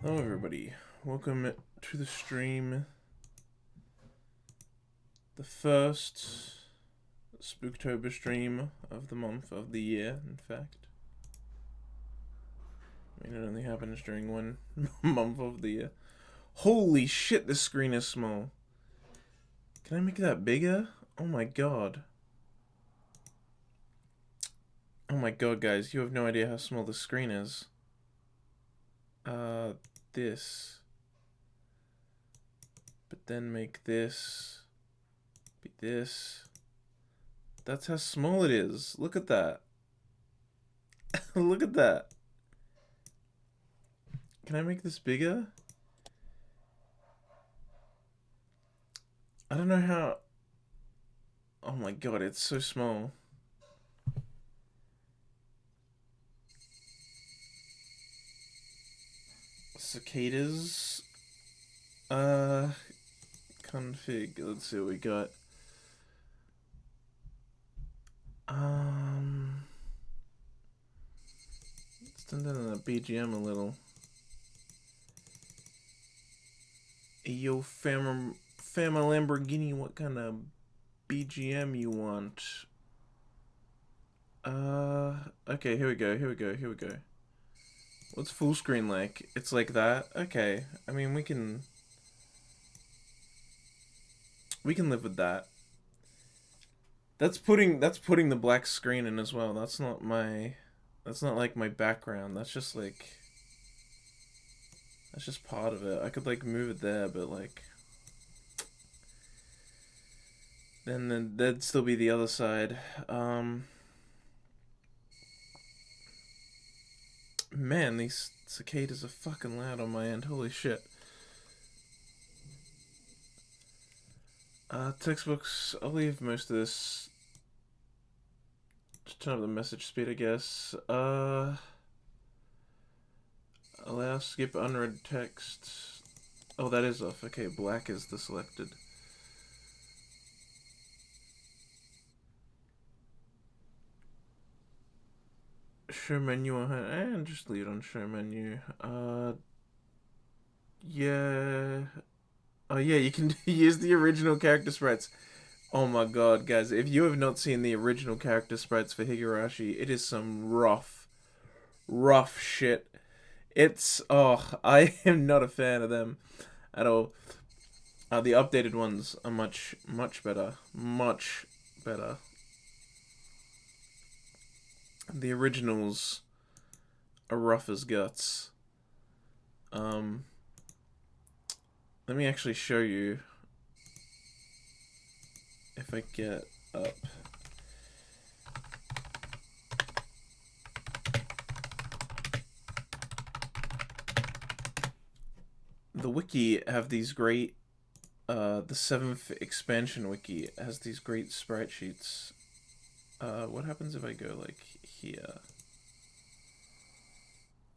Hello everybody, welcome to the stream, the first Spooktober stream of the month, of the year, in fact. I mean, it only happens during one month of the year. Holy shit, this screen is small. Can I make that bigger? Oh my god. Oh my god, guys, you have no idea how small this screen is. This. But then make this be this. That's how small it is. Look at that. Look at that. Can I make this bigger? I don't know how... Oh my god, it's so small. Cicadas. Config. Let's see what we got. Let's turn down the BGM a little. Yo, fama Lamborghini, what kind of BGM you want? Okay, here we go. What's full screen like? It's like that? Okay, I mean, we can live with that. That's putting the black screen in as well. That's not like my background. That's just part of it. I could like move it there, but like then that'd still be the other side. Man, these cicadas are fucking loud on my end. Holy shit. Textbooks, I'll leave most of this. Just turn up the message speed, I guess. Allow skip unread text. Oh, that is off. Okay, black is the selected. Show menu on her, and just leave it on show menu. Yeah. Oh yeah, you can use the original character sprites. Oh my god, guys, if you have not seen the original character sprites for Higurashi, it is some rough shit. It's, I am not a fan of them at all. The updated ones are much better. Much better. The originals are rough as guts. Let me actually show you if I get up. The wiki have these great, the 7th expansion wiki has these great sprite sheets. What happens if I go like here?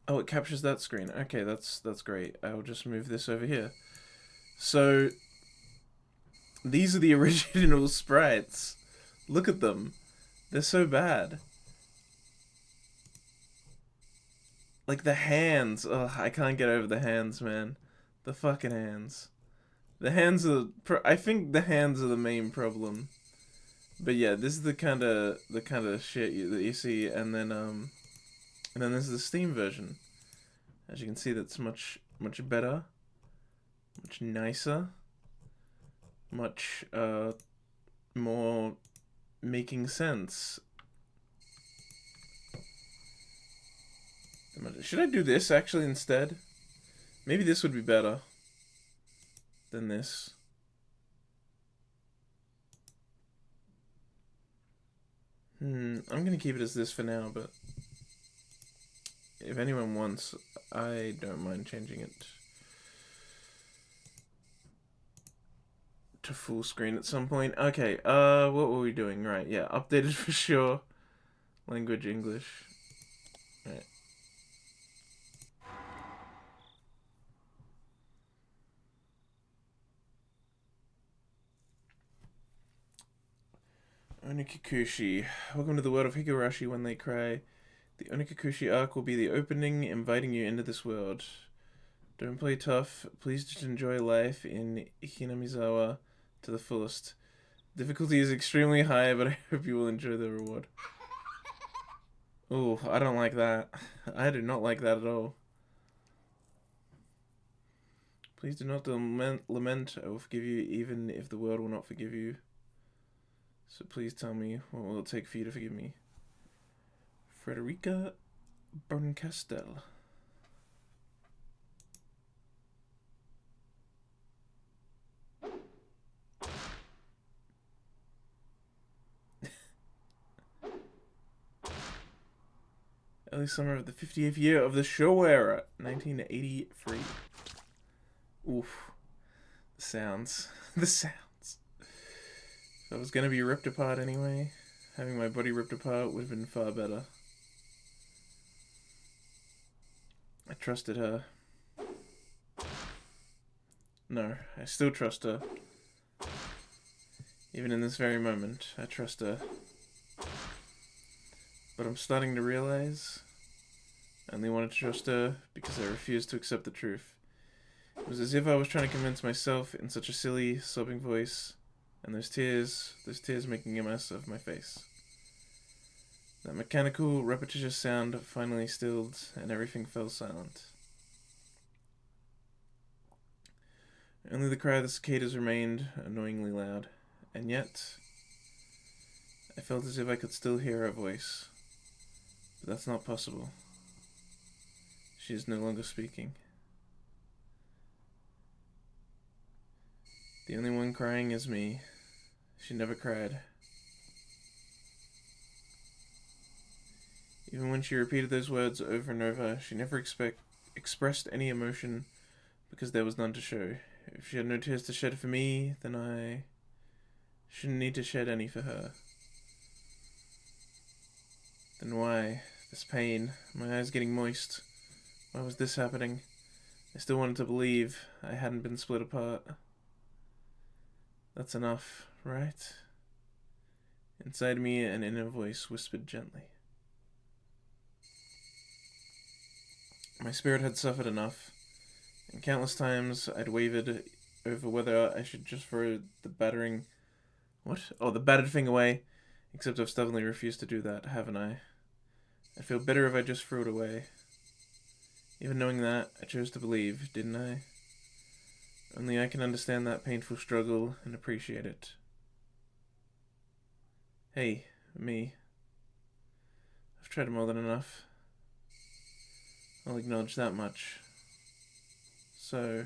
Oh, it captures that screen. Okay, that's great. I'll just move this over here. So, these are the original sprites. Look at them. They're so bad. Like the hands. Ugh, I can't get over the hands, man. The fucking hands. The hands are... I think the hands are the main problem. But yeah, this is the kind of shit that you see, and then there's the Steam version. As you can see, that's much better, much nicer, much more making sense. Should I do this actually instead? Maybe this would be better than this. I'm gonna keep it as this for now, but if anyone wants, I don't mind changing it to full screen at some point. Okay, what were we doing? Right, yeah, updated for sure. Language English. Right. Onikakushi. Welcome to the world of Higurashi when they cry. The Onikakushi arc will be the opening, inviting you into this world. Don't play tough. Please just enjoy life in Hinamizawa to the fullest. Difficulty is extremely high, but I hope you will enjoy the reward. Oh, I don't like that. I do not like that at all. Please do not lament. I will forgive you even if the world will not forgive you. So please tell me, what will it take for you to forgive me? Frederica Berncastel. Early summer of the 50th year of the Showa era, 1983. Oof. The sounds. The sounds. If I was gonna be ripped apart anyway, having my body ripped apart would have been far better. I trusted her. No, I still trust her. Even in this very moment, I trust her. But I'm starting to realize I only wanted to trust her because I refused to accept the truth. It was as if I was trying to convince myself in such a silly, sobbing voice, and those tears making a mess of my face. That mechanical, repetitious sound finally stilled, and everything fell silent. Only the cry of the cicadas remained annoyingly loud, and yet I felt as if I could still hear her voice. But that's not possible. She is no longer speaking. The only one crying is me. She never cried. Even when she repeated those words over and over, she never expressed any emotion because there was none to show. If she had no tears to shed for me, then I shouldn't need to shed any for her. Then why? This pain, my eyes getting moist. Why was this happening? I still wanted to believe I hadn't been split apart. That's enough, right? Inside me, an inner voice whispered gently. My spirit had suffered enough, and countless times I'd wavered over whether I should just throw the battering... What? Oh, the battered thing away. Except I've stubbornly refused to do that, haven't I? I'd feel better if I just threw it away. Even knowing that, I chose to believe, didn't I? Only I can understand that painful struggle and appreciate it. Hey, me. I've tried more than enough. I'll acknowledge that much. So,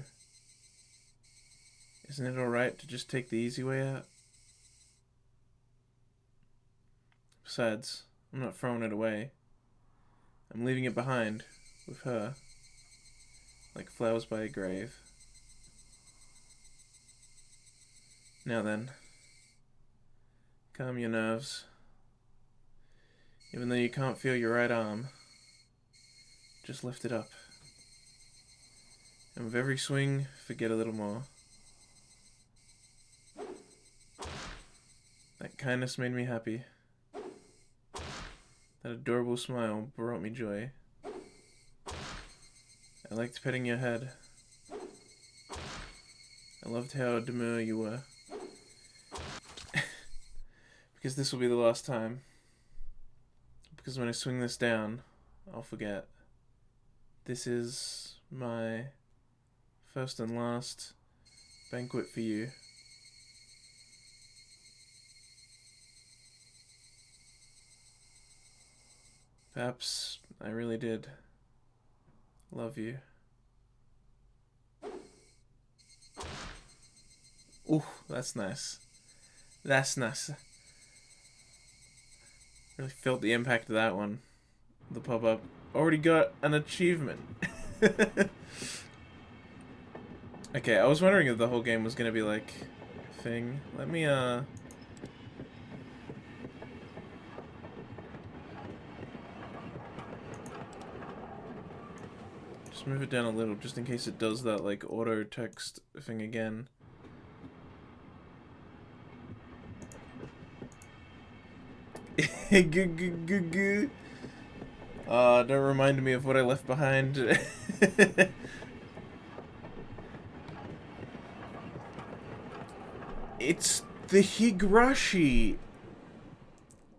isn't it alright to just take the easy way out? Besides, I'm not throwing it away. I'm leaving it behind, with her, like flowers by a grave. Now then, calm your nerves. Even though you can't feel your right arm, just lift it up. And with every swing, forget a little more. That kindness made me happy. That adorable smile brought me joy. I liked petting your head. I loved how demure you were. Because this will be the last time. Because when I swing this down, I'll forget. This is my first and last banquet for you. Perhaps I really did love you. Ooh, that's nice. That's nice. Really felt the impact of that one. The pop-up. Already got an achievement. Okay, I was wondering if the whole game was gonna be like a thing. Let me just move it down a little just in case it does that like auto text thing again. Don't remind me of what I left behind. It's the Higurashi.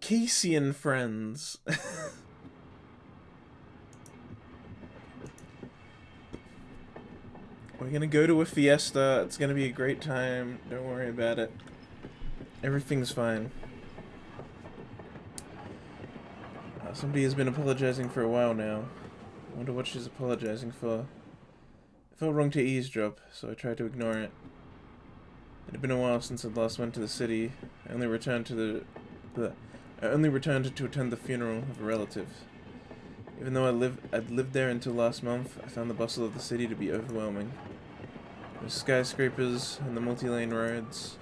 Casey and friends. We're gonna go to a fiesta. It's gonna be a great time. Don't worry about it. Everything's fine. Somebody has been apologizing for a while now. I wonder what she's apologizing for. It felt wrong to eavesdrop, so I tried to ignore it. It had been a while since I'd last went to the city. I only returned to attend the funeral of a relative. Even though I'd lived there until last month, I found the bustle of the city to be overwhelming. The skyscrapers and the multi-lane roads.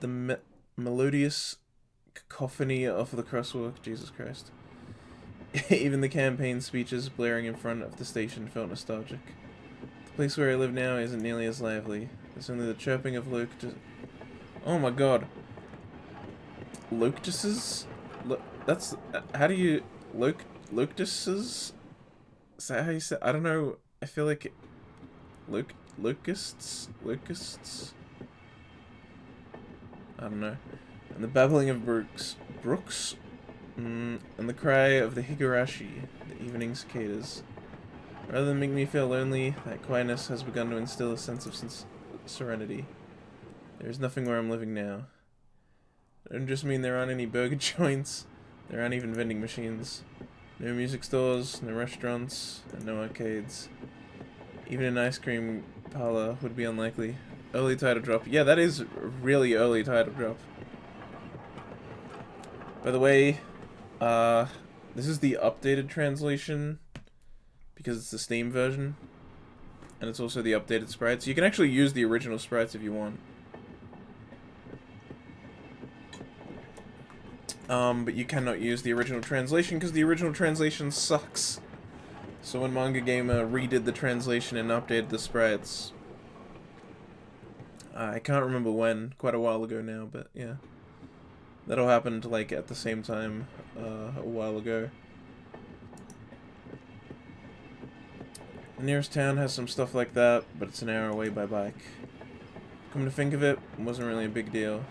The melodious cacophony of the crosswalk, Jesus Christ. Even the campaign speeches blaring in front of the station felt nostalgic. The place where I live now isn't nearly as lively. There's only the chirping of locusts. Oh my god. Locusts? That's... how do you... Locusts? Is that how you say... I don't know. I feel like... Locusts? Locusts? I don't know. And the babbling of brooks. And the cry of the Higurashi, the evening cicadas. Rather than make me feel lonely, that quietness has begun to instill a sense of serenity. There is nothing where I'm living now. It doesn't just mean there aren't any burger joints. There aren't even vending machines. No music stores, no restaurants, and no arcades. Even an ice cream parlor would be unlikely. Early title drop. Yeah, that is really early title drop. By the way, this is the updated translation because it's the Steam version, and it's also the updated sprites. You can actually use the original sprites if you want. But you cannot use the original translation because the original translation sucks. So when Manga Gamer redid the translation and updated the sprites, I can't remember when, quite a while ago now, but yeah. That'll happen like at the same time a while ago. The nearest town has some stuff like that, but it's an hour away by bike. Come to think of it, it wasn't really a big deal.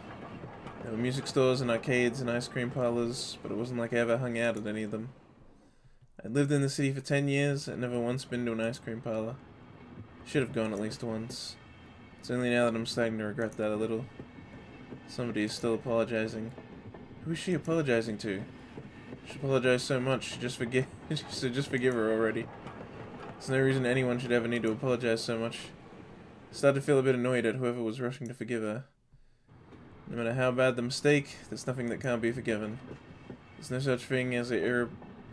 There were music stores and arcades and ice cream parlors, but it wasn't like I ever hung out at any of them. I'd lived in the city for 10 years and never once been to an ice cream parlor. Should have gone at least once. It's only now that I'm starting to regret that a little. Somebody is still apologizing. Who is she apologizing to? She apologized so much, she should just forgive her already. There's no reason anyone should ever need to apologize so much. I started to feel a bit annoyed at whoever was rushing to forgive her. No matter how bad the mistake, there's nothing that can't be forgiven. There's no such thing as an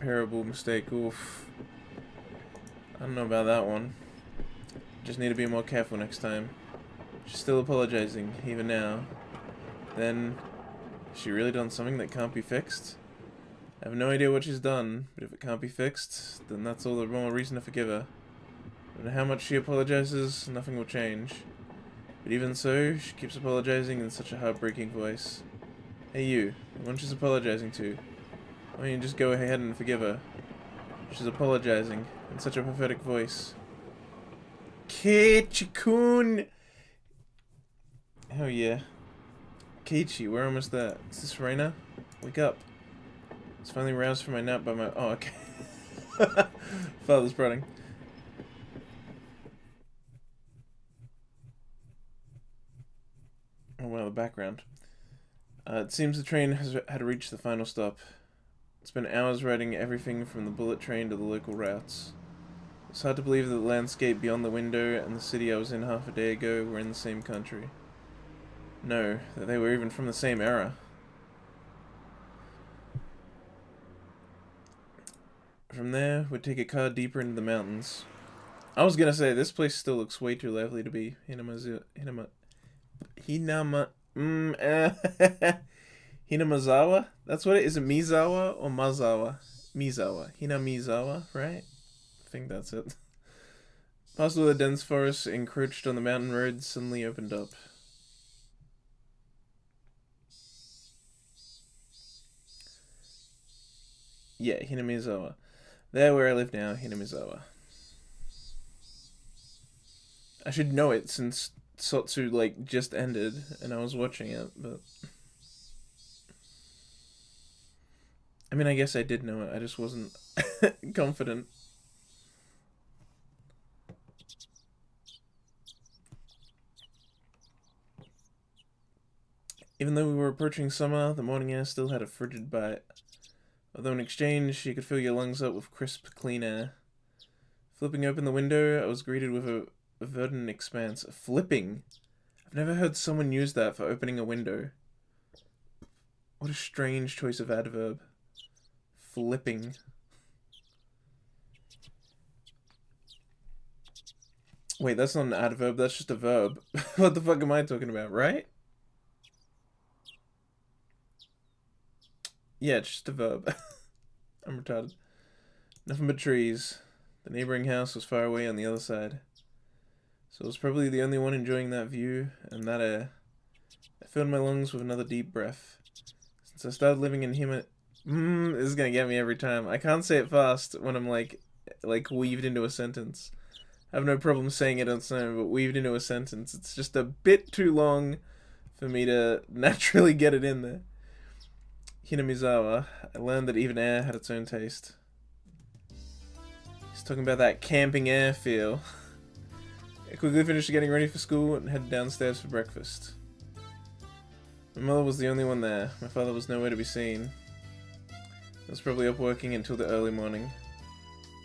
irreparable mistake. Oof. I don't know about that one. Just need to be more careful next time. She's still apologizing, even now. Then, has she really done something that can't be fixed? I have no idea what she's done, but if it can't be fixed, then that's all the more reason to forgive her. No matter how much she apologizes, nothing will change. But even so, she keeps apologizing in such a heartbreaking voice. Hey you, the one she's apologizing to. Why don't you just go ahead and forgive her? She's apologizing in such a pathetic voice. Keiichi-kun! Hell yeah. Keiichi, we're almost there. Is this Reina? Wake up. I was finally roused from my nap by my... Oh, okay. Father's prodding. Oh, wow, the background. It seems the train had reached the final stop. It's been hours riding everything from the bullet train to the local routes. It's hard to believe that the landscape beyond the window and the city I was in half a day ago were in the same country. No, that they were even from the same era. From there, we'd take a car deeper into the mountains. I was gonna say, this place still looks way too lively to be Hinamazawa? That's what it is. It Mizawa or Mazawa? Mizawa. Hinamizawa, right? I think that's it. Past all the dense forests encroached on the mountain road suddenly opened up. Yeah, Hinamizawa. There where I live now, Hinamizawa. I should know it since Sotsu, like, just ended, and I was watching it, but... I mean, I guess I did know it, I just wasn't confident. Even though we were approaching summer, the morning air still had a frigid bite. Although in exchange, you could fill your lungs up with crisp, clean air. Flipping open the window, I was greeted with a verdant expanse. Flipping? I've never heard someone use that for opening a window. What a strange choice of adverb. Flipping. Wait, that's not an adverb, that's just a verb. What the fuck am I talking about, right? Yeah, it's just a verb. I'm retarded. Nothing but trees. The neighboring house was far away on the other side. So I was probably the only one enjoying that view and that air. I filled my lungs with another deep breath. Since I started living in this is gonna get me every time. I can't say it fast when I'm like weaved into a sentence. I have no problem saying it on its own, but weaved into a sentence, it's just a bit too long for me to naturally get it in there. Hinamizawa, I learned that even air had its own taste. He's talking about that camping air feel. I quickly finished getting ready for school and headed downstairs for breakfast. My mother was the only one there. My father was nowhere to be seen. I was probably up working until the early morning.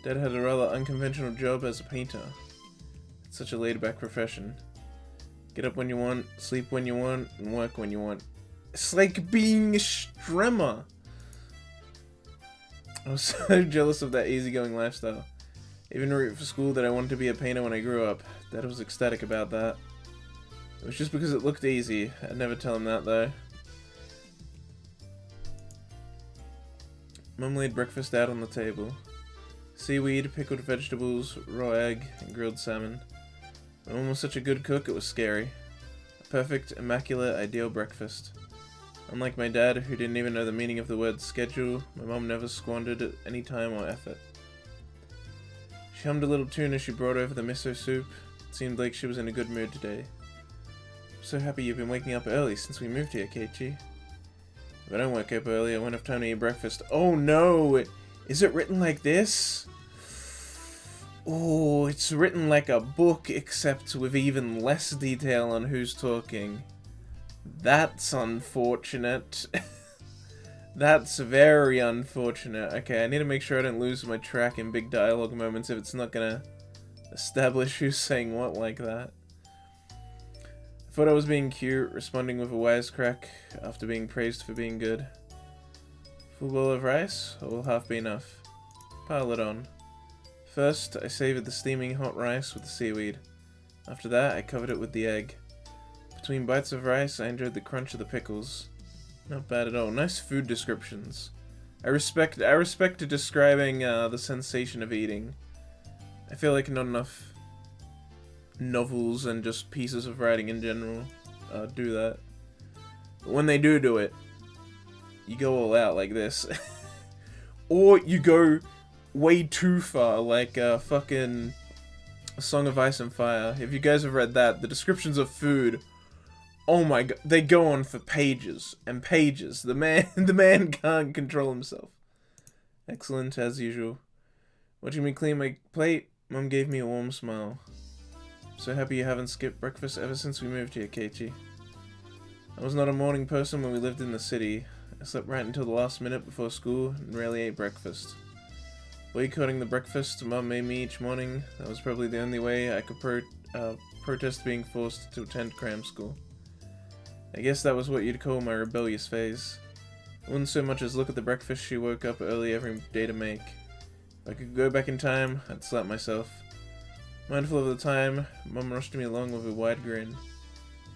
Dad had a rather unconventional job as a painter. It's such a laid-back profession. Get up when you want, sleep when you want, and work when you want. It's like being a streamer. I was so jealous of that easygoing lifestyle. Even wrote for school that I wanted to be a painter when I grew up. Dad was ecstatic about that. It was just because it looked easy. I'd never tell him that though. Mum laid breakfast out on the table. Seaweed, pickled vegetables, raw egg, and grilled salmon. My mum was such a good cook, it was scary. A perfect, immaculate, ideal breakfast. Unlike my dad, who didn't even know the meaning of the word schedule, my mum never squandered any time or effort. She hummed a little tune as she brought over the miso soup. It seemed like she was in a good mood today. I'm so happy you've been waking up early since we moved here, Keiichi. If I don't wake up early, I won't have time to eat breakfast. Oh no! Is it written like this? Oh, it's written like a book, except with even less detail on who's talking. That's unfortunate. That's very unfortunate. Okay, I need to make sure I don't lose my track in big dialogue moments if it's not gonna establish who's saying what like that. I thought I was being cute, responding with a wisecrack after being praised for being good. Full bowl of rice, or will half be enough? Pile it on. First, I savored the steaming hot rice with the seaweed. After that, I covered it with the egg. Between bites of rice, I enjoyed the crunch of the pickles. Not bad at all. Nice food descriptions. I respect describing the sensation of eating. I feel like not enough novels and just pieces of writing in general do that. But when they do it, you go all out like this. Or you go way too far, like fucking A Song of Ice and Fire. If you guys have read that, the descriptions of food, oh my god, they go on for pages and pages. The man can't control himself. Excellent, as usual. Watching me clean my plate, Mum gave me a warm smile. I'm so happy you haven't skipped breakfast ever since we moved here, Keiichi. I was not a morning person when we lived in the city. I slept right until the last minute before school and rarely ate breakfast. Boycotting the breakfast Mum made me each morning, that was probably the only way I could protest being forced to attend cram school. I guess that was what you'd call my rebellious phase. I wouldn't so much as look at the breakfast she woke up early every day to make. If I could go back in time, I'd slap myself. Mindful of the time, Mum rushed me along with a wide grin.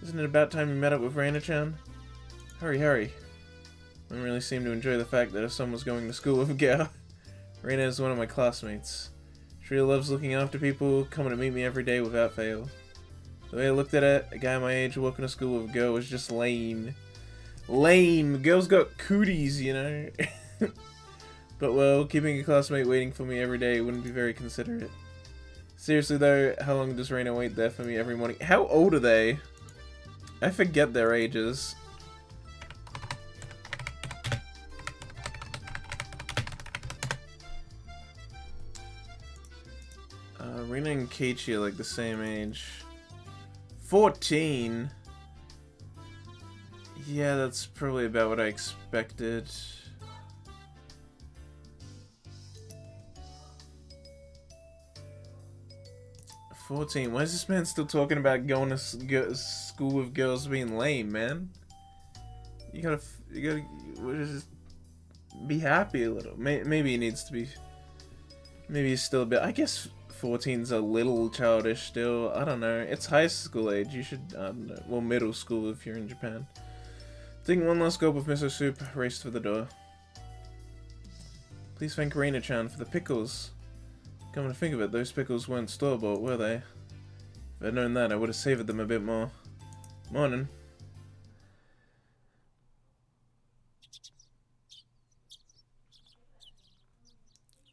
Isn't it about time you met up with Reina-chan? Hurry, hurry. Mum really seemed to enjoy the fact that her son was going to school with a girl. Reina is one of my classmates. She really loves looking after people, coming to meet me every day without fail. The way I looked at it, a guy my age walking to school with a girl was just lame. Lame! The girl's got cooties, you know? But well, keeping a classmate waiting for me every day wouldn't be very considerate. Seriously though, how long does Reina wait there for me every morning? How old are they? I forget their ages. Reina and Keiichi are like the same age. 14? Yeah, that's probably about what I expected. Why is this man still talking about going to school with girls being lame, man? You gotta just be happy a little. Maybe he needs to be. Maybe he's still a bit. I guess 14's a little childish still. I don't know. It's high school age. You should. I don't know. Well, middle school if you're in Japan. Taking one last gulp of miso soup, raced for the door. Please thank Reina-chan for the pickles. Come to think of it, those pickles weren't store-bought, were they? If I'd known that, I would have savoured them a bit more. Morning.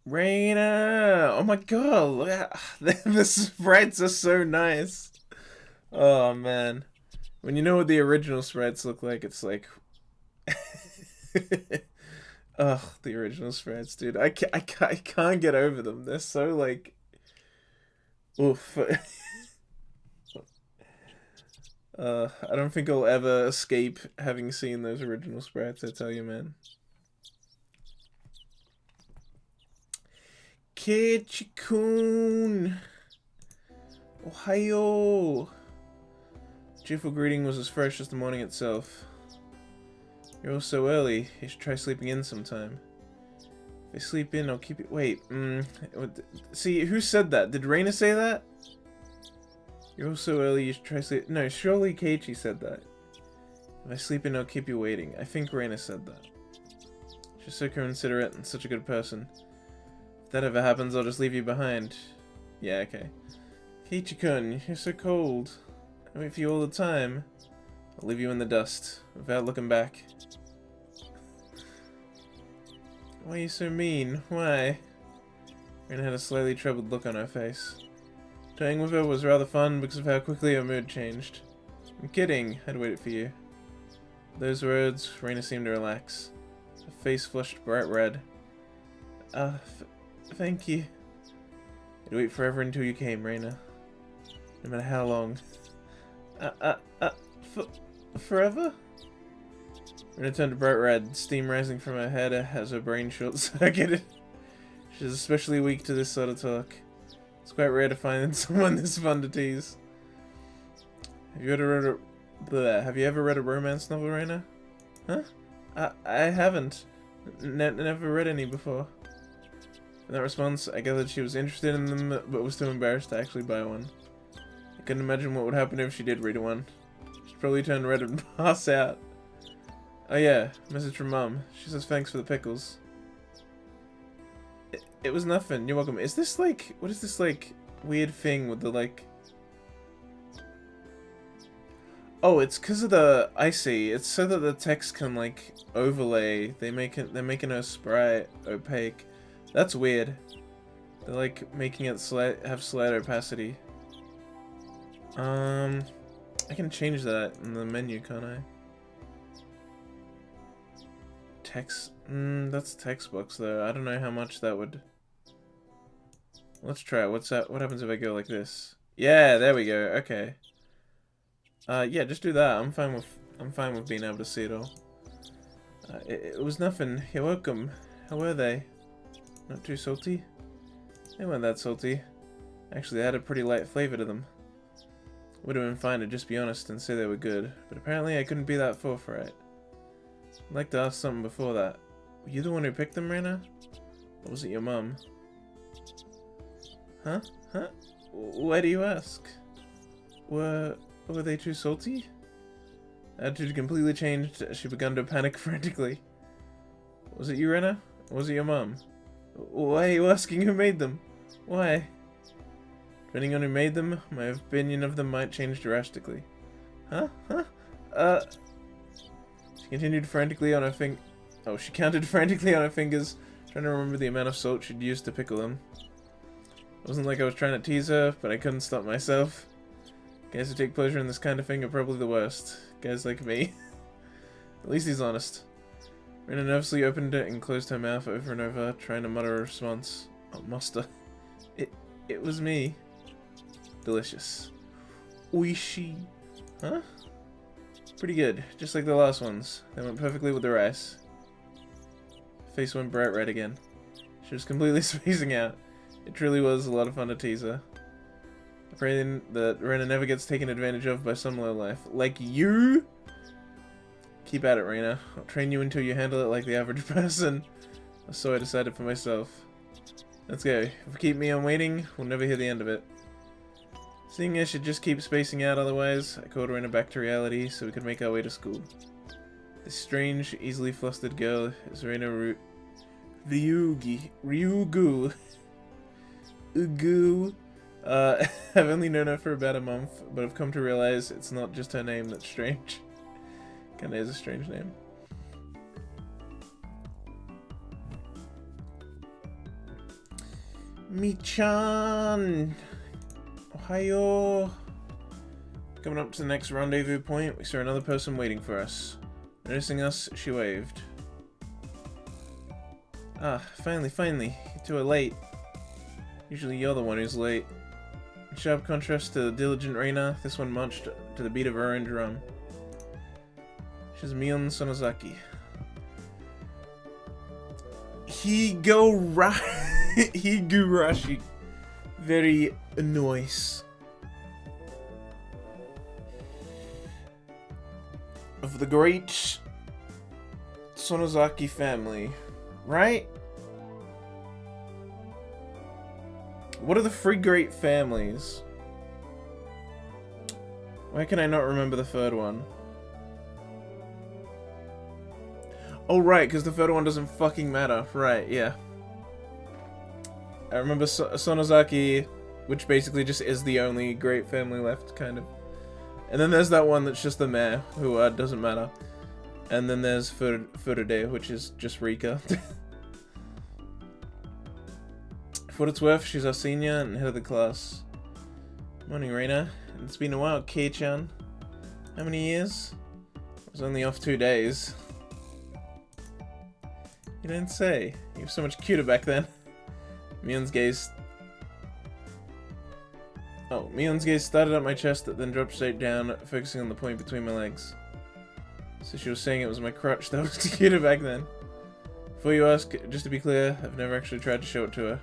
Reina! Oh my god, look at the sprites are so nice. Oh man. When you know what the original sprites look like, it's like... Ugh, the original sprites, dude. I can't get over them. They're so, like... Oof. I don't think I'll ever escape having seen those original sprites, I tell you, man. Keiichi-kun! Ohayo! Cheerful greeting was as fresh as the morning itself. You're all so early. You should try sleeping in sometime. If I sleep in, I'll keep it. Wait, see, who said that? Did Reina say that? You're all so early, you should try sleep. No, surely Keiichi said that. If I sleep in, I'll keep you waiting. I think Reina said that. She's so considerate and such a good person. If that ever happens, I'll just leave you behind. Yeah, okay. Keiichi-kun, you're so cold. I wait for you all the time. I'll leave you in the dust, without looking back. Why are you so mean? Why? Reina had a slightly troubled look on her face. Playing with her was rather fun because of how quickly her mood changed. I'm kidding, I'd waited for you. With those words, Reina seemed to relax. Her face flushed bright red. Thank you. I'd wait forever until you came, Reina. No matter how long. Forever? Reina turned bright red, steam rising from her head as her brain short-circuited. She's especially weak to this sort of talk. It's quite rare to find someone this fun to tease. Have you ever read a romance novel, Reina? Huh? I haven't. Never read any before. In that response, I gathered she was interested in them, but was too embarrassed to actually buy one. I couldn't imagine what would happen if she did read one. She'd probably turn red and pass out. Oh yeah, message from Mum. She says thanks for the pickles. It was nothing. You're welcome. Is this like... What is this like weird thing with the like... Oh, it's because of the... I see. It's so that the text can like overlay. They're making her sprite opaque. That's weird. They're like making it have slight opacity. I can change that in the menu, can't I? Text. That's textbooks though. I don't know how much that would. Let's try it. What's that? What happens if I go like this? Yeah, there we go. Okay. Yeah, just do that. I'm fine with being able to see it all. It was nothing. You're welcome. How were they? Not too salty? They weren't that salty. Actually, they had a pretty light flavor to them. Would have been fine to just be honest and say they were good, but apparently I couldn't be that forthright. I'd like to ask something before that. Were you the one who picked them, Reina? Or was it your mum? Huh? Huh? Why do you ask? Were they too salty? Attitude completely changed as she began to panic frantically. Was it you, Reina? Or was it your mum? Why are you asking who made them? Why? Depending on who made them, my opinion of them might change drastically. Huh? Huh? She continued frantically on her she counted frantically on her fingers, trying to remember the amount of salt she'd used to pickle them. Wasn't like I was trying to tease her, but I couldn't stop myself. Guys who take pleasure in this kind of thing are probably the worst. Guys like me. At least he's honest. Rena nervously opened it and closed her mouth over and over, trying to mutter a response. Oh, muster. It was me. Delicious. Oishi. Huh? Pretty good, just like the last ones. They went perfectly with the rice. Face went bright red again. She was completely spacing out. It truly was a lot of fun to tease her. I pray that Rena never gets taken advantage of by some lowlife. Like you? Keep at it, Rena. I'll train you until you handle it like the average person. So I decided for myself. Let's go. If we keep me on waiting, we'll never hear the end of it. Seeing I should just keep spacing out otherwise, I called Rena back to reality so we could make our way to school. This strange, easily flustered girl is Rena Ryugu. Ugu. I've only known her for about a month, but I've come to realize it's not just her name that's strange. Kinda is a strange name. Mi-chan! Ohayo! Coming up to the next rendezvous point, we saw another person waiting for us. Noticing us, she waved. Ah, finally. You two are late. Usually you're the one who's late. In sharp contrast to the diligent Reina, this one marched to the beat of her own drum. She's Mion Sonozaki. Higurashi. Very nice. Of the great Sonozaki family, right? What are the three great families? Why can I not remember the third one? Oh, right, because the third one doesn't fucking matter. Right, yeah. I remember Sonozaki, which basically just is the only great family left, kind of. And then there's that one that's just the mayor, who doesn't matter. And then there's Furude, which is just Rika. For what it's worth, she's our senior and head of the class. Morning, Reina. It's been a while, Kei-chan. How many years? I was only off 2 days. You didn't say. You were so much cuter back then. Mion's gaze started at my chest, then dropped straight down, focusing on the point between my legs. So she was saying it was my crotch that was cuter back then. Before you ask, just to be clear, I've never actually tried to show it to her.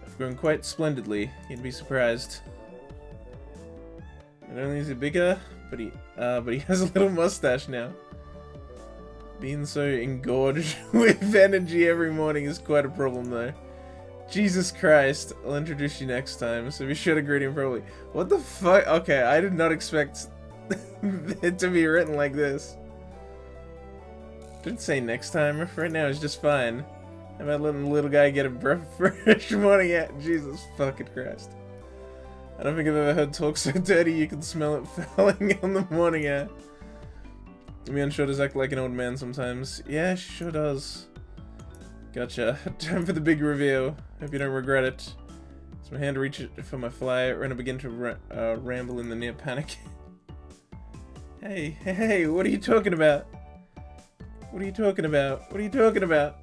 I've grown quite splendidly. You'd be surprised. Not only is he bigger, but he has a little mustache now. Being so engorged with energy every morning is quite a problem, though. Jesus Christ, I'll introduce you next time, so be sure to greet him properly. What the fuck? Okay, I did not expect it to be written like this. Didn't say next time. Right now it's just fine. How about letting the little guy get a breath of fresh morning air? Jesus fucking Christ. I don't think I've ever heard talk so dirty you can smell it falling on the morning air. Mion sure does act like an old man sometimes. Yeah, she sure does. Gotcha. Time for the big reveal. Hope you don't regret it. As my hand reached for my fly, Rena began to ramble in the near panic. Hey, what are you talking about? What are you talking about? What are you talking about?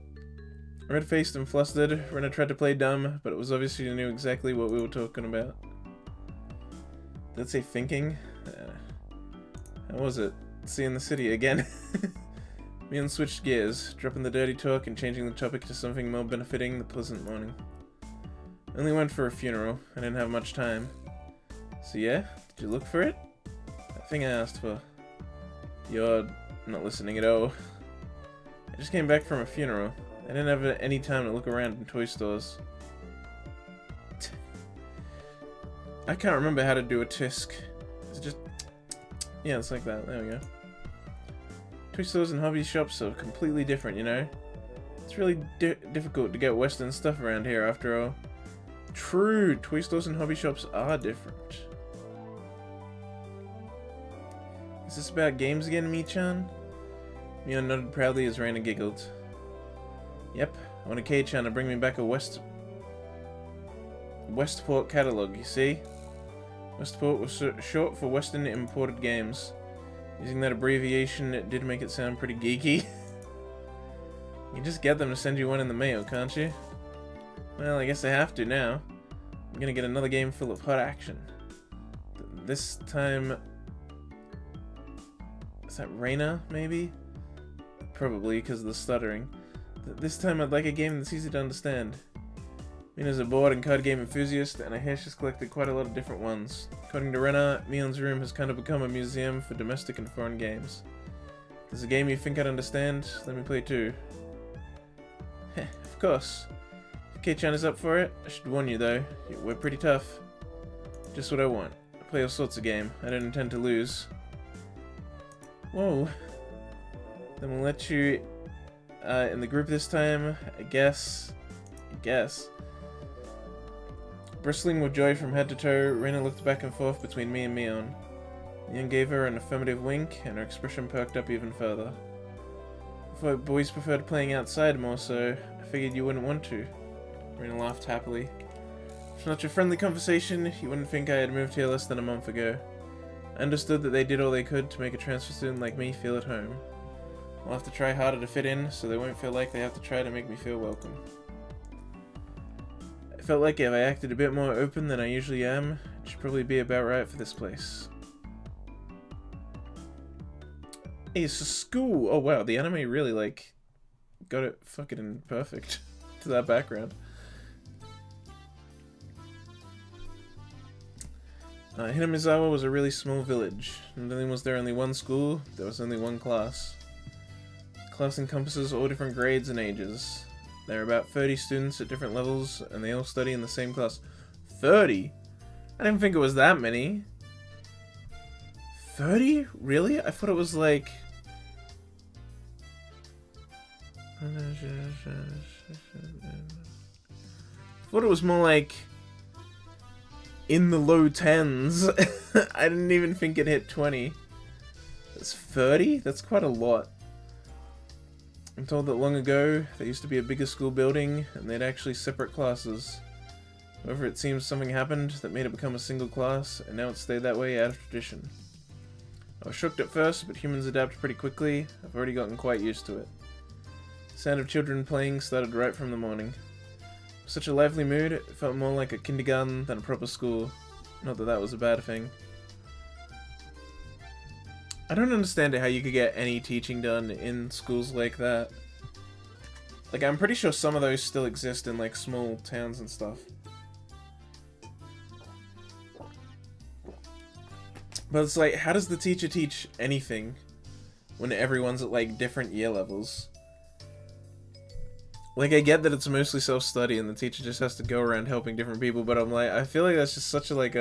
Red-faced and flustered, Rena tried to play dumb, but it was obvious she knew exactly what we were talking about. Did it say thinking? How was it? Seeing the city again. Mion switched gears, dropping the dirty talk and changing the topic to something more benefiting the pleasant morning. Only went for a funeral. I didn't have much time. So yeah, did you look for it? That thing I asked for. You're not listening at all. I just came back from a funeral. I didn't have any time to look around in toy stores. I can't remember how to do a tisk. Is it just... Yeah, it's like that. There we go. Toy stores and hobby shops are completely different, you know? It's really difficult to get Western stuff around here, after all. True, toy stores and hobby shops are different. Is this about games again, Mi-chan? Mion nodded proudly as Reina giggled. Yep, I wanted Kei-chan to bring me back a Westport catalog, you see? Westport was short for Western Imported Games. Using that abbreviation, it did make it sound pretty geeky. You can just get them to send you one in the mail, can't you? Well, I guess I have to now. I'm gonna get another game full of hot action. This time... Is that Reina, maybe? Probably, because of the stuttering. This time I'd like a game that's easy to understand. Mina's a board and card game enthusiast, and I hear she's collected quite a lot of different ones. According to Rena, Mion's room has kind of become a museum for domestic and foreign games. If there's a game you think I'd understand, let me play too. Heh, of course. If Kei-chan is up for it, I should warn you though, we're pretty tough. Just what I want. I play all sorts of game. I don't intend to lose. Whoa. Then we'll let you in the group this time, I guess. Bristling with joy from head to toe, Rena looked back and forth between me and Mion. Mion gave her an affirmative wink, and her expression perked up even further. I thought boys preferred playing outside more so, I figured you wouldn't want to. Rena laughed happily. If not your friendly conversation, you wouldn't think I had moved here less than a month ago. I understood that they did all they could to make a transfer student like me feel at home. I'll have to try harder to fit in, so they won't feel like they have to try to make me feel welcome. I felt like if I acted a bit more open than I usually am, it should probably be about right for this place. Hey, it's a school! Oh wow, the anime really, like, got it fucking perfect to that background. Hinamizawa was a really small village. Not only was there only one school, there was only one class. The class encompasses all different grades and ages. There are about 30 students at different levels, and they all study in the same class. 30? I didn't think it was that many. 30? Really? I thought it was like... I thought it was more like... in the low 10s. I didn't even think it hit 20. That's 30? That's quite a lot. I'm told that long ago, there used to be a bigger school building, and they'd actually separate classes. However, it seems something happened that made it become a single class, and now it's stayed that way out of tradition. I was shocked at first, but humans adapt pretty quickly. I've already gotten quite used to it. The sound of children playing started right from the morning. With such a lively mood, it felt more like a kindergarten than a proper school. Not that that was a bad thing. I don't understand how you could get any teaching done in schools like that. Like, I'm pretty sure some of those still exist in, like, small towns and stuff. But it's like, how does the teacher teach anything when everyone's at, like, different year levels? Like, I get that it's mostly self-study and the teacher just has to go around helping different people, but I'm like, I feel like that's just such a, like,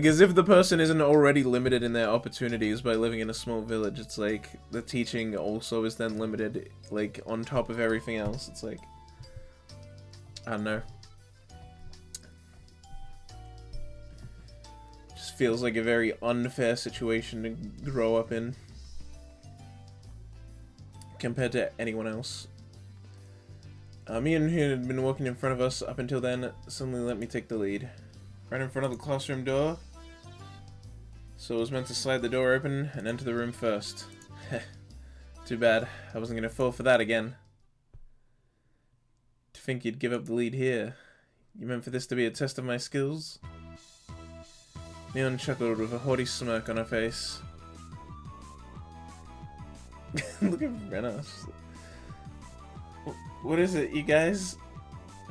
as if the person isn't already limited in their opportunities by living in a small village. It's like, the teaching also is then limited, like, on top of everything else. It's like, I don't know. Just feels like a very unfair situation to grow up in. Compared to anyone else. Mion, who had been walking in front of us up until then, suddenly let me take the lead. Right in front of the classroom door. So I was meant to slide the door open and enter the room first. Heh. Too bad. I wasn't going to fall for that again. To think you'd give up the lead here. You meant for this to be a test of my skills? Mion chuckled with a haughty smirk on her face. Look at Rena. What is it, you guys?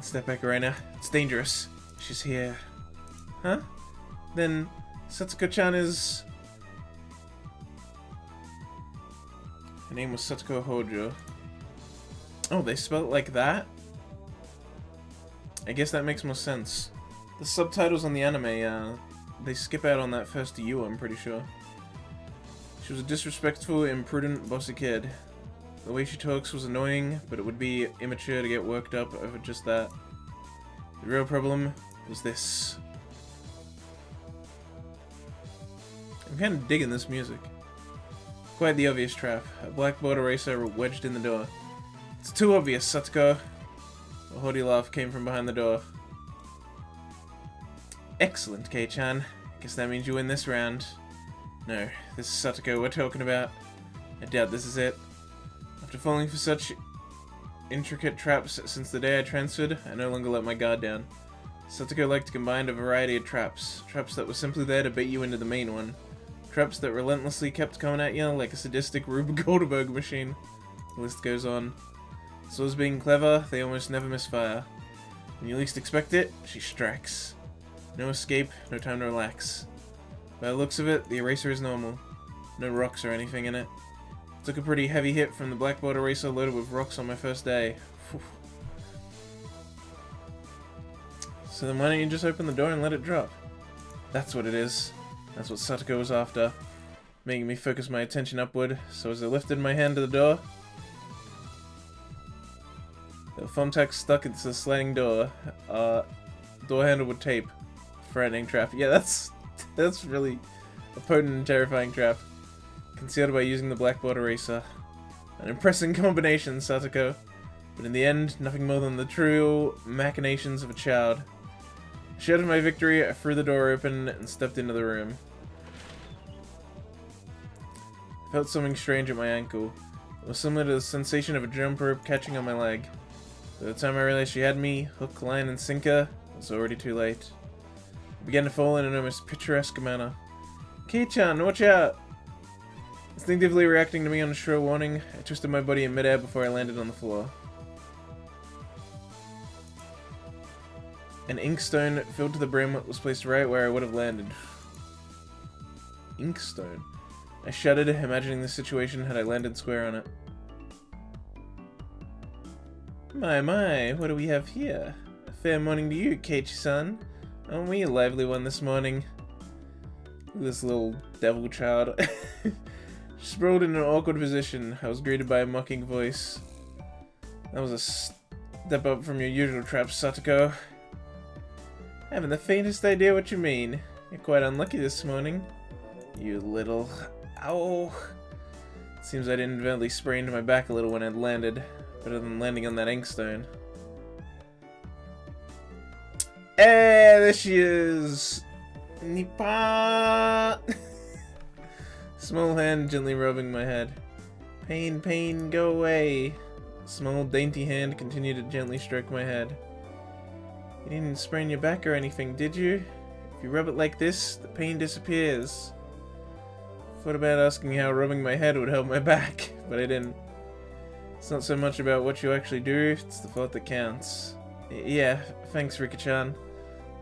Step back, Rena. It's dangerous. She's here. Huh? Then Satsuko-chan is... Her name was Satsuko Hojo. Oh, they spell it like that? I guess that makes more sense. The subtitles on the anime, they skip out on that first U, I'm pretty sure. She was a disrespectful, imprudent, bossy kid. The way she talks was annoying, but it would be immature to get worked up over just that. The real problem was this. I'm kind of digging this music. Quite the obvious trap. A blackboard eraser wedged in the door. It's too obvious, Satsuko. A haughty laugh came from behind the door. Excellent, Kei-chan. Guess that means you win this round. No, this is Satoko we're talking about. I doubt this is it. After falling for such intricate traps since the day I transferred, I no longer let my guard down. Satoko liked to combine a variety of traps. Traps that were simply there to bait you into the main one. Traps that relentlessly kept coming at you like a sadistic Rube Goldberg machine. The list goes on. So as being clever, they almost never misfire. When you least expect it, she strikes. No escape, no time to relax. By the looks of it, the eraser is normal. No rocks or anything in it. Took a pretty heavy hit from the blackboard eraser loaded with rocks on my first day. Whew. So then why don't you just open the door and let it drop? That's what it is. That's what Satoko was after. Making me focus my attention upward, so as I lifted my hand to the door, the thumbtack stuck into the sliding door. Door handle with tape. Frightening trap. Yeah, that's really a potent and terrifying trap. Concealed by using the blackboard eraser. An impressive combination, Satoko. But in the end, nothing more than the true machinations of a child. Shouted my victory, I threw the door open and stepped into the room. I felt something strange at my ankle. It was similar to the sensation of a jump rope catching on my leg. By the time I realized she had me, hook, line, and sinker, it was already too late. I began to fall in an almost picturesque manner. Kei-chan, watch out! Instinctively reacting to me on a shrill warning, I twisted my body in midair before I landed on the floor. An inkstone filled to the brim was placed right where I would have landed. Inkstone? I shuddered, imagining the situation had I landed square on it. My, what do we have here? A fair morning to you, Keiichi-san. Aren't we a lively one this morning? Look at this little devil child. Sprawled in an awkward position, I was greeted by a mocking voice. That was a step up from your usual traps, Satoko. I haven't the faintest idea what you mean. You're quite unlucky this morning. You little... Ow. Seems I inadvertently sprained my back a little when it landed. Better than landing on that inkstone. Hey, there she is! Nipa! Small hand gently rubbing my head. Pain, pain, go away. Small, dainty hand continued to gently stroke my head. You didn't sprain your back or anything, did you? If you rub it like this, the pain disappears. Thought about asking how rubbing my head would help my back, but I didn't. It's not so much about what you actually do, it's the thought that counts. Yeah, thanks, Rika-chan.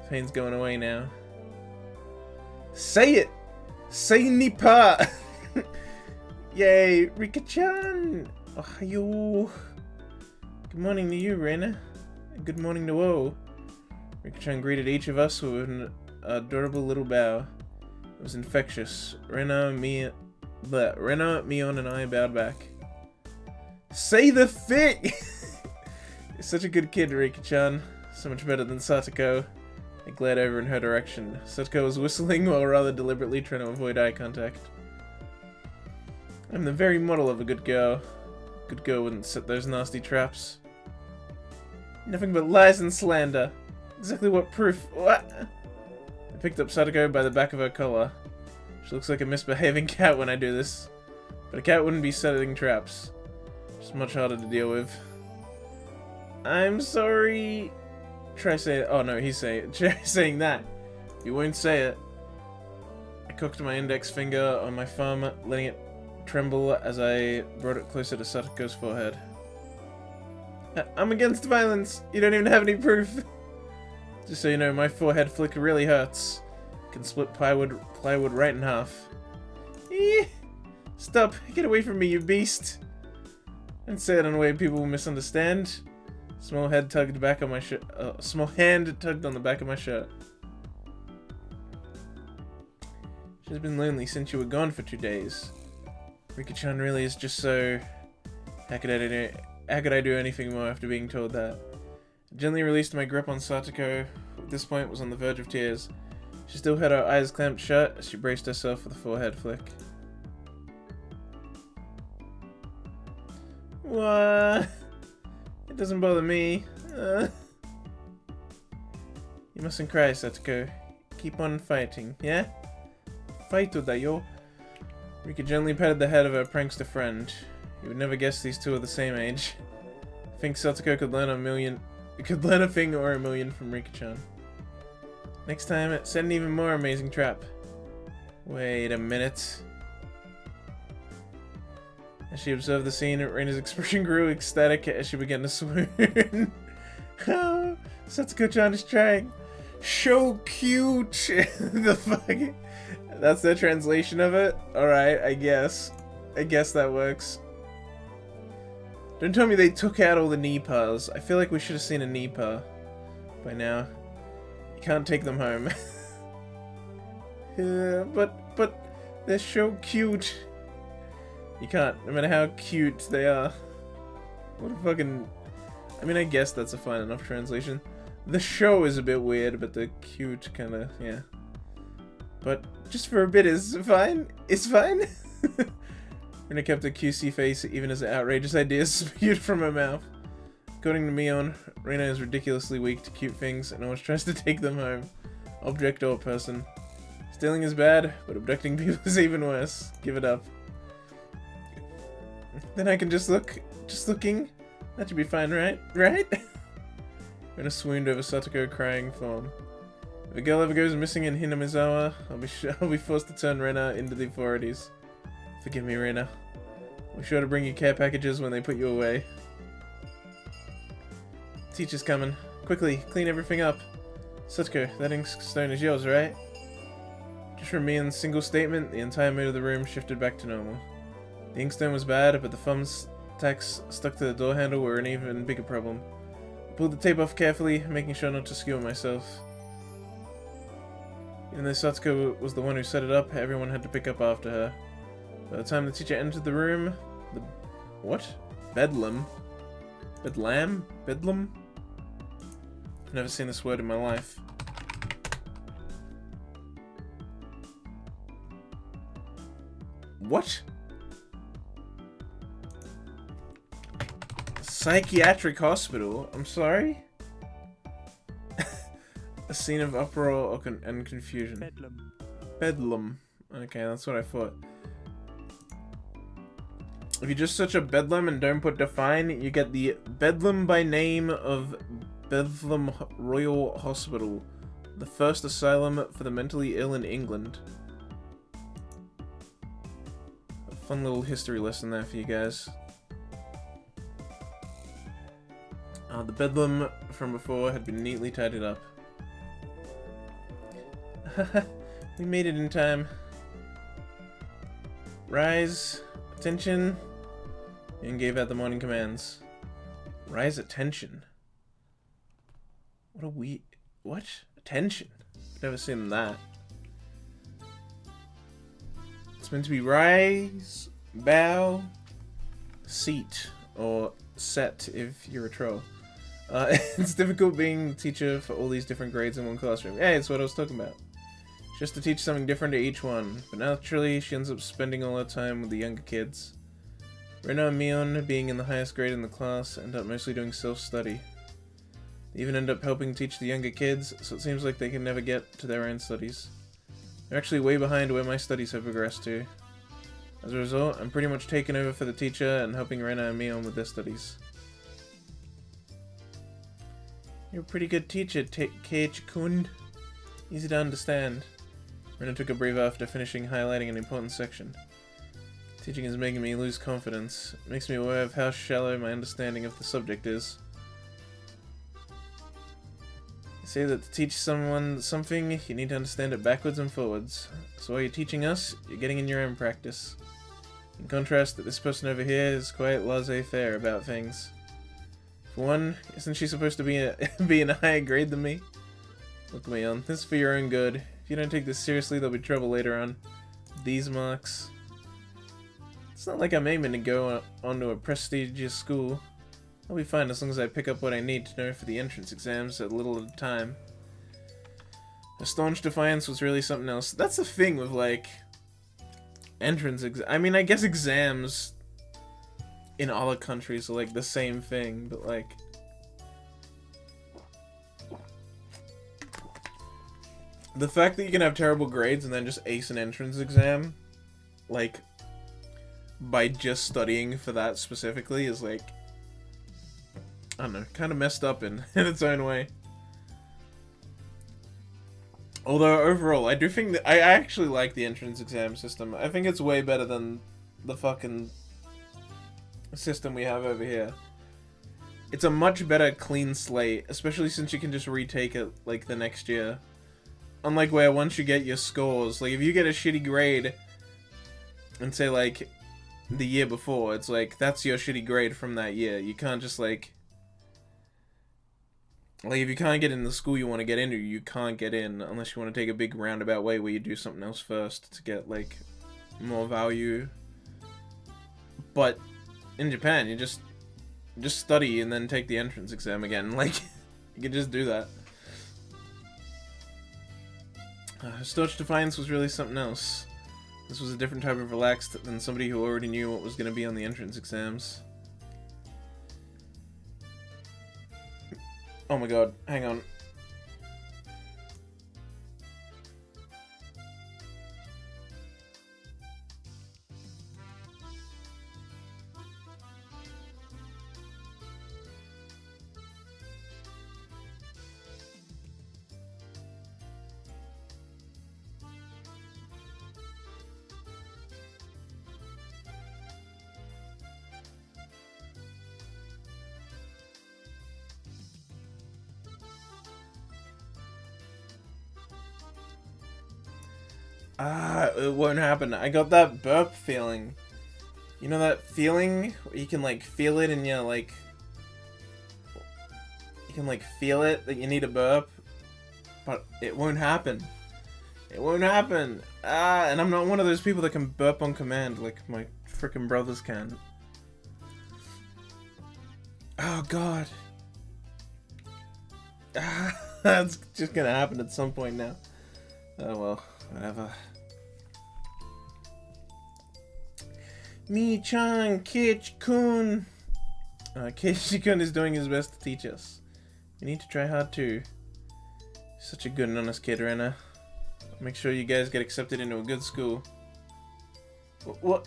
The pain's going away now. Say it! Say Nipa! Yay, Rika-chan! Ohayo! Good morning to you, Rena. Good morning to all. Rika-chan greeted each of us with an adorable little bow. It was infectious. Rena, Mion, and I bowed back. Say the thing! You're such a good kid, Rika-chan. So much better than Satoko. I glared over in her direction. Satoko was whistling while rather deliberately trying to avoid eye contact. I'm the very model of a good girl. A good girl wouldn't set those nasty traps. Nothing but lies and slander. Exactly what proof... What? I picked up Satoko by the back of her collar. She looks like a misbehaving cat when I do this. But a cat wouldn't be setting traps. It's much harder to deal with. I'm sorry... Try saying... Oh no, he's saying... Try saying that. You won't say it. I cocked my index finger on my thumb, letting it tremble as I brought it closer to Satoko's forehead. I'm against violence. You don't even have any proof. Just so you know, my forehead flick really hurts. It can split plywood right in half. Eee! Stop! Get away from me, you beast! Don't say it in a way people will misunderstand. Small hand tugged back on my shirt. Small hand tugged on the back of my shirt. She's been lonely since you were gone for 2 days. Rika-chan really is just so... How could I do anything more after being told that? I gently released my grip on Satoko, who at this point was on the verge of tears. She still had her eyes clamped shut as she braced herself for the forehead flick. What? It doesn't bother me. You mustn't cry, Satoko. Keep on fighting, yeah? Fighto da yo. Rika gently patted the head of her prankster friend. You would never guess these two are the same age. I think Satoko could learn a thing or a million from Rika-chan. Next time, set an even more amazing trap. Wait a minute. As she observed the scene, Reina's expression grew ecstatic as she began to swoon. Oh, Satsuko-chan is trying. So cute! The fuck? That's their translation of it? Alright, I guess. I guess that works. Don't tell me they took out all the Nippers. I feel like we should have seen a Nipper by now. You can't take them home. But they're so cute. You can't, no matter how cute they are. What a fucking... I mean, I guess that's a fine enough translation. The show is a bit weird, but the cute kinda, yeah. But just for a bit is fine. It's fine. Rina kept a QC face even as the outrageous ideas spewed from her mouth. According to Mion, Rina is ridiculously weak to cute things and always tries to take them home. Object or person. Stealing is bad, but abducting people is even worse. Give it up. Then I can just look. Just looking. That should be fine, right? Right? Rina swooned over Satoko crying form. If a girl ever goes missing in Hinamizawa, I'll be forced to turn Rina into the authorities. Forgive me, Rina. Be sure to bring your care packages when they put you away. Teacher's coming. Quickly, clean everything up. Satoko, that ink stone is yours, right? Just from Mion's single statement, the entire mood of the room shifted back to normal. The inkstone was bad, but the thumbs tacks stuck to the door handle were an even bigger problem. I pulled the tape off carefully, making sure not to skewer myself. Even though Satsuko was the one who set it up, everyone had to pick up after her. By the time the teacher entered the room, the... what? Bedlam? Bedlam? Bedlam? I've never seen this word in my life. What? Psychiatric hospital? I'm sorry? A scene of uproar and confusion. Bedlam. Bedlam. Okay, that's what I thought. If you just search up Bedlam and don't put define, you get the Bedlam by name of Bedlam Royal Hospital, the first asylum for the mentally ill in England. A fun little history lesson there for you guys. The Bedlam from before had been neatly tidied up. We made it in time. Rise. Attention. And gave out the morning commands. Rise attention. What a what? Attention. I've never seen that. It's meant to be rise, bow, seat, or set if you're a troll. It's difficult being teacher for all these different grades in one classroom. Hey, it's what I was talking about. Just to teach something different to each one, but naturally she ends up spending all her time with the younger kids. Rena and Mion, being in the highest grade in the class, end up mostly doing self-study. They even end up helping teach the younger kids, so it seems like they can never get to their own studies. They're actually way behind where my studies have progressed to. As a result, I'm pretty much taking over for the teacher and helping Rena and Mion with their studies. You're a pretty good teacher, Keiichi-kun. Easy to understand. Rena took a breather after finishing highlighting an important section. Teaching is making me lose confidence. It makes me aware of how shallow my understanding of the subject is. They say that to teach someone something, you need to understand it backwards and forwards. So while you're teaching us, you're getting in your own practice. In contrast, this person over here is quite laissez-faire about things. For one, isn't she supposed to be in a higher grade than me? Look, Leon, this is for your own good. If you don't take this seriously, there'll be trouble later on. These marks... It's not like I'm aiming to go onto a prestigious school. I'll be fine as long as I pick up what I need to know for the entrance exams a little at a time. A staunch defiance was really something else. That's the thing with, like, entrance exams. I mean, I guess exams in other countries are, like, the same thing, but, like... The fact that you can have terrible grades and then just ace an entrance exam, like, by just studying for that specifically is, like, I don't know, kind of messed up in its own way. Although, overall, I do think that I actually like the entrance exam system. I think it's way better than the fucking system we have over here. It's a much better clean slate, especially since you can just retake it, like, the next year. Unlike where once you get your scores, like, if you get a shitty grade and say, like, the year before, it's like, that's your shitty grade from that year. You can't just, like, if you can't get in the school you want to get into, you can't get in unless you want to take a big roundabout way where you do something else first to get, like, more value. But in Japan, you just study and then take the entrance exam again. Like, you can just do that. Staunch Defiance was really something else. This was a different type of relaxed than somebody who already knew what was going to be on the entrance exams. Oh my god, hang on. It won't happen. I got that burp feeling. You know that feeling? Where you can, like, feel it in your, like... You can, like, feel it that you need a burp. But it won't happen. It won't happen. And I'm not one of those people that can burp on command like my frickin' brothers can. Oh, God. That's just gonna happen at some point now. Oh, well. Whatever. Mi-chan, Keiichi-kun. Keiichi-kun is doing his best to teach us. You need to try hard too. Such a good and honest kid, Rena. Make sure you guys get accepted into a good school. What?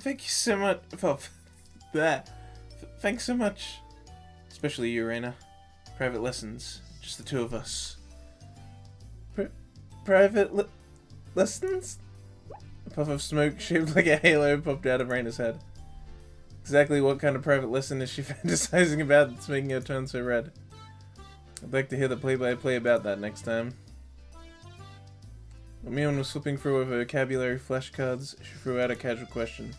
Thank you so much. Oh, that. Thanks so much. Especially you, Rena. Private lessons. Just the two of us. Private lessons? A puff of smoke shaped like a halo popped out of Reina's head. Exactly what kind of private lesson is she fantasizing about that's making her turn so red? I'd like to hear the play-by-play about that next time. When Mion was flipping through her vocabulary flashcards, she threw out a casual question.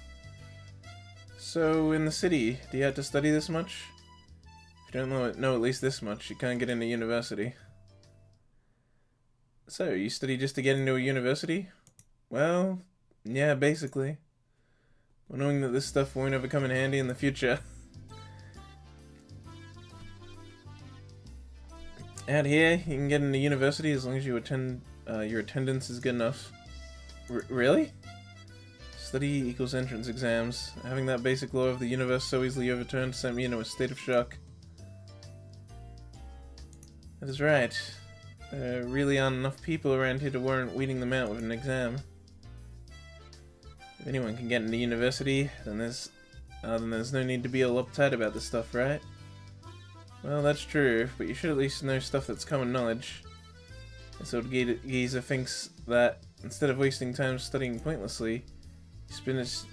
So, in the city, do you have to study this much? If you don't know at least this much, you can't get into university. So, you study just to get into a university? Well, yeah, basically. Well, knowing that this stuff won't ever come in handy in the future. Out here, you can get into university as long as you attend, your attendance is good enough. Really? Study equals entrance exams. Having that basic law of the universe so easily overturned sent me into a state of shock. That is right. There really aren't enough people around here to warrant weeding them out with an exam. If anyone can get into university, then there's no need to be all uptight about this stuff, right? Well, that's true, but you should at least know stuff that's common knowledge. This old geezer thinks that instead of wasting time studying pointlessly, you spend his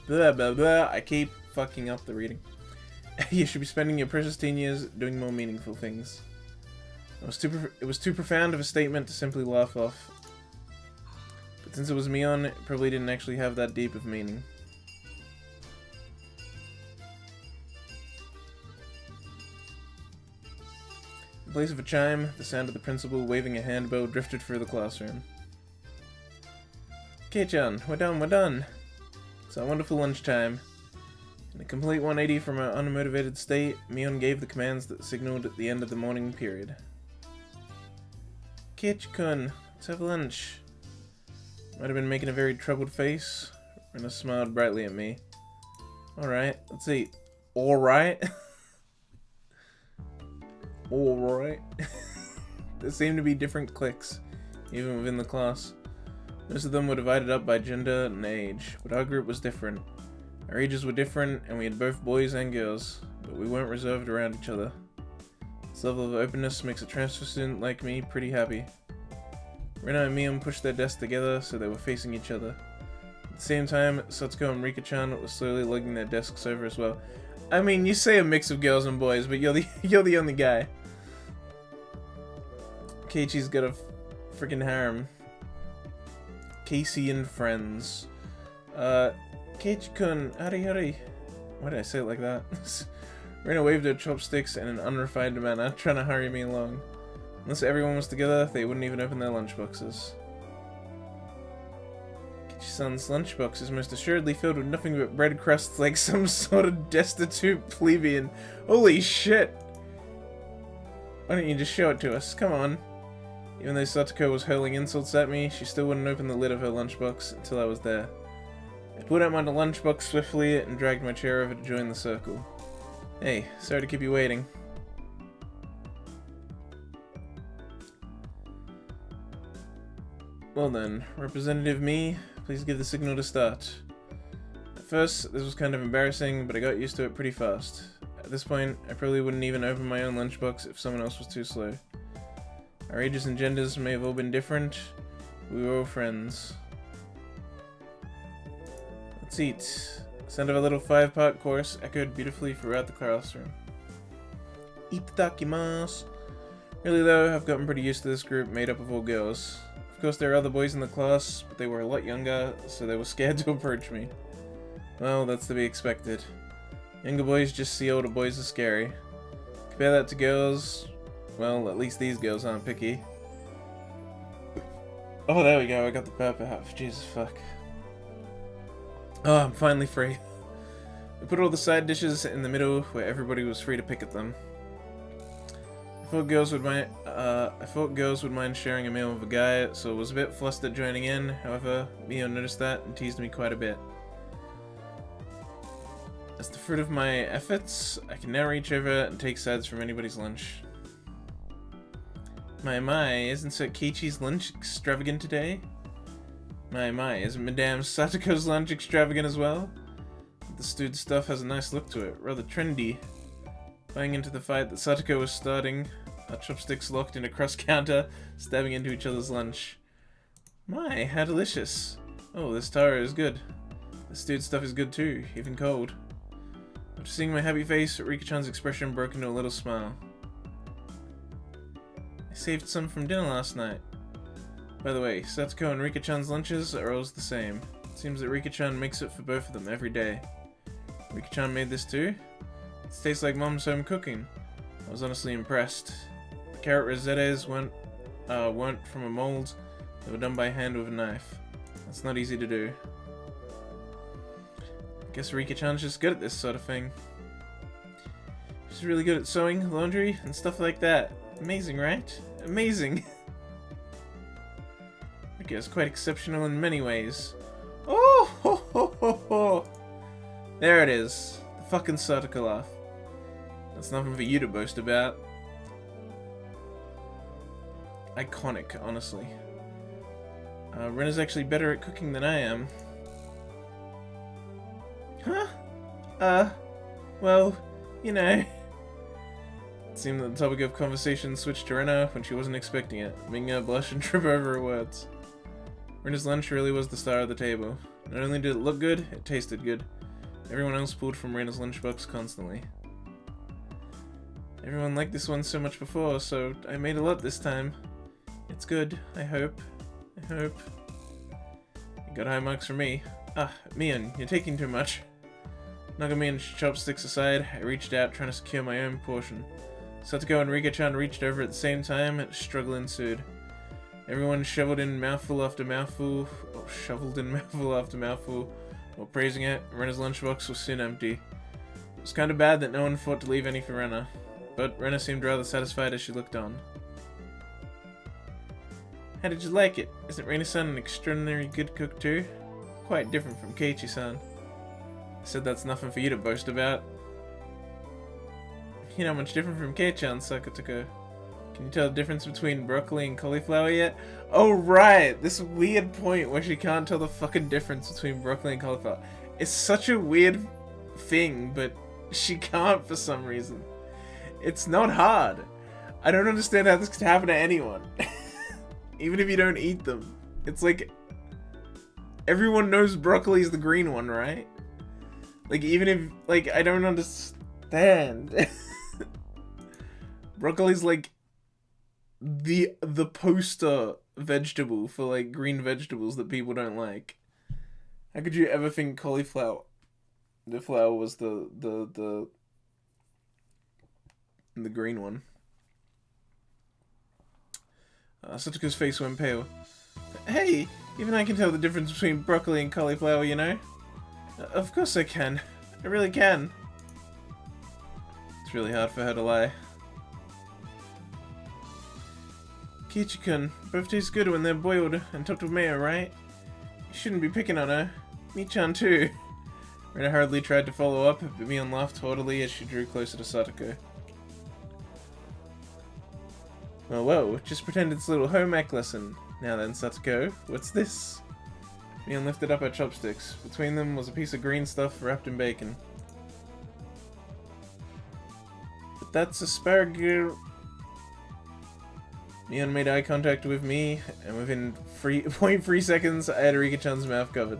blah blah blah. I keep fucking up the reading. You should be spending your precious teen years doing more meaningful things. It was too profound of a statement to simply laugh off. But since it was Mion, it probably didn't actually have that deep of meaning. In place of a chime, the sound of the principal waving a handbell drifted through the classroom. Kei-chan, we're done. It's our wonderful lunchtime. In a complete 180 from our unmotivated state, Mion gave the commands that signaled at the end of the morning period. Keiichi-kun, let's have lunch. Might have been making a very troubled face. Rena smiled brightly at me. Alright, let's eat. Alright? Alright. There seem to be different clicks even within the class. Most of them were divided up by gender and age, but our group was different. Our ages were different, and we had both boys and girls, but we weren't reserved around each other. This level of openness makes a transfer student like me pretty happy. Rena and Mion pushed their desks together so they were facing each other. At the same time, Satsuko and Rika-chan were slowly lugging their desks over as well. I mean, you say a mix of girls and boys, but you're the only guy. Keiichi's got a freaking harem. Casey and friends. Keiichi-kun, hurry. Why did I say it like that? Rena waved her chopsticks in an unrefined manner, trying to hurry me along. Unless everyone was together, they wouldn't even open their lunchboxes. Keiichi-san's lunchbox is most assuredly filled with nothing but bread crusts like some sort of destitute plebeian. Holy shit! Why don't you just show it to us? Come on. Even though Satoko was hurling insults at me, she still wouldn't open the lid of her lunchbox until I was there. I put out my lunchbox swiftly and dragged my chair over to join the circle. Hey, sorry to keep you waiting. Well then, Representative Me, please give the signal to start. At first, this was kind of embarrassing, but I got used to it pretty fast. At this point, I probably wouldn't even open my own lunchbox if someone else was too slow. Our ages and genders may have all been different, but we were all friends. Let's eat. The sound of a little 5-part course echoed beautifully throughout the classroom. Itadakimasu. Really though, I've gotten pretty used to this group made up of all girls. Of course there are other boys in the class, but they were a lot younger, so they were scared to approach me. Well, that's to be expected. Younger boys just see older boys as scary. Compare that to girls, well, at least these girls aren't picky. Oh, there we go, I got the purple half. Jesus fuck. Oh, I'm finally free. We put all the side dishes in the middle where everybody was free to pick at them. I thought girls would mind sharing a meal with a guy, so I was a bit flustered joining in. However, Mio noticed that and teased me quite a bit. As the fruit of my efforts, I can now reach over and take sides from anybody's lunch. My, isn't Sir Keiichi's lunch extravagant today? My, isn't Madame Satoko's lunch extravagant as well? The stewed stuff has a nice look to it, rather trendy. Buying into the fight that Satoko was starting, our chopsticks locked in a cross-counter, stabbing into each other's lunch. My, how delicious. Oh, this taro is good. The stewed stuff is good too, even cold. After seeing my happy face, Rika-chan's expression broke into a little smile. I saved some from dinner last night. By the way, Satoko and Rika-chan's lunches are always the same. It seems that Rika-chan makes it for both of them every day. Rika-chan made this too? It tastes like Mom's home cooking. I was honestly impressed. The carrot rosettes weren't from a mold. They were done by hand with a knife. That's not easy to do. I guess Rika-chan's just good at this sort of thing. She's really good at sewing, laundry, and stuff like that. Amazing, right? Amazing! Rika is quite exceptional in many ways. Oh ho ho ho ho! There it is. The fucking Satoko laugh. That's nothing for you to boast about. Iconic, honestly. Rena's actually better at cooking than I am. Huh? Well, you know. It seemed that the topic of conversation switched to Rena when she wasn't expecting it, making her blush and trip over her words. Rena's lunch really was the star of the table. Not only did it look good, it tasted good. Everyone else pulled from Rena's lunchbox constantly. Everyone liked this one so much before, so I made a lot this time. It's good, I hope. I hope. You got high marks from me. Ah, Mion, you're taking too much. Knocking Mion's chopsticks aside, I reached out, trying to secure my own portion. Satoko and Rika-chan reached over at the same time, and a struggle ensued. Everyone shoveled in mouthful after mouthful, while praising it. Rena's lunchbox was soon empty. It was kind of bad that no one thought to leave any for Rena, but Rena seemed rather satisfied as she looked on. How did you like it? Isn't Rena-san an extraordinary good cook too? Quite different from Keiichi-san. I said that's nothing for you to boast about. You're not much different from Kei-chan, Sakatoko. Can you tell the difference between broccoli and cauliflower yet? Oh, right! This weird point where she can't tell the fucking difference between broccoli and cauliflower. It's such a weird thing, but she can't for some reason. It's not hard. I don't understand how this could happen to anyone. Even if you don't eat them. It's like... everyone knows broccoli's the green one, right? Like, even if... like, I don't understand. Broccoli's like... the poster vegetable for, like, green vegetables that people don't like. How could you ever think cauliflower... the flower was the green one? Satsuko's face went pale. Hey, even I can tell the difference between broccoli and cauliflower, you know? Of course I can. I really can. It's really hard for her to lie. Kichi-kun, both taste good when they're boiled and topped with mayo, right? You shouldn't be picking on her. Mi-chan too. Rena hurriedly tried to follow up, but Mion laughed haughtily as she drew closer to Satoko. Well, whoa, just pretend it's a little home ec lesson. Now then, Satoko, what's this? Mion lifted up her chopsticks. Between them was a piece of green stuff wrapped in bacon. But that's asparagus. Mion made eye contact with me, and within 0.3 seconds, I had Rika-chan's mouth covered.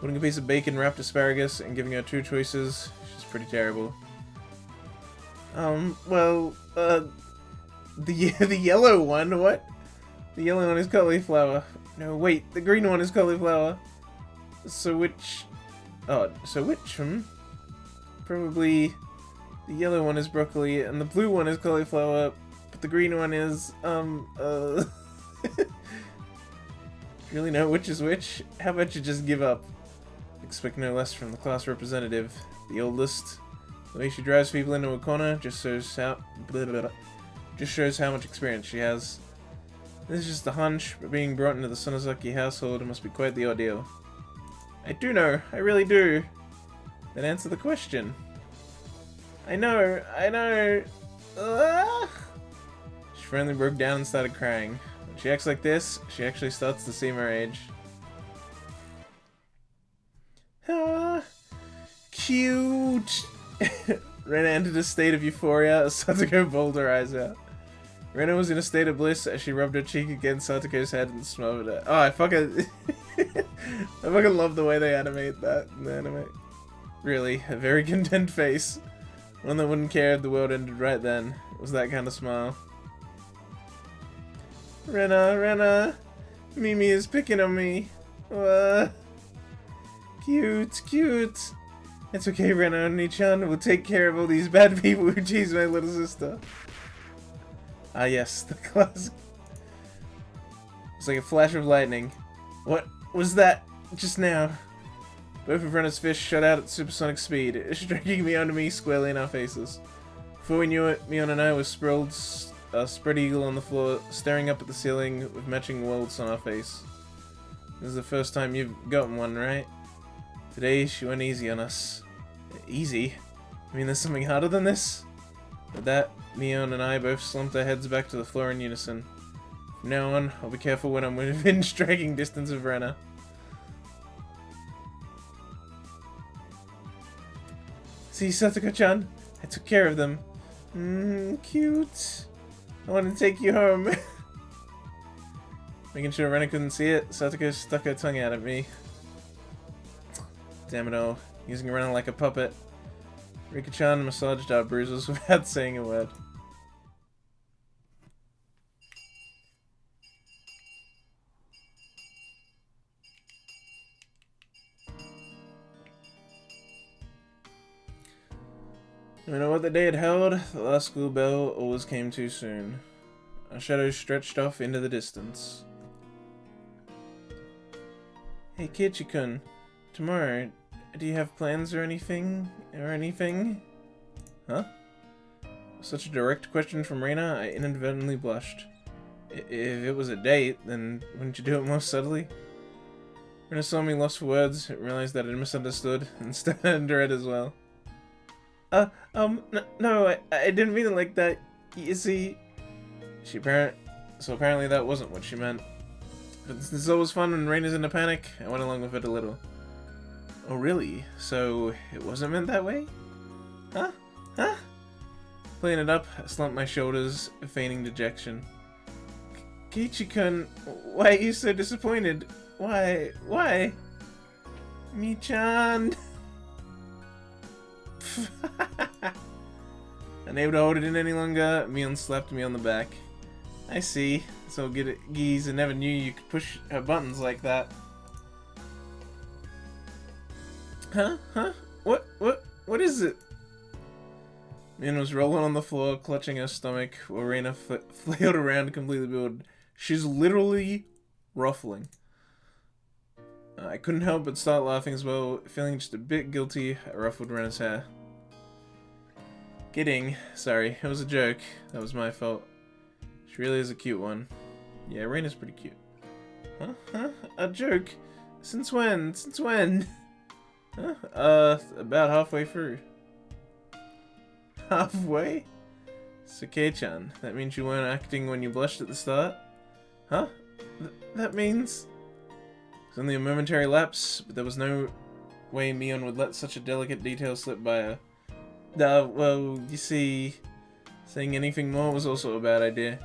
Putting a piece of bacon-wrapped asparagus and giving her two choices, she's pretty terrible. The yellow one, what? The yellow one is cauliflower. No, wait, the green one is cauliflower. So which... oh, so which, Probably the yellow one is broccoli, and the blue one is cauliflower, but the green one is, Do you really know which is which? How about you just give up? Expect no less from the class representative. The oldest. The way she drives people into a corner just shows how... just shows how much experience she has. This is just a hunch, but being brought into the Sonozaki household must be quite the ordeal. I do know, I really do. Then answer the question. I know. She finally broke down and started crying. When she acts like this, she actually starts to seem her age. Ah, cute! Rena entered a state of euphoria as Satoko bawled her eyes out. Rena was in a state of bliss as she rubbed her cheek against Satoko's head and smothered it. Oh, I fucking... I fucking love the way they animate that in the anime. Really, a very content face. One that wouldn't care if the world ended right then. It was that kind of smile. Rena! Mimi is picking on me. Cute. It's okay, Rena. Oni-chan will take care of all these bad people who tease my little sister. Ah yes, the classic. It's like a flash of lightning. What was that just now? Both of Rena's fish shot out at supersonic speed, striking Mion and me squarely in our faces. Before we knew it, Mion and I were spread eagle on the floor, staring up at the ceiling with matching welts on our face. This is the first time you've gotten one, right? Today, she went easy on us. Easy? I mean, there's something harder than this? With that, Mion and I both slumped our heads back to the floor in unison. From now on, I'll be careful when I'm within striking distance of Rena. See, Satoko-chan? I took care of them. Cute. I want to take you home. Making sure Rena couldn't see it, Satoko stuck her tongue out at me. Damn it all. Using Rena like a puppet. Rika-chan massaged our bruises without saying a word. No matter what the day had held, the last school bell always came too soon. Our shadows stretched off into the distance. Hey Kichi-kun, tomorrow, do you have plans or anything? Huh? Such a direct question from Rena, I inadvertently blushed. If it was a date, then wouldn't you do it more subtly? Rena saw me lost for words, and realized that I misunderstood, and stared under it as well. No, I didn't mean it like that. You see, So apparently that wasn't what she meant. But this is always fun when Rain is in a panic. I went along with it a little. Oh really? So it wasn't meant that way? Huh? Huh? Playing it up, I slumped my shoulders, feigning dejection. Keiichi-kun, why are you so disappointed? Why? Why? Mi-chan! Unable to hold it in any longer, Mion slapped me on the back. I see. So good at geese, I never knew you could push her buttons like that. Huh? Huh? What is it? Mion was rolling on the floor, clutching her stomach, while Reina flailed around completely bewildered. She's literally ruffling. I couldn't help but start laughing as well, feeling just a bit guilty. I ruffled Rena's hair. Kidding. Sorry, it was a joke. That was my fault. She really is a cute one. Yeah, Reina's pretty cute. Huh? Huh? A joke? Since when? Since when? Huh? About halfway through. Halfway? Sakei-chan, that means you weren't acting when you blushed at the start? Huh? That means... It was only a momentary lapse, but there was no way Mion would let such a delicate detail slip by her. Well, you see, saying anything more was also a bad idea.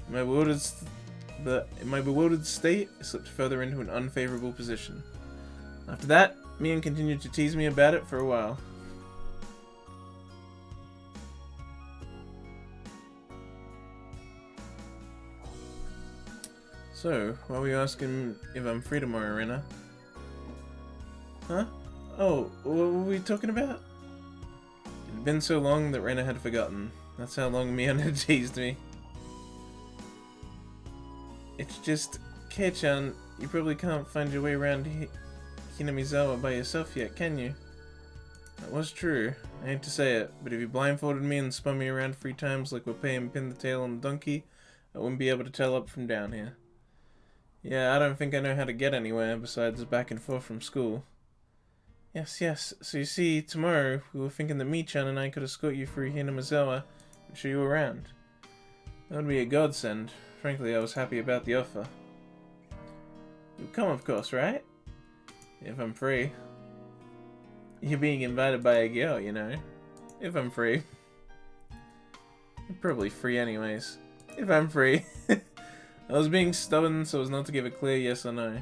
In my bewildered state, I slipped further into an unfavorable position. After that, Mion continued to tease me about it for a while. So, why were you asking if I'm free tomorrow, Rena? Huh? Oh, what were we talking about? It had been so long that Rena had forgotten. That's how long Mion had teased me. It's just, Kei-chan, you probably can't find your way around Hinamizawa by yourself yet, can you? That was true. I hate to say it, but if you blindfolded me and spun me around 3 times like we're playing pin the tail on the donkey, I wouldn't be able to tell up from down here. Yeah, I don't think I know how to get anywhere besides back and forth from school. Yes. So you see, tomorrow we were thinking that Mi-chan and I could escort you through Hinamizawa and show you around. That would be a godsend. Frankly, I was happy about the offer. You'll come, of course, right? If I'm free. You're being invited by a girl, you know. If I'm free. I'm probably free anyways. If I'm free. I was being stubborn so as not to give a clear yes or no.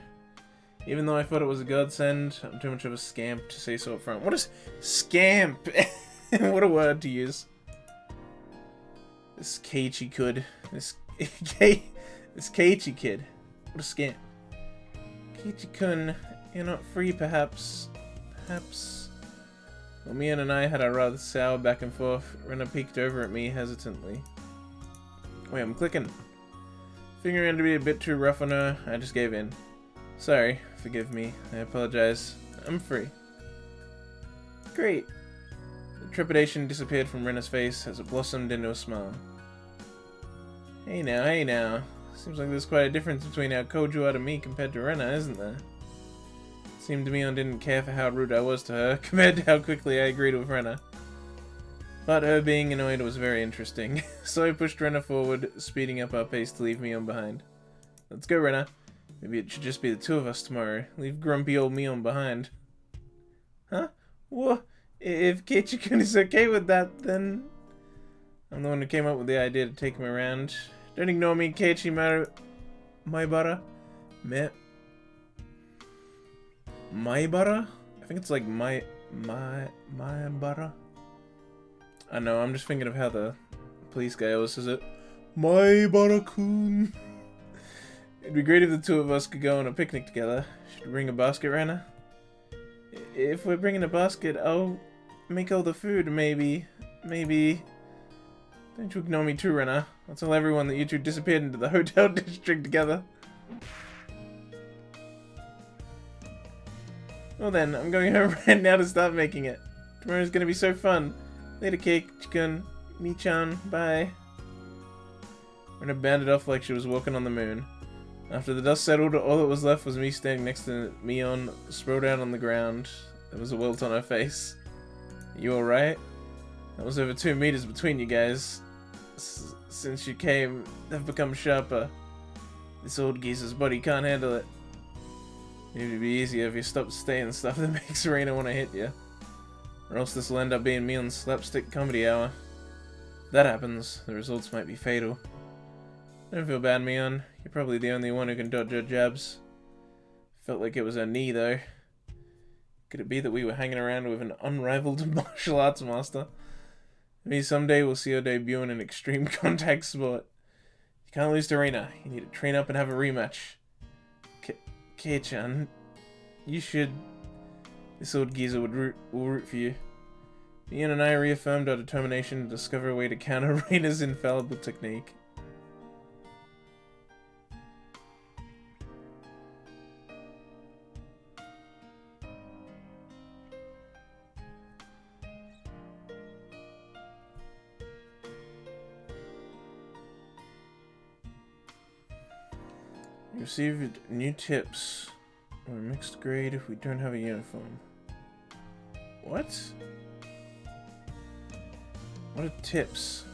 Even though I thought it was a godsend, I'm too much of a scamp to say so up front. What is scamp? What a word to use. This Keiichi kid. This Keiichi kid. What a scamp. Keiichi-kun, you're not free perhaps. Well, Mion and I had a rather sour back and forth. Rena peeked over at me hesitantly. Wait, I'm clicking. Figuring it to be a bit too rough on her, I just gave in. Sorry, forgive me. I apologize. I'm free. Great. The trepidation disappeared from Rena's face as it blossomed into a smile. Hey now. Seems like there's quite a difference between how cold you are to me compared to Rena, isn't there? It seemed to me I didn't care for how rude I was to her compared to how quickly I agreed with Rena. But her being annoyed was very interesting, so I pushed Rena forward, speeding up our pace to leave Mion behind. Let's go, Rena. Maybe it should just be the 2 of us tomorrow. Leave grumpy old Mion behind. Huh? What? If Keiichi-kun is okay with that, then... I'm the one who came up with the idea to take him around. Don't ignore me, Keiichi Maibara? Maibara? I think it's like Maibara? I know, I'm just thinking of how the police guy always says it. Maibara-kun. It'd be great if the 2 of us could go on a picnic together. Should we bring a basket, Rena? If we're bringing a basket, I'll make all the food, maybe. Don't you ignore me too, Rena. I'll tell everyone that you 2 disappeared into the hotel district together. Well then, I'm going home right now to start making it. Tomorrow's gonna be so fun. Later, Keiichi-kun. Mi-chan. Bye. Rena bounded off like she was walking on the moon. After the dust settled, all that was left was me standing next to Mion, sprawled out on the ground. There was a welt on her face. You alright? That was over 2 meters between you guys. Since you came, they've become sharper. This old geezer's body can't handle it. Maybe it'd be easier if you stopped saying stuff that makes Raina want to hit you. Or else this will end up being Mion's slapstick comedy hour. If that happens, the results might be fatal. Don't feel bad, Mion. You're probably the only one who can dodge our jabs. Felt like it was our knee, though. Could it be that we were hanging around with an unrivaled martial arts master? Maybe someday we'll see her debut in an extreme contact sport. You can't lose to Raina. You need to train up and have a rematch. Kei-chan, you should. This old geezer will root for you. Ian and I reaffirmed our determination to discover a way to counter Raina's infallible technique. You received new tips. Or a mixed grade if we don't have a uniform. What? What are tips?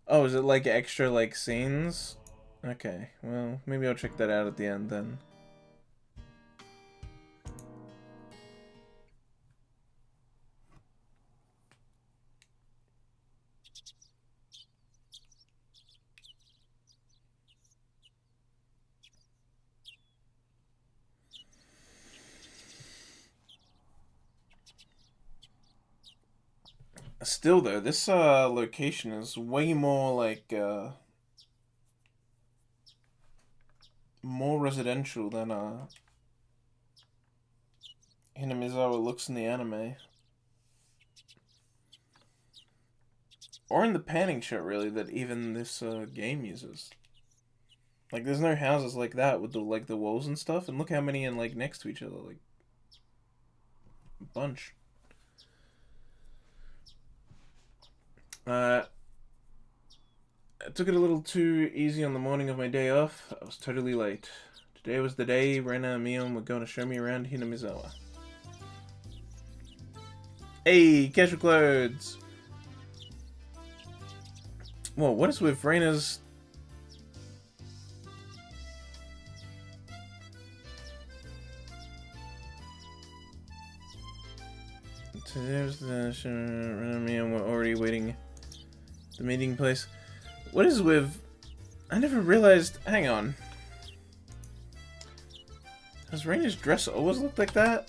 Oh, is it like extra like scenes? Okay, well, maybe I'll check that out at the end then. Still though, this location is way more like more residential than Hinamizawa looks in the anime. Or in the panning shot really that even this game uses. Like there's no houses like that with the walls and stuff, and look how many in like next to each other, like a bunch. I took it a little too easy on the morning of my day off. I was totally late. Today was the day Rena and Mion were going to show me around Hinamizawa. Hey, casual clothes! Whoa, what is with Rena's... There's the Rena and Mion were already waiting at the meeting place. What is with... I never realized... Hang on. Has Rena's dress always looked like that?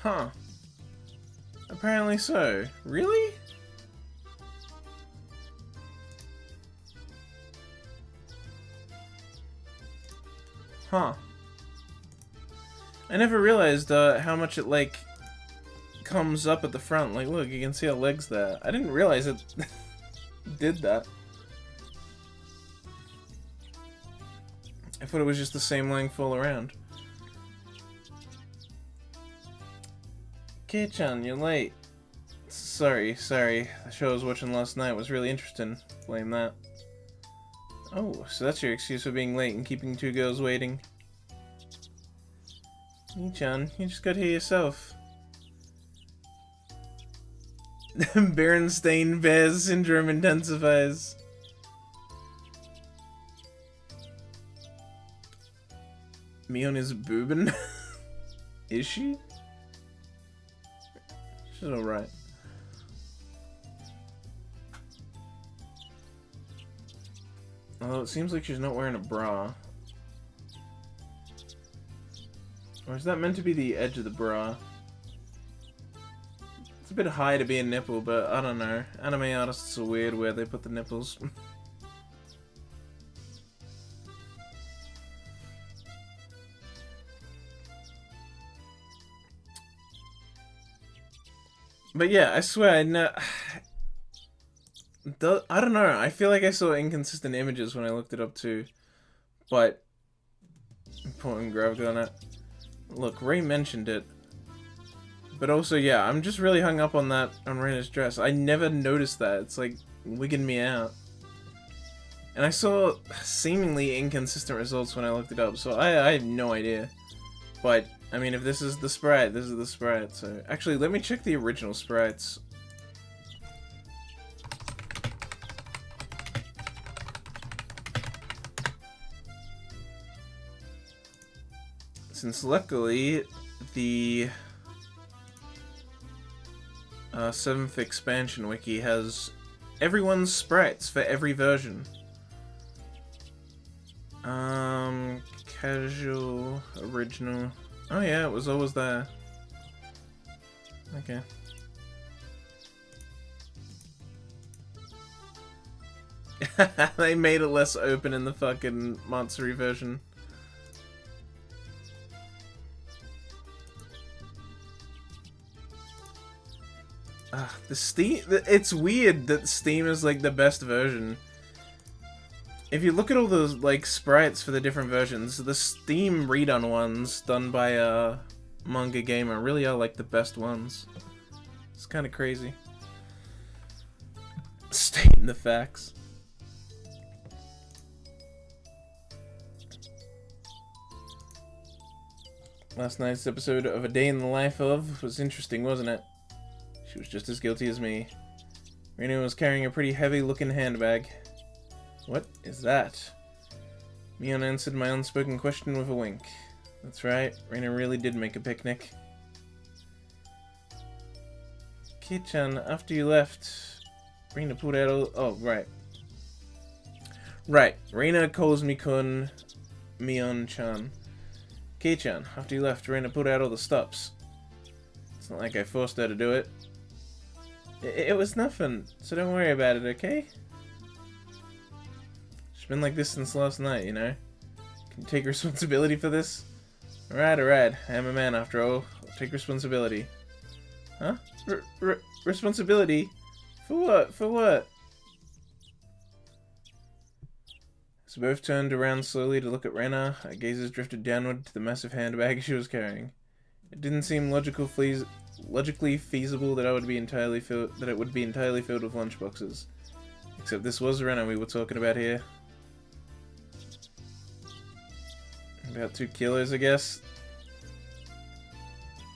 Huh. Apparently so. Really? Huh. I never realized how much it, like, comes up at the front. Like, look, you can see her legs there. I didn't realize it did that. I thought it was just the same length all around. Kei-chan, you're late. Sorry. The show I was watching last night was really interesting. Blame that. Oh, so that's your excuse for being late and keeping two girls waiting. Kei-chan, you just got here yourself. Berenstain Bears syndrome intensifies. Mion is boobin'? Is she? She's alright. Although it seems like she's not wearing a bra. Or is that meant to be the edge of the bra? It's a bit high to be a nipple, but I don't know. Anime artists are weird where they put the nipples. But yeah, I swear, I don't know, I feel like I saw inconsistent images when I looked it up too. But Important graviton it. Look, Ray mentioned it. But also, yeah, I'm just really hung up on that, on Reina's dress. I never noticed that. It's like wigging me out. And I saw seemingly inconsistent results when I looked it up, so I have no idea. But, I mean, if this is the sprite, this is the sprite. So, actually, let me check the original sprites. Since luckily, the 7th expansion wiki has everyone's sprites for every version. Casual, original. Oh yeah, it was always there. Okay. They made it less open in the fucking Matsuri version. The Steam, it's weird that Steam is like the best version. If you look at all those like sprites for the different versions, the Steam redone ones done by Manga Gamer really are like the best ones. It's kind of crazy. Stating the facts. Last night's episode of A Day in the Life of was interesting, wasn't it? She was just as guilty as me. Reina was carrying a pretty heavy-looking handbag. What is that? Mion answered my unspoken question with a wink. That's right, Reina really did make a picnic. Kei-chan, after you left, Reina pulled out all... Oh, right. Right, Reina calls me Kun Mion-chan. Kei-chan, after you left, Reina pulled out all the stops. It's not like I forced her to do it. It was nothing, so don't worry about it, okay? She's been like this since last night, you know? Can you take responsibility for this? Alright, alright. I am a man after all. I'll take responsibility. Huh? Responsibility? For what? For what? As we both turned around slowly to look at Reina, our gazes drifted downward to the massive handbag she was carrying. It didn't seem logically feasible that it would be entirely filled with lunchboxes. Except this was Reina we were talking about here. About 2 kilos, I guess.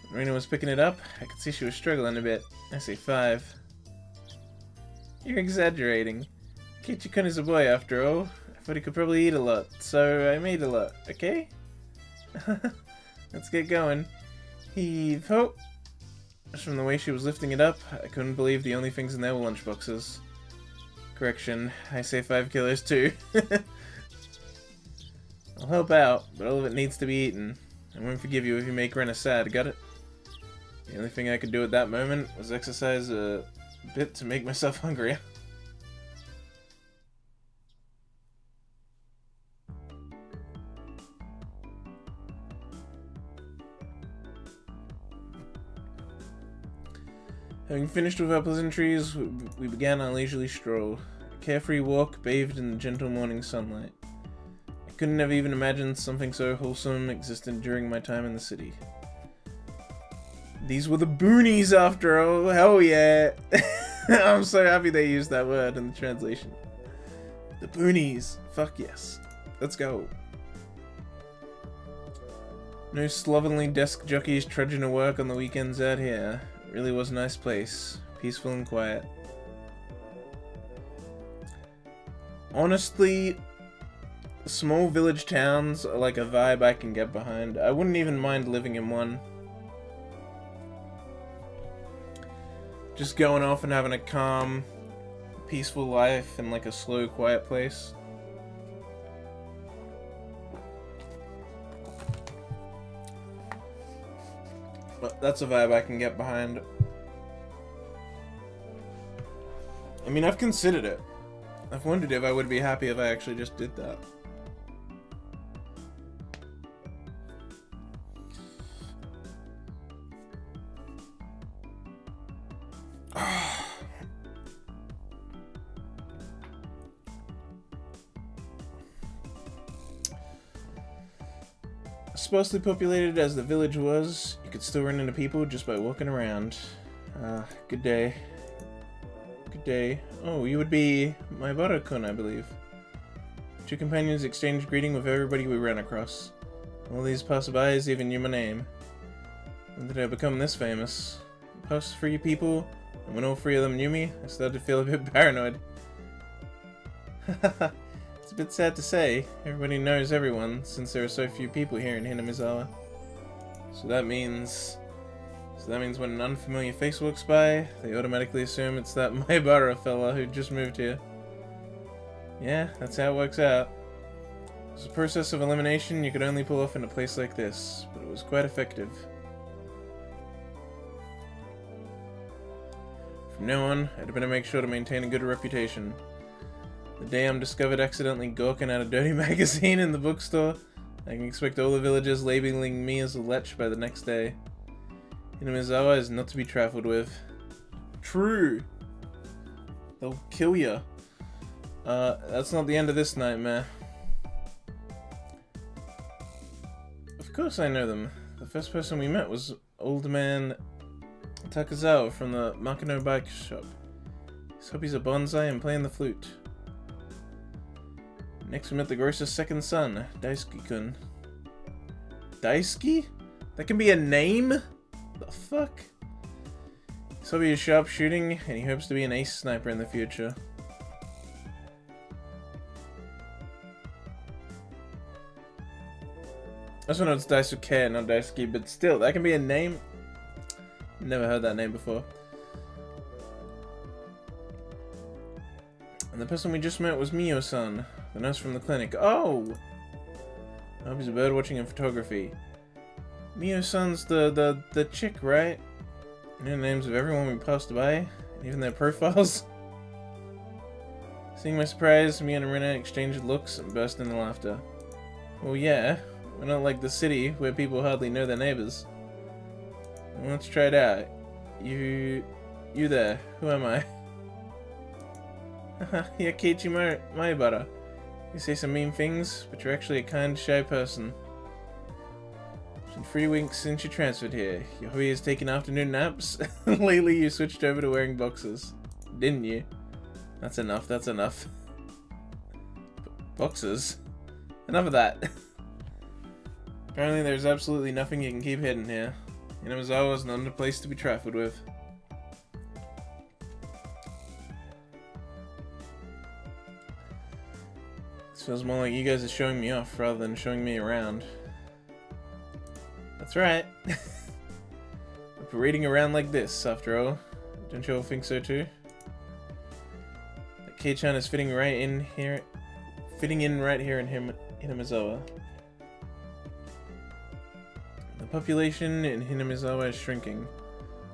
When Reina was picking it up, I could see she was struggling a bit. I say 5. You're exaggerating. Keiichi-kun is a boy after all. I thought he could probably eat a lot, so I made a lot, okay? Let's get going. Heave ho! Just from the way she was lifting it up, I couldn't believe the only things in there were lunchboxes. Correction, I say 5 kilos too. I'll help out, but all of it needs to be eaten. I won't forgive you if you make Reina sad, got it? The only thing I could do at that moment was exercise a bit to make myself hungrier. Having finished with our pleasantries, we began our leisurely stroll. A carefree walk bathed in the gentle morning sunlight. I couldn't have even imagined something so wholesome existed during my time in the city. These were the boonies after all, hell yeah! I'm so happy they used that word in the translation. The boonies, fuck yes. Let's go. No slovenly desk jockeys trudging to work on the weekends out here. It really was a nice place, peaceful and quiet. Honestly, small village towns are like a vibe I can get behind. I wouldn't even mind living in one. Just going off and having a calm, peaceful life in like a slow, quiet place. But that's a vibe I can get behind. I mean, I've considered it. I've wondered if I would be happy if I actually just did that. sparsely populated as the village was, you could still run into people just by walking around. Good day. Good day. Oh, you would be my Barakun, I believe. Two companions exchanged greeting with everybody we ran across. All these passerbys even knew my name. When did I become this famous? Past 3 people, and when all 3 of them knew me, I started to feel a bit paranoid. It's a bit sad to say. Everybody knows everyone, since there are so few people here in Hinamizawa. So that means when an unfamiliar face walks by, they automatically assume it's that Maibara fella who just moved here. Yeah, that's how it works out. It was a process of elimination you could only pull off in a place like this, but it was quite effective. From now on, I'd better make sure to maintain a good reputation. The day I'm discovered accidentally gawking at a dirty magazine in the bookstore, I can expect all the villagers labeling me as a lech by the next day. Hinamizawa is not to be trifled with. True! They'll kill ya. That's not the end of this nightmare. Of course I know them. The first person we met was old man Takazawa from the Makino bike shop. His hobby's a bonsai and playing the flute. Next we met the grocer's second son, Daisuke-kun. Daisuke? That can be a name? The fuck? His hobby is sharpshooting, and he hopes to be an ace sniper in the future. I just know it's Daisuke, not Daisuke, but still, that can be a name? Never heard that name before. And the person we just met was Mio-san, the nurse from the clinic. Oh! I hope he's a birdwatching and photography. Mio-san's the chick, right? I knew the names of everyone we passed by, and even their profiles. Seeing my surprise, me and Arina exchanged looks and burst into laughter. Well, yeah, we're not like the city, where people hardly know their neighbors. Well, let's try it out. You there, who am I? You're Keiichi Maibara. You say some mean things, but you're actually a kind, shy person. It's been 3 weeks since you transferred here. Your hobby is taking afternoon naps. Lately you switched over to wearing boxers. Didn't you? That's enough, that's enough. Boxers? Enough of that. Apparently there's absolutely nothing you can keep hidden here. Hinamizawa is not a place to be trifled with. This feels more like you guys are showing me off rather than showing me around. That's right. We're parading around like this, after all. Don't you all think so too? That Kei-chan is fitting in right here in Hinamizawa. The population in Hinamizawa is shrinking,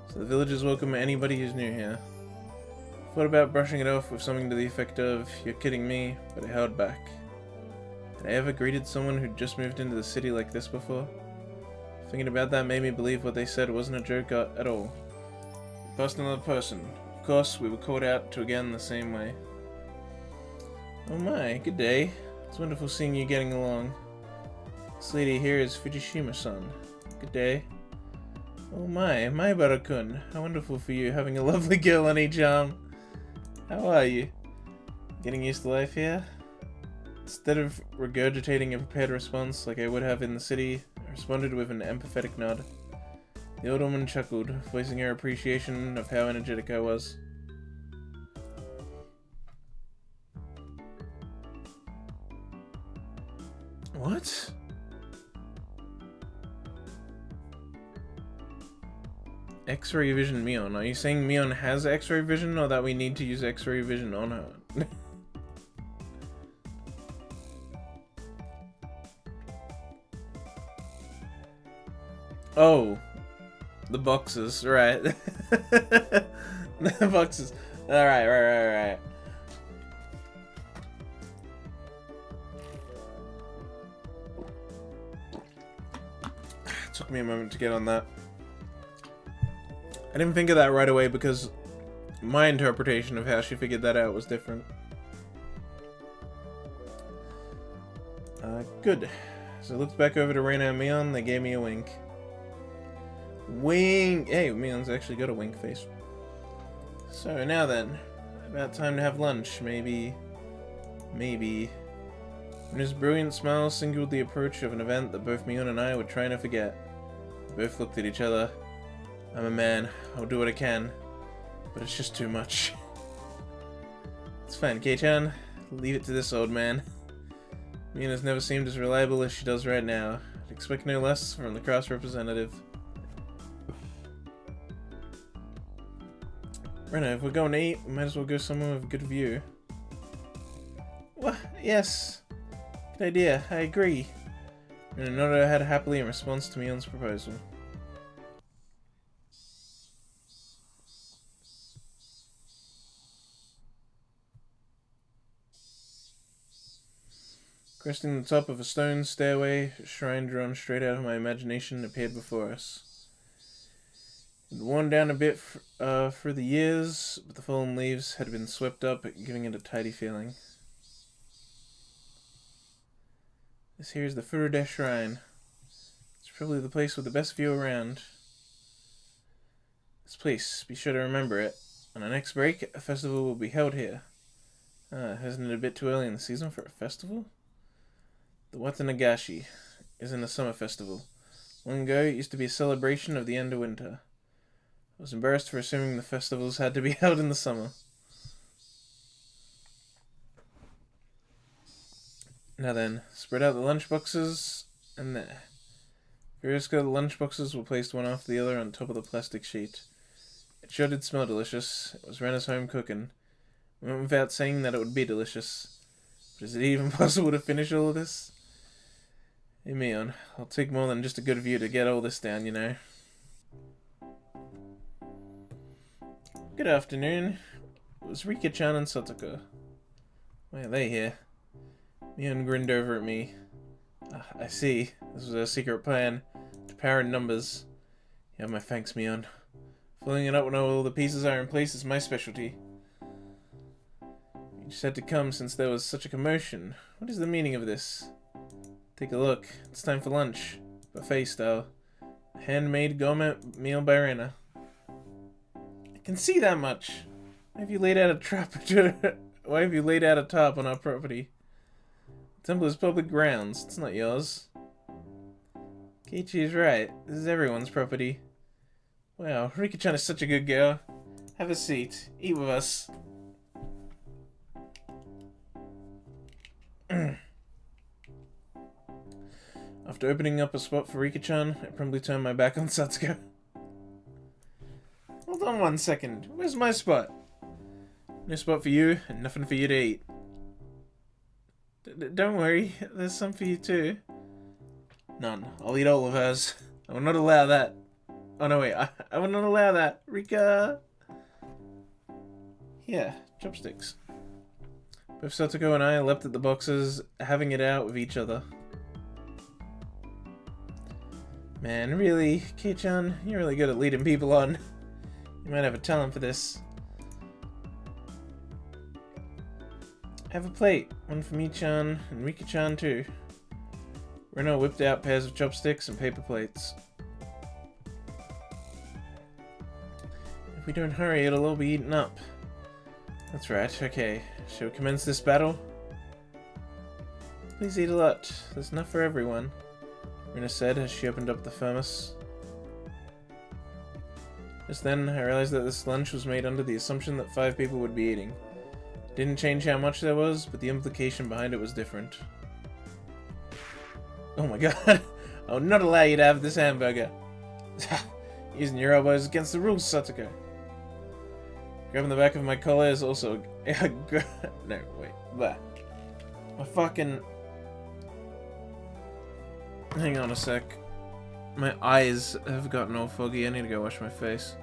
so the villagers welcome anybody who's new here. I thought about brushing it off with something to the effect of, "You're kidding me," but I held back. Had I ever greeted someone who'd just moved into the city like this before? Thinking about that made me believe what they said wasn't a joke at all. We passed another person. Of course, we were called out to again the same way. Oh my, good day. It's wonderful seeing you getting along. This lady here is Fujishima-san. Good day. Oh my, Maibara-kun. How wonderful for you, having a lovely girl on each arm. How are you? Getting used to life here? Instead of regurgitating a prepared response like I would have in the city, I responded with an empathetic nod. The old woman chuckled, voicing her appreciation of how energetic I was. What? X-ray vision Mion. Are you saying Mion has X-ray vision, or that we need to use X-ray vision on her? Oh, the boxes, right? The boxes. Right. It took me a moment to get on that. I didn't think of that right away because my interpretation of how she figured that out was different. Good. As I looked back over to Reina and Mion, they gave me a wink. Wink! Hey, Mion's actually got a wink face. So now then, about time to have lunch, maybe. When his brilliant smile singled the approach of an event that both Mion and I were trying to forget. We both looked at each other. I'm a man, I'll do what I can, but it's just too much. It's fine, Kei-chan. Leave it to this old man. Mion has never seemed as reliable as she does right now. I'd expect no less from the class representative. Rena, if we're going to eat, we might as well go somewhere with a good view. What? Yes. Good idea. I agree. Rena nodded her head happily in response to Mion's proposal. Cresting the top of a stone stairway, a shrine drawn straight out of my imagination appeared before us. It had worn down a bit through the years, but the fallen leaves had been swept up, giving it a tidy feeling. This here is the Furude Shrine. It's probably the place with the best view around. This place, be sure to remember it. On our next break, a festival will be held here. Isn't it a bit too early in the season for a festival? The Watanagashi isn't a summer festival. Long ago, it used to be a celebration of the end of winter. I was embarrassed for assuming the festivals had to be held in the summer. Now then, spread out the lunchboxes, and there. Various colored lunchboxes were placed one after the other on top of the plastic sheet. It sure did smell delicious. It was Rena's home cooking. It went without saying that it would be delicious. But is it even possible to finish all of this? Hey Mion, I'll take more than just a good view to get all this down, you know. Good afternoon. It was Rika-chan and Satoko. Why are they here? Mion grinned over at me. I see. This was our secret plan. To power in numbers. You have my thanks, Mion. Filling it up when all the pieces are in place is my specialty. You just had to come since there was such a commotion. What is the meaning of this? Take a look. It's time for lunch. Buffet style. A handmade gourmet meal by Rena. I can see that much. Why have you laid out a trap? Why have you laid out a tarp on our property? The temple is public grounds. It's not yours. Keiichi is right. This is everyone's property. Wow, Rika-chan is such a good girl. Have a seat. Eat with us. After opening up a spot for Rika-chan, I promptly turned my back on Satsuko. Hold on 1 second. Where's my spot? No spot for you, and nothing for you to eat. Don't worry, there's some for you too. None. I'll eat all of hers. I will not allow that. Oh no, wait. I will not allow that. Rika! Yeah, chopsticks. Both Satoko and I leapt at the boxes, having it out with each other. Man, really? Kei-chan, you're really good at leading people on. You might have a talent for this. Have a plate. One for me-chan, and Rika-chan too. Rena whipped out pairs of chopsticks and paper plates. If we don't hurry, it'll all be eaten up. That's right, okay. Shall we commence this battle? Please eat a lot. There's enough for everyone, Rena said as she opened up the thermos. Just then, I realized that this lunch was made under the assumption that 5 people would be eating. It didn't change how much there was, but the implication behind it was different. Oh my god, I will not allow you to have this hamburger. Using your elbows against the rules, Satoko. Grabbing the back of my collar is also... no, wait, blah. My fucking... Hang on a sec. My eyes have gotten all foggy, I need to go wash my face.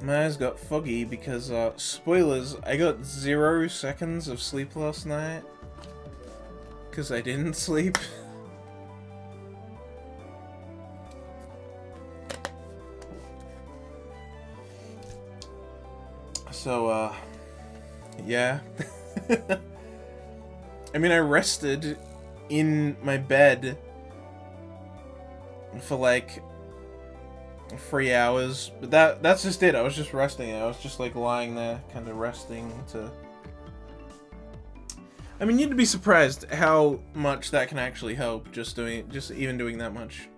My eyes got foggy because, spoilers, I got 0 seconds of sleep last night. Because I didn't sleep. So, yeah. I mean, I rested in my bed for like 3 hours, but that's just it. I was just resting. I was just like lying there, kind of resting to. I mean, you'd be surprised how much that can actually help. Just even doing that much.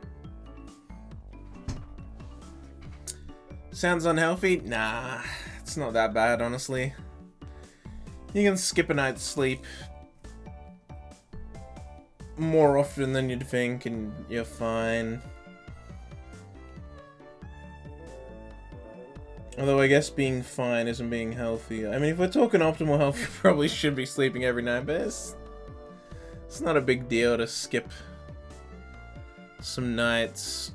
Sounds unhealthy? Nah, it's not that bad, honestly. You can skip a night's sleep more often than you'd think, and you're fine. Although I guess being fine isn't being healthy. I mean, if we're talking optimal health, you probably should be sleeping every night, but it's not a big deal to skip some nights.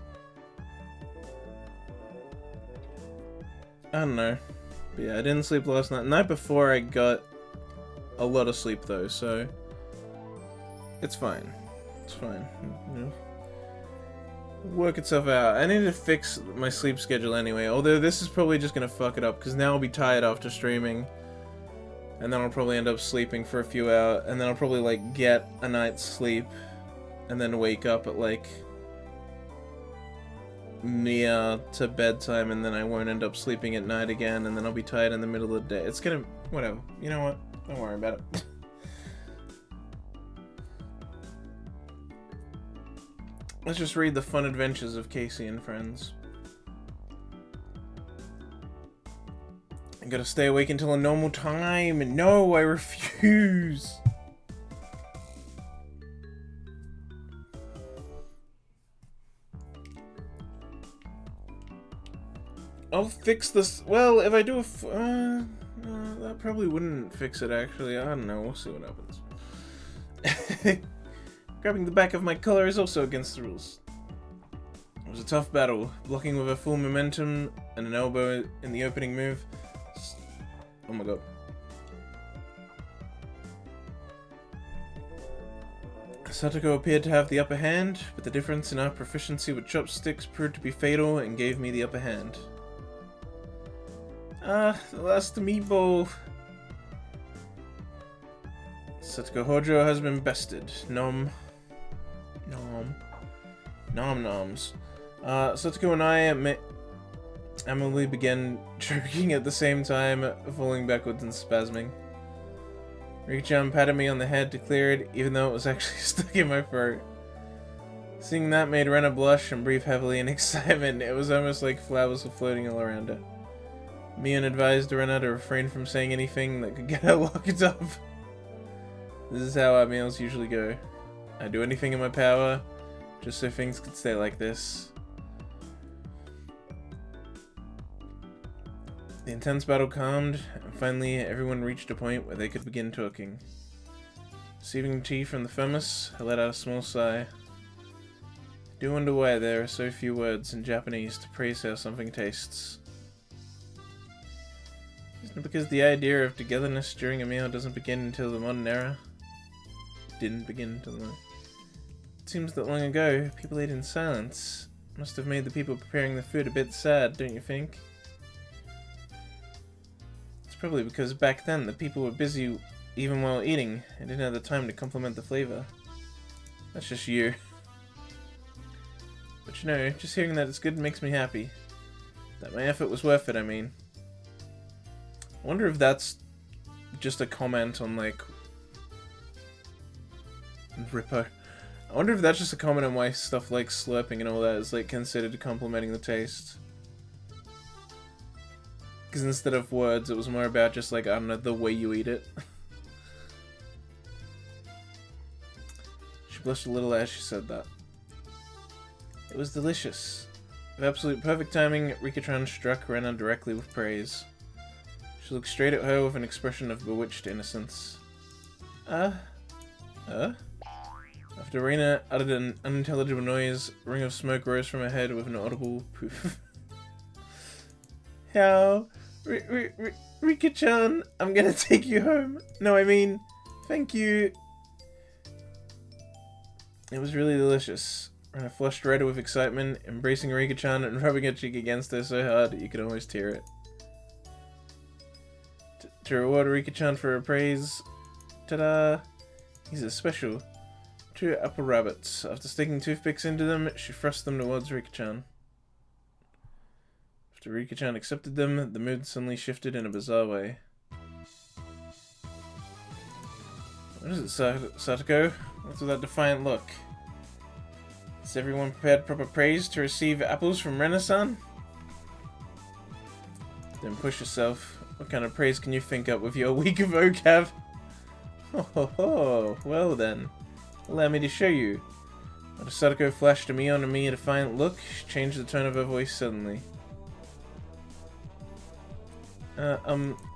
I don't know. But yeah, I didn't sleep last night. The night before I got a lot of sleep though, so it's fine. It's fine. You know, work itself out. I need to fix my sleep schedule anyway, although this is probably just gonna fuck it up, because now I'll be tired after streaming, and then I'll probably end up sleeping for a few hours, and then I'll probably like get a night's sleep, and then wake up at like near to bedtime, and then I won't end up sleeping at night again, and then I'll be tired in the middle of the day. It's gonna, whatever. You know what? Don't worry about it. Let's just read the fun adventures of Casey and friends. I gotta stay awake until a normal time. No, I refuse. I'll fix this. Well, if I do that probably wouldn't fix it, actually. I don't know. We'll see what happens. Grabbing the back of my collar is also against the rules. It was a tough battle, blocking with a full momentum and an elbow in the opening move. Oh my god. Satoko appeared to have the upper hand, but the difference in our proficiency with chopsticks proved to be fatal and gave me the upper hand. The last meatball. Satoko Hojo has been bested. Nom noms. Satoko and I Emily began choking at the same time, falling backwards and spasming. Riki-chan patted me on the head to clear it, even though it was actually stuck in my throat. Seeing that made Rena blush and breathe heavily in excitement. It was almost like flowers were floating all around her. Mion advised Rena to refrain from saying anything that could get her locked up. This is how our meals usually go. I do anything in my power, just so things could stay like this. The intense battle calmed, and finally everyone reached a point where they could begin talking. Receiving tea from the thermos, I let out a small sigh. I do wonder why there are so few words in Japanese to praise how something tastes. Isn't it because the idea of togetherness during a meal doesn't begin until the modern era? Didn't begin until the... It seems that long ago, people ate in silence. Must have made the people preparing the food a bit sad, don't you think? It's probably because back then the people were busy even while eating and didn't have the time to complement the flavor. That's just you. But you know, just hearing that it's good makes me happy. That my effort was worth it, I mean. I wonder if that's just a comment on, like... Ripper. I wonder if that's just a comment on why stuff like slurping and all that is, like, considered complementing the taste. Because instead of words, it was more about just, like, I don't know, the way you eat it. She blushed a little as she said that. It was delicious. With absolute perfect timing, Riki-chan struck Rena directly with praise. She looked straight at her with an expression of bewitched innocence. After Rena uttered an unintelligible noise, a ring of smoke rose from her head with an audible poof. How? Rika-chan, I'm gonna take you home. No, I mean, thank you. It was really delicious. Rena flushed red with excitement, embracing Rika-chan and rubbing her cheek against her so hard you could almost hear it. To reward Rika-chan for her praise, ta-da! These are special. 2 apple rabbits. After sticking toothpicks into them, she thrust them towards Rika-chan. After Rika-chan accepted them, the mood suddenly shifted in a bizarre way. What is it, Satoko? What's with that defiant look? Is everyone prepared proper praise to receive apples from Rena-san? Don't push yourself. What kind of praise can you think up with your weak vocab? Ho ho ho, well then. Allow me to show you. After Satoko flashed a defiant look, she changed the tone of her voice suddenly.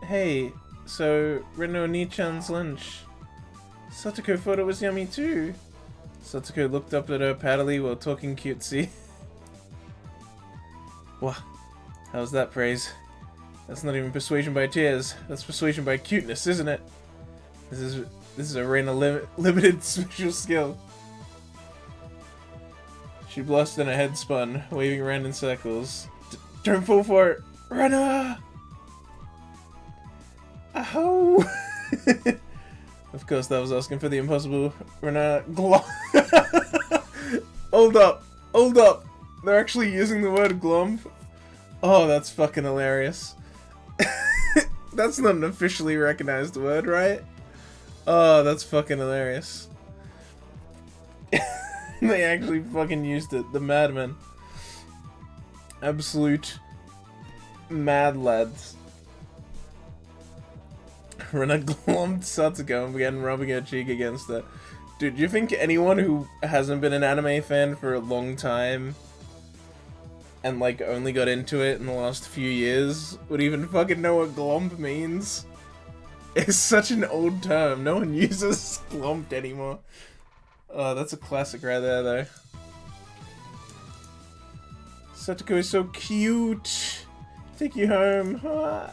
Hey, so, Reno Ni-chan's lunch. Satoko thought it was yummy too. Satoko looked up at her paddily while talking cutesy. Wah, how's that praise? That's not even persuasion by tears. That's persuasion by cuteness, isn't it? This is a Rena limited special skill. She blushed and her head spun, waving around in circles. Don't fall for it, Rena! Ow! Of course, that was asking for the impossible. Rena Hold up! Hold up! They're actually using the word glomp? Oh, that's fucking hilarious. That's not an officially recognized word, right? Oh, that's fucking hilarious. They actually fucking used it. The madmen. Absolute mad lads. Rena glumped Satsuko and began rubbing her cheek against her. Dude, do you think anyone who hasn't been an anime fan for a long time and like only got into it in the last few years would even fucking know what glomp means? It's such an old term. No one uses glomp anymore. Oh, that's a classic right there, though. Satoko is so cute. Take you home. Ah.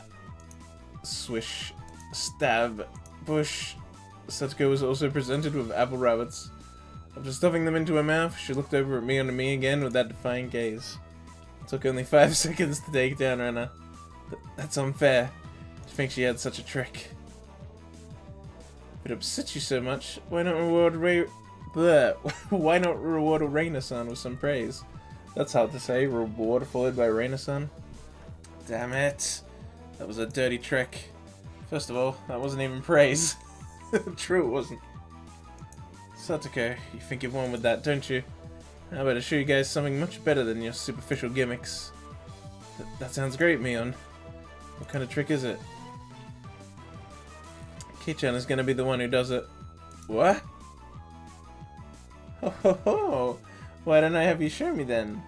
Swish. Stab. Push. Satoko was also presented with apple rabbits. After stuffing them into her mouth, she looked over at me and me again with that defiant gaze. It took only 5 seconds to take down Rena. That's unfair. To think she had such a trick. If it upsets you so much, why not reward why not reward Reina-san with some praise? That's hard to say. Reward followed by Reina-san. Damn it. That was a dirty trick. First of all, that wasn't even praise. True, it wasn't. Satoko, you think you've won with that, don't you? I better show you guys something much better than your superficial gimmicks. That sounds great, Mion. What kind of trick is it? Kei-chan is gonna be the one who does it. What? Ho ho ho! Why don't I have you show me then?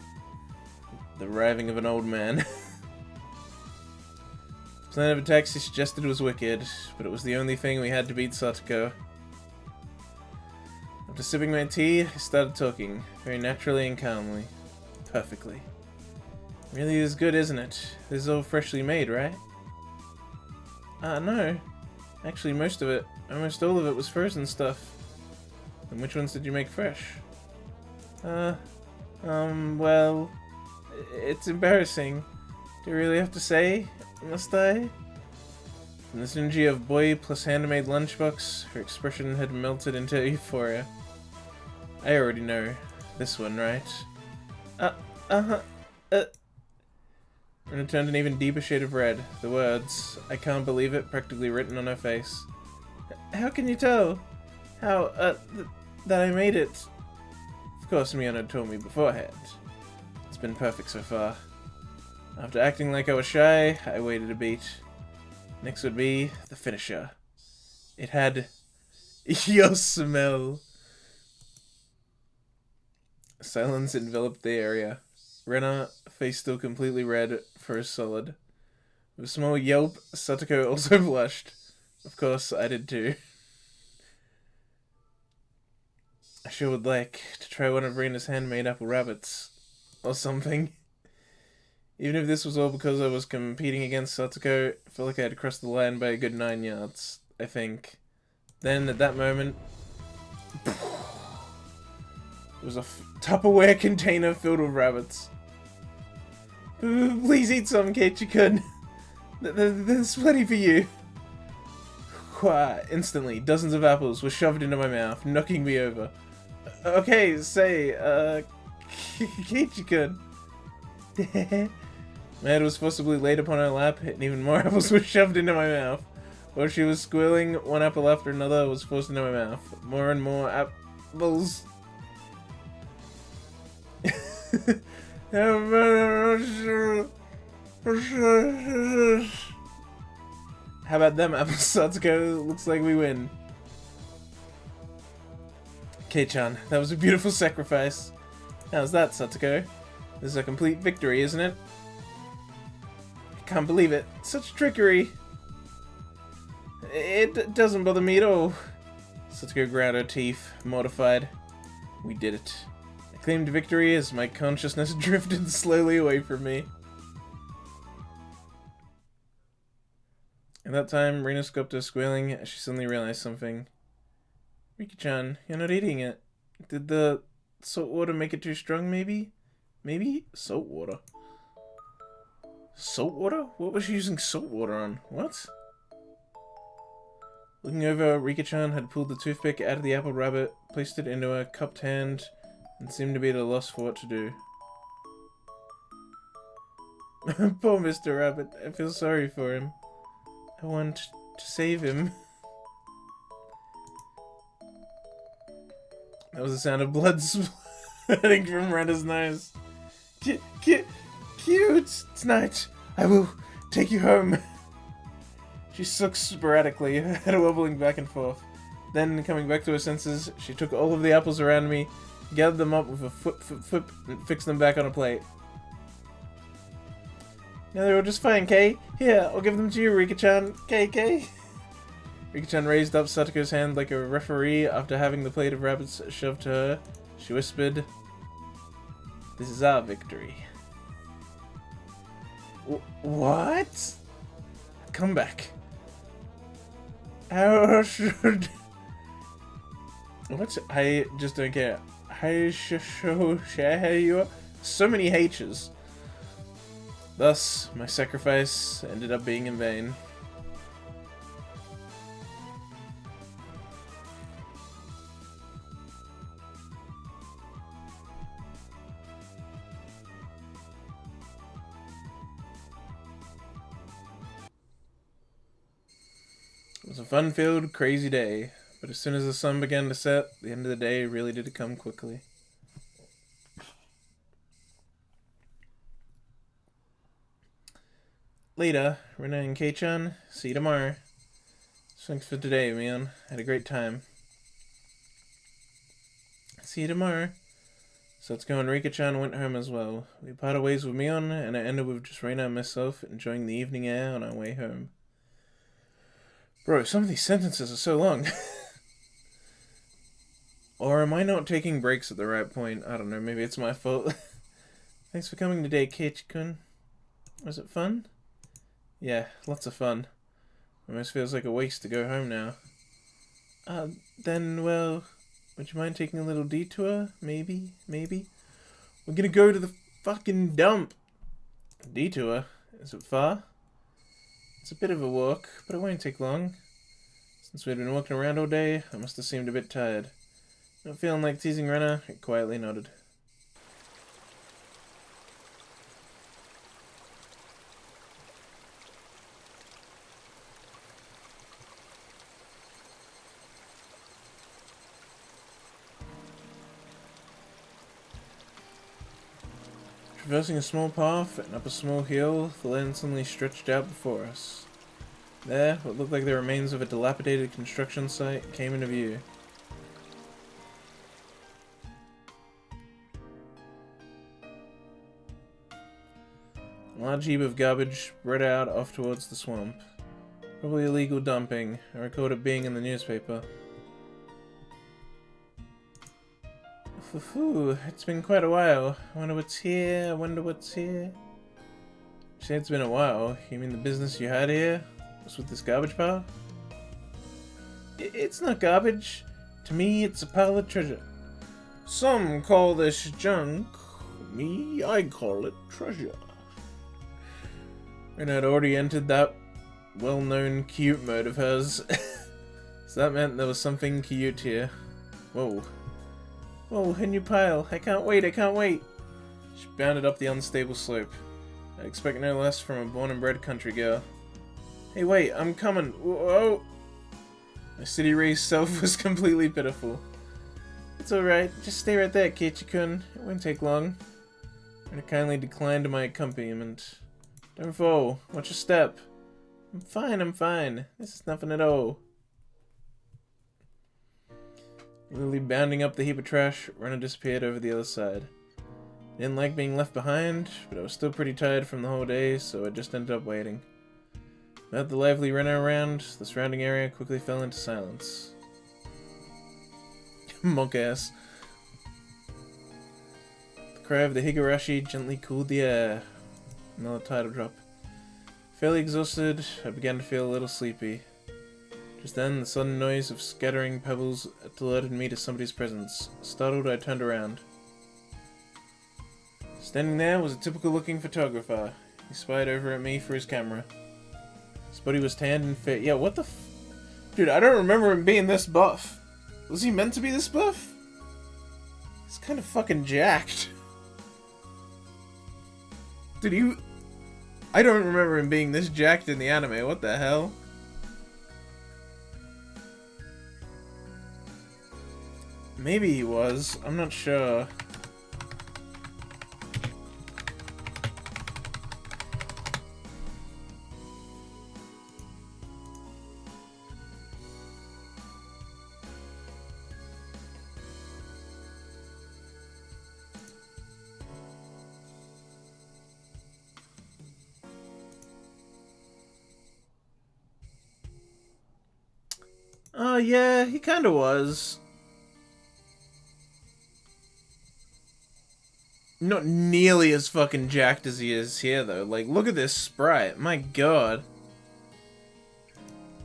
The writhing of an old man. The plan of attacks he suggested was wicked, but it was the only thing we had to beat Satoko. After sipping my tea, I started talking, very naturally and calmly. Perfectly. Really is good, isn't it? This is all freshly made, right? No. Actually, most of it, almost all of it was frozen stuff. And which ones did you make fresh? Well... It's embarrassing. Do you really have to say? Must I? From the synergy of boy plus handmade lunchbox, her expression had melted into euphoria. I already know. This one, right? Rena turned an even deeper shade of red. The words, I can't believe it, practically written on her face. How can you tell? How, that I made it? Of course, Mion had told me beforehand. It's been perfect so far. After acting like I was shy, I waited a beat. Next would be the finisher. It had your smell. Silence enveloped the area. Rena, face still completely red, froze solid. With a small yelp, Satoko also blushed. Of course, I did too. I sure would like to try one of Rena's handmade apple rabbits. Or something. Even if this was all because I was competing against Satsuko, I felt like I had crossed the line by a good 9 yards, I think. Then, at that moment, there was a Tupperware container filled with rabbits. Please eat some, Keiichi-kun. There's plenty for you. Instantly, dozens of apples were shoved into my mouth, knocking me over. Okay, say, Keiichi-kun. My head was forcibly laid upon her lap, and even more apples were shoved into my mouth. While she was squealing, one apple after another was forced into my mouth. More and more apples. How about them apples, Satsuko? Looks like we win. Kei-chan, that was a beautiful sacrifice. How's that, Satsuko? This is a complete victory, isn't it? I can't believe it. Such trickery. It doesn't bother me at all. Satsuko ground her teeth, mortified. We did it. I claimed victory as my consciousness drifted slowly away from me. At that time, Rina stopped her squealing as she suddenly realized something. Riki-chan, you're not eating it. Did the salt water make it too strong, maybe? Maybe? Salt water. Salt water? What was she using salt water on? What? Looking over, Rika-chan had pulled the toothpick out of the apple rabbit, placed it into her cupped hand, and seemed to be at a loss for what to do. Poor Mr. Rabbit, I feel sorry for him. I want to save him. That was the sound of blood splatting from Rena's nose. Cute! Tonight, I will take you home. She sucked sporadically, her head wobbling back and forth. Then, coming back to her senses, she took all of the apples around me, gathered them up with a flip, and fixed them back on a plate. Now they're all just fine, Kei. Here, I'll give them to you, Rika-chan. Kei. Rika-chan raised up Satuko's hand like a referee after having the plate of rabbits shoved to her. She whispered, "This is our victory." What? Come back. How should... What? I just don't care. So many H's. Thus, my sacrifice ended up being in vain. It was a fun-filled, crazy day, but as soon as the sun began to set, the end of the day really did come quickly. Later, Rina and Kei-chan, see you tomorrow. Thanks for today, man. Had a great time. See you tomorrow. Satsuko and Rika-chan went home as well. We parted ways with Mion, and it ended with just Rina and myself enjoying the evening air on our way home. Bro, some of these sentences are so long. Or am I not taking breaks at the right point? I don't know, maybe it's my fault. Thanks for coming today, Keiichi-kun. Was it fun? Yeah, lots of fun. Almost feels like a waste to go home now. Then, well, would you mind taking a little detour? Maybe? We're gonna go to the fucking dump. Detour? Is it far? It's a bit of a walk, but it won't take long. Since we'd been walking around all day, I must have seemed a bit tired. Not feeling like teasing Rena, I quietly nodded. Traversing a small path and up a small hill, the land suddenly stretched out before us. There, what looked like the remains of a dilapidated construction site came into view. A large heap of garbage spread out off towards the swamp. Probably illegal dumping. I recalled it being in the newspaper. It's been quite a while. I wonder what's here. say it's been a while. You mean the business you had here was with this garbage pile? It's not garbage. To me, it's a pile of treasure. Some call this junk. Me, I call it treasure. And I'd already entered that well-known cute mode of hers. So that meant there was something cute here. Whoa. Whoa, a new pile. I can't wait, I can't wait. She bounded up the unstable slope. I expect no less from a born and bred country girl. Hey, wait, I'm coming. Whoa! My city-raised self was completely pitiful. It's alright, just stay right there, Keiichi-kun. It won't take long. And I kindly declined my accompaniment. Don't fall. Watch your step. I'm fine, I'm fine. This is nothing at all. Literally bounding up the heap of trash, Renna disappeared over the other side. I didn't like being left behind, but I was still pretty tired from the whole day, so I just ended up waiting. Without the lively Renna around, the surrounding area quickly fell into silence. Monk ass. The cry of the Higurashi gently cooled the air. Another title drop. Fairly exhausted, I began to feel a little sleepy. Just then, the sudden noise of scattering pebbles alerted me to somebody's presence. Startled, I turned around. Standing there was a typical-looking photographer. He spied over at me for his camera. His body was tanned and fit. Yeah, what the f... Dude, I don't remember him being this buff. Was he meant to be this buff? He's kind of fucking jacked. Dude, I don't remember him being this jacked in the anime. What the hell? Maybe he was. I'm not sure. Oh, yeah, he kinda was. Not nearly as fucking jacked as he is here, though. Like, look at this sprite. My god.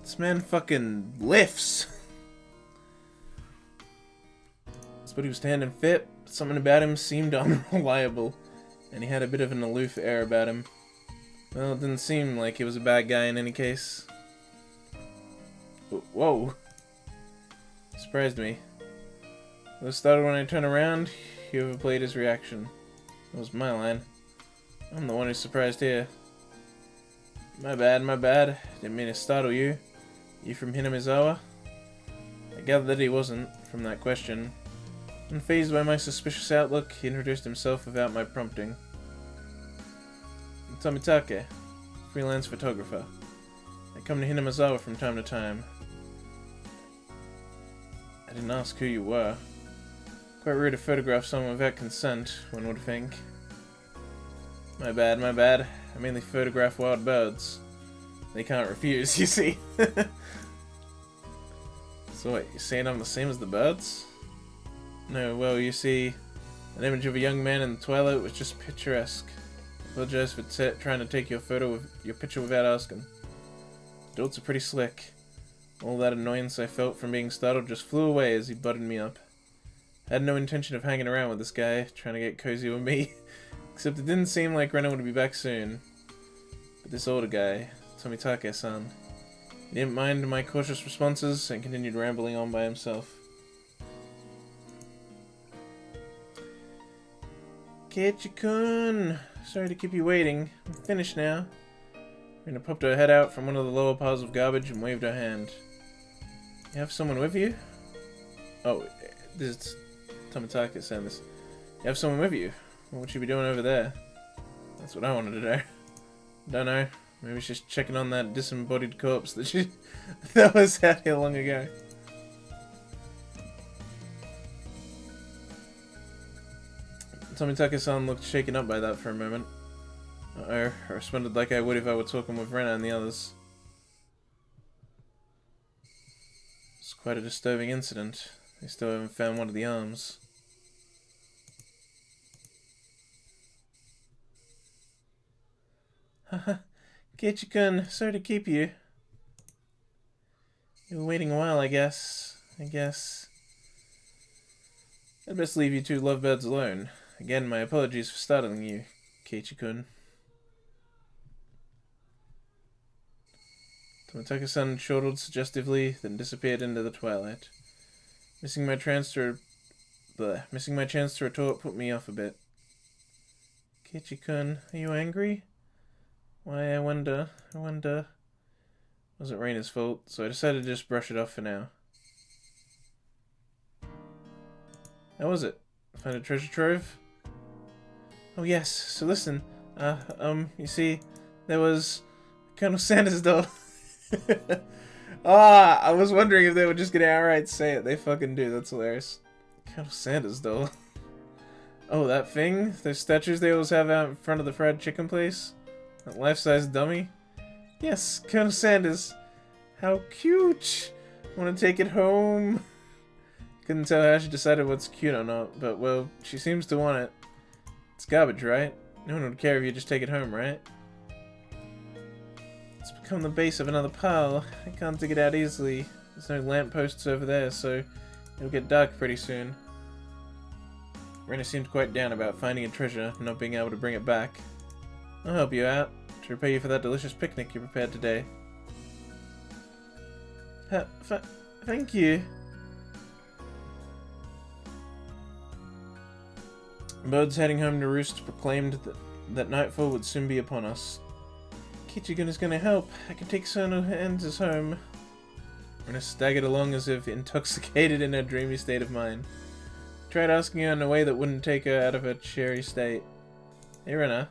This man fucking lifts. But he was tanned and fit. Something about him seemed unreliable. And he had a bit of an aloof air about him. Well, it didn't seem like he was a bad guy in any case. Whoa. Surprised me. I was startled when I turned around. He overplayed his reaction. That was my line. I'm the one who's surprised here. My bad, my bad. Didn't mean to startle you. You from Hinamizawa? I gathered that he wasn't, from that question. Unfazed by my suspicious outlook, he introduced himself without my prompting. I'm Tomitake, freelance photographer. I come to Hinamizawa from time to time. I didn't ask who you were. Quite rude to photograph someone without consent, one would think. My bad, my bad. I mainly photograph wild birds. They can't refuse, you see. So what, you're saying I'm the same as the birds? No, well, you see, an image of a young man in the twilight was just picturesque. I apologize for trying to take your picture without asking. Adults are pretty slick. All that annoyance I felt from being startled just flew away as he buttoned me up. I had no intention of hanging around with this guy, trying to get cozy with me. Except it didn't seem like Renna would be back soon. But this older guy, Tomitake-san, he didn't mind my cautious responses and continued rambling on by himself. Keiichi-kun! Sorry to keep you waiting. I'm finished now. Renna popped her head out from one of the lower piles of garbage and waved her hand. You have someone with you? Oh, this is Tomitake saying this. You have someone with you? What would she be doing over there? That's what I wanted to know. Don't know. Maybe she's checking on that disembodied corpse that was out here long ago. Tomitake-san looked shaken up by that for a moment. I responded like I would if I were talking with Renna and the others. It's quite a disturbing incident. They still haven't found one of the arms. Haha. Keiichi-kun, sorry to keep you. You were waiting a while, I guess. I'd best leave you two lovebirds alone. Again, my apologies for startling you, Keiichi-kun. Tomitaka-san chortled suggestively, then disappeared into the twilight. Missing my chance to retort put me off a bit. Keiichi-kun, are you angry? Why, I wonder. It wasn't Reina's fault, so I decided to just brush it off for now. How was it? Find a treasure trove? Oh yes, so listen, you see, there was Colonel Sanders' doll. I was wondering if they were just gonna outright say it. They fucking do, that's hilarious. Colonel Sanders' doll. Oh, that thing? Those statues they always have out in front of the fried chicken place? That life-size dummy? Yes, Colonel Sanders. How cute! Wanna take it home? Couldn't tell how she decided what's cute or not, but well, she seems to want it. It's garbage, right? No one would care if you just take it home, right? It's become the base of another pile. I can't dig it out easily. There's no lampposts over there, so it'll get dark pretty soon. Reina seemed quite down about finding a treasure and not being able to bring it back. I'll help you out, to repay you for that delicious picnic you prepared today. Thank you. Birds heading home to roost proclaimed that nightfall would soon be upon us. Keiichi-kun is going to help. I can take Sono Hands home. Rena staggered along as if intoxicated in her dreamy state of mind. Tried asking her in a way that wouldn't take her out of her cheery state. Hey Rena,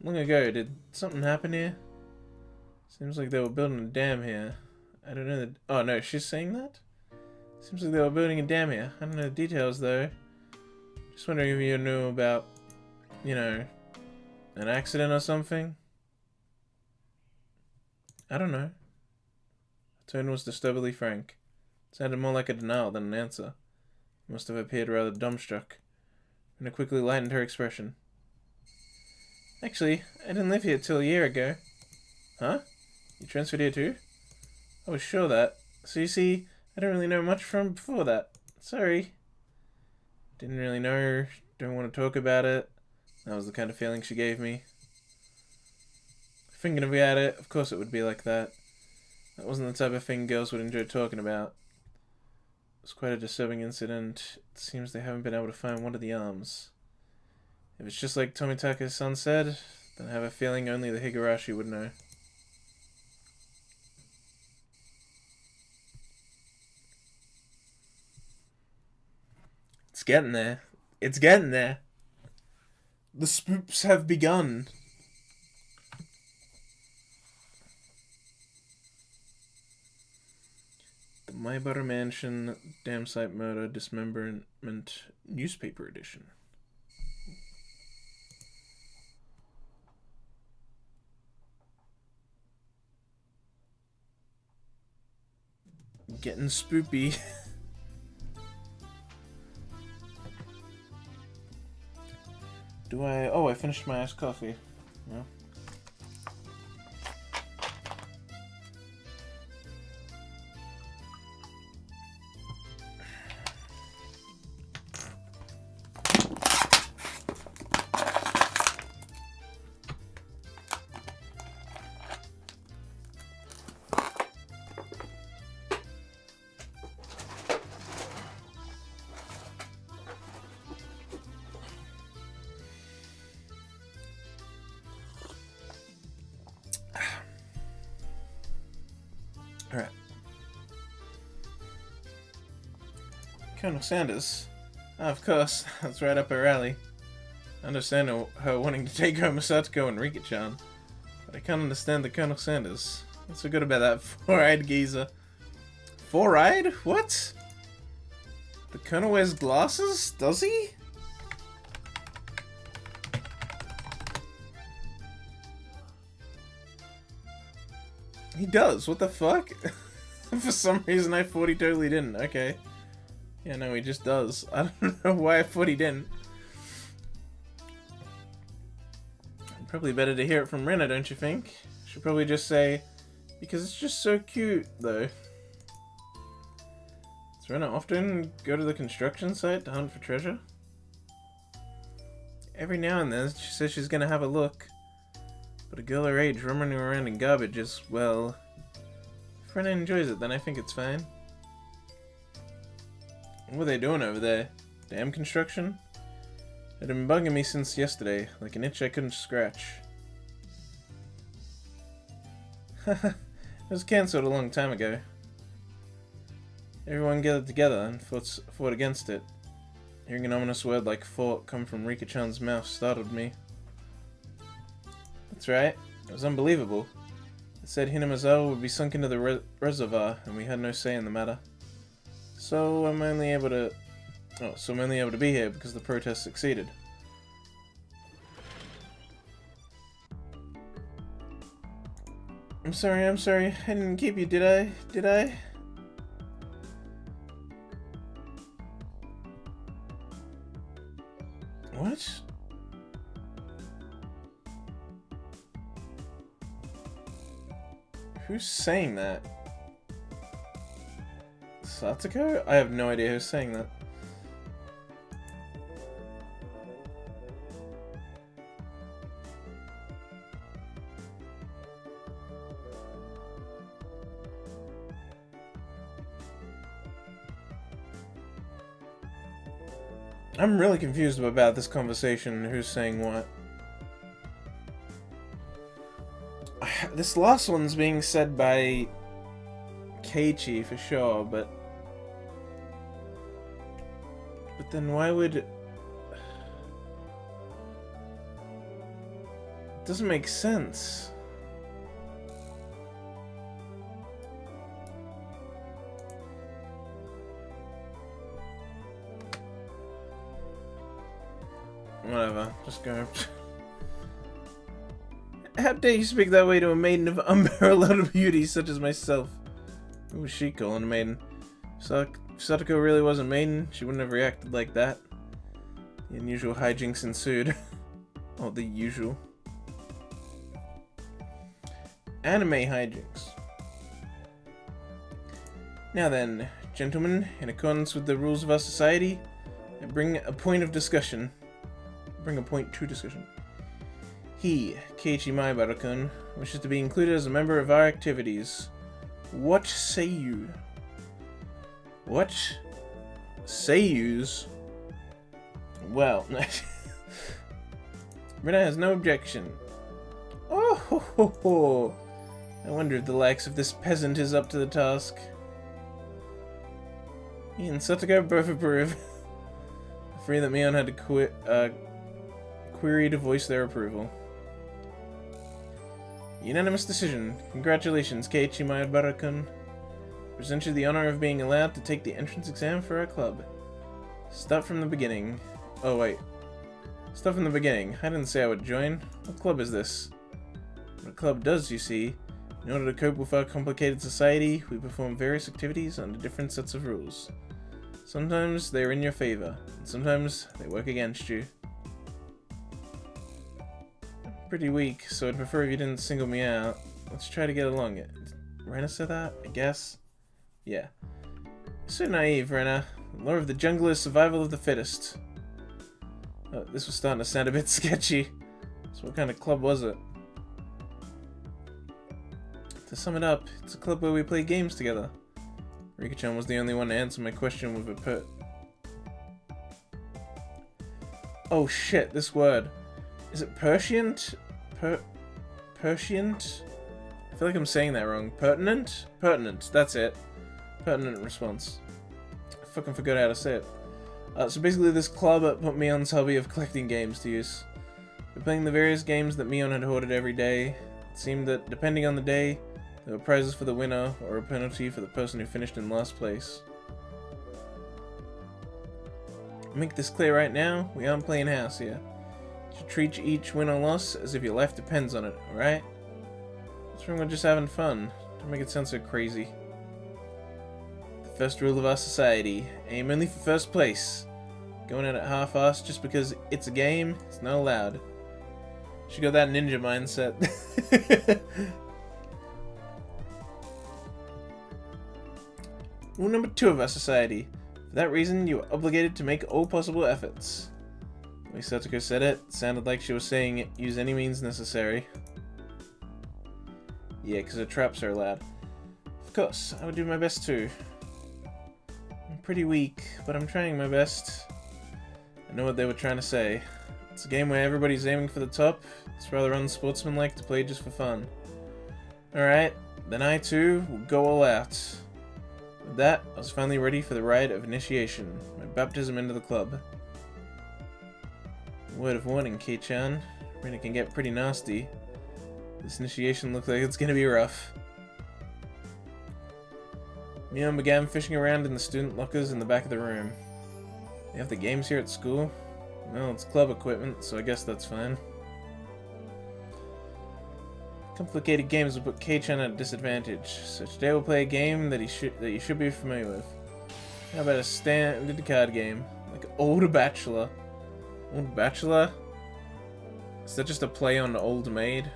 long ago, did something happen here? Seems like they were building a dam here. I don't know the... Oh no, she's saying that? Seems like they were building a dam here. I don't know the details though. Just wondering if you knew about, you know, an accident or something? I don't know. Her tone was disturbingly frank. It sounded more like a denial than an answer. It must have appeared rather dumbstruck. And it quickly lightened her expression. Actually, I didn't live here till a year ago. Huh? You transferred here too? I was sure that. So you see, I don't really know much from before that. Sorry. Didn't really know, don't want to talk about it. That was the kind of feeling she gave me. Thinking about it, of course it would be like that. That wasn't the type of thing girls would enjoy talking about. It was quite a disturbing incident. It seems they haven't been able to find one of the arms. If it's just like Tomitaka's-san said, then I have a feeling only the Higurashi would know. It's getting there. It's getting there. The spoops have begun. The Maibara Mansion Dam Site Murder Dismemberment Newspaper Edition. Getting spoopy. Do I... Oh, I finished my iced coffee. No. Alright. Colonel Sanders? Oh, of course, that's right up her alley. I understand her wanting to take home Masatoko and Rika-chan, but I can't understand the Colonel Sanders. What's so good about that four-eyed geezer? Four-eyed? What? The Colonel wears glasses? Does he? He does, what the fuck? For some reason I thought he totally didn't, okay. Yeah, no, he just does. I don't know why I thought he didn't. Probably better to hear it from Rena, don't you think? Should probably just say, because it's just so cute, though. Does Rena often go to the construction site to hunt for treasure? Every now and then, she says she's gonna have a look. But a girl her age running around in garbage is, well... If Rena enjoys it, then I think it's fine. What are they doing over there? Dam construction? It had been bugging me since yesterday, like an itch I couldn't scratch. It was cancelled a long time ago. Everyone gathered together and fought against it. Hearing an ominous word like fought come from Rika-chan's mouth startled me. That's right, it was unbelievable. It said Hinamazawa would be sunk into the reservoir, and we had no say in the matter. So I'm only able to be here because the protest succeeded. I'm sorry, I didn't keep you, did I? Did I? What? Who's saying that? Satoko? I have no idea who's saying that. I'm really confused about this conversation, who's saying what. This last one's being said by Keiichi for sure, but then why would... It doesn't make sense. Whatever, just go. How dare you speak that way to a maiden of unparalleled beauty such as myself? Who was she calling a maiden? If Satoko really was a maiden, she wouldn't have reacted like that. The unusual hijinks ensued. Oh, the usual. Anime hijinks. Now then, gentlemen, in accordance with the rules of our society, I bring a point to discussion. He, Keiichi Maibara-kun, wishes to be included as a member of our activities. What say you? What say yous? Well, Rena has no objection. Oh ho ho ho! I wonder if the likes of this peasant is up to the task. He and Satoko both approve. Afraid that Mion had to query to voice their approval. Unanimous decision. Congratulations, Keiichi Maibara-kun. Present you the honor of being allowed to take the entrance exam for our club. Start from the beginning. Oh wait. Start from the beginning. I didn't say I would join. What club is this? What a club does, you see. In order to cope with our complicated society, we perform various activities under different sets of rules. Sometimes they are in your favor, and sometimes they work against you. Pretty weak, so I'd prefer if you didn't single me out. Let's try to get along. Did Rena say that? I guess? Yeah. So naive, Rena. The law of the jungle is survival of the fittest. Oh, this was starting to sound a bit sketchy. So what kind of club was it? To sum it up, it's a club where we play games together. Rika-chan was the only one to answer my question with a put. Oh shit, this word. Is it prescient? Prescient? I feel like I'm saying that wrong. Pertinent? Pertinent, that's it. Pertinent response. I fucking forgot how to say it. So basically this club put Mion's hobby of collecting games to use. We're playing the various games that Mion had hoarded every day. It seemed that depending on the day, there were prizes for the winner or a penalty for the person who finished in last place. I'll make this clear right now, we aren't playing house here. You should treat each win or loss as if your life depends on it, alright? What's wrong with just having fun? Don't make it sound so crazy. The first rule of our society, aim only for first place. Going at it half-assed just because it's a game, it's not allowed. She got that ninja mindset. Rule number 2 of our society. For that reason, you are obligated to make all possible efforts. The way Satoko said it, sounded like she was saying use any means necessary. Yeah, because her traps are allowed. Of course, I would do my best too. I'm pretty weak, but I'm trying my best. I know what they were trying to say. It's a game where everybody's aiming for the top. It's rather unsportsmanlike to play just for fun. Alright, then I too will go all out. With that, I was finally ready for the rite of initiation, my baptism into the club. Word of warning, Kei-chan. It can get pretty nasty. This initiation looks like it's gonna be rough. Mion began fishing around in the student lockers in the back of the room. They have the games here at school? Well, it's club equipment, so I guess that's fine. Complicated games will put Kei-chan at a disadvantage, so today we'll play a game that you should be familiar with. How about a standard card game, like Old Bachelor? Old Bachelor? Is that just a play on Old Maid?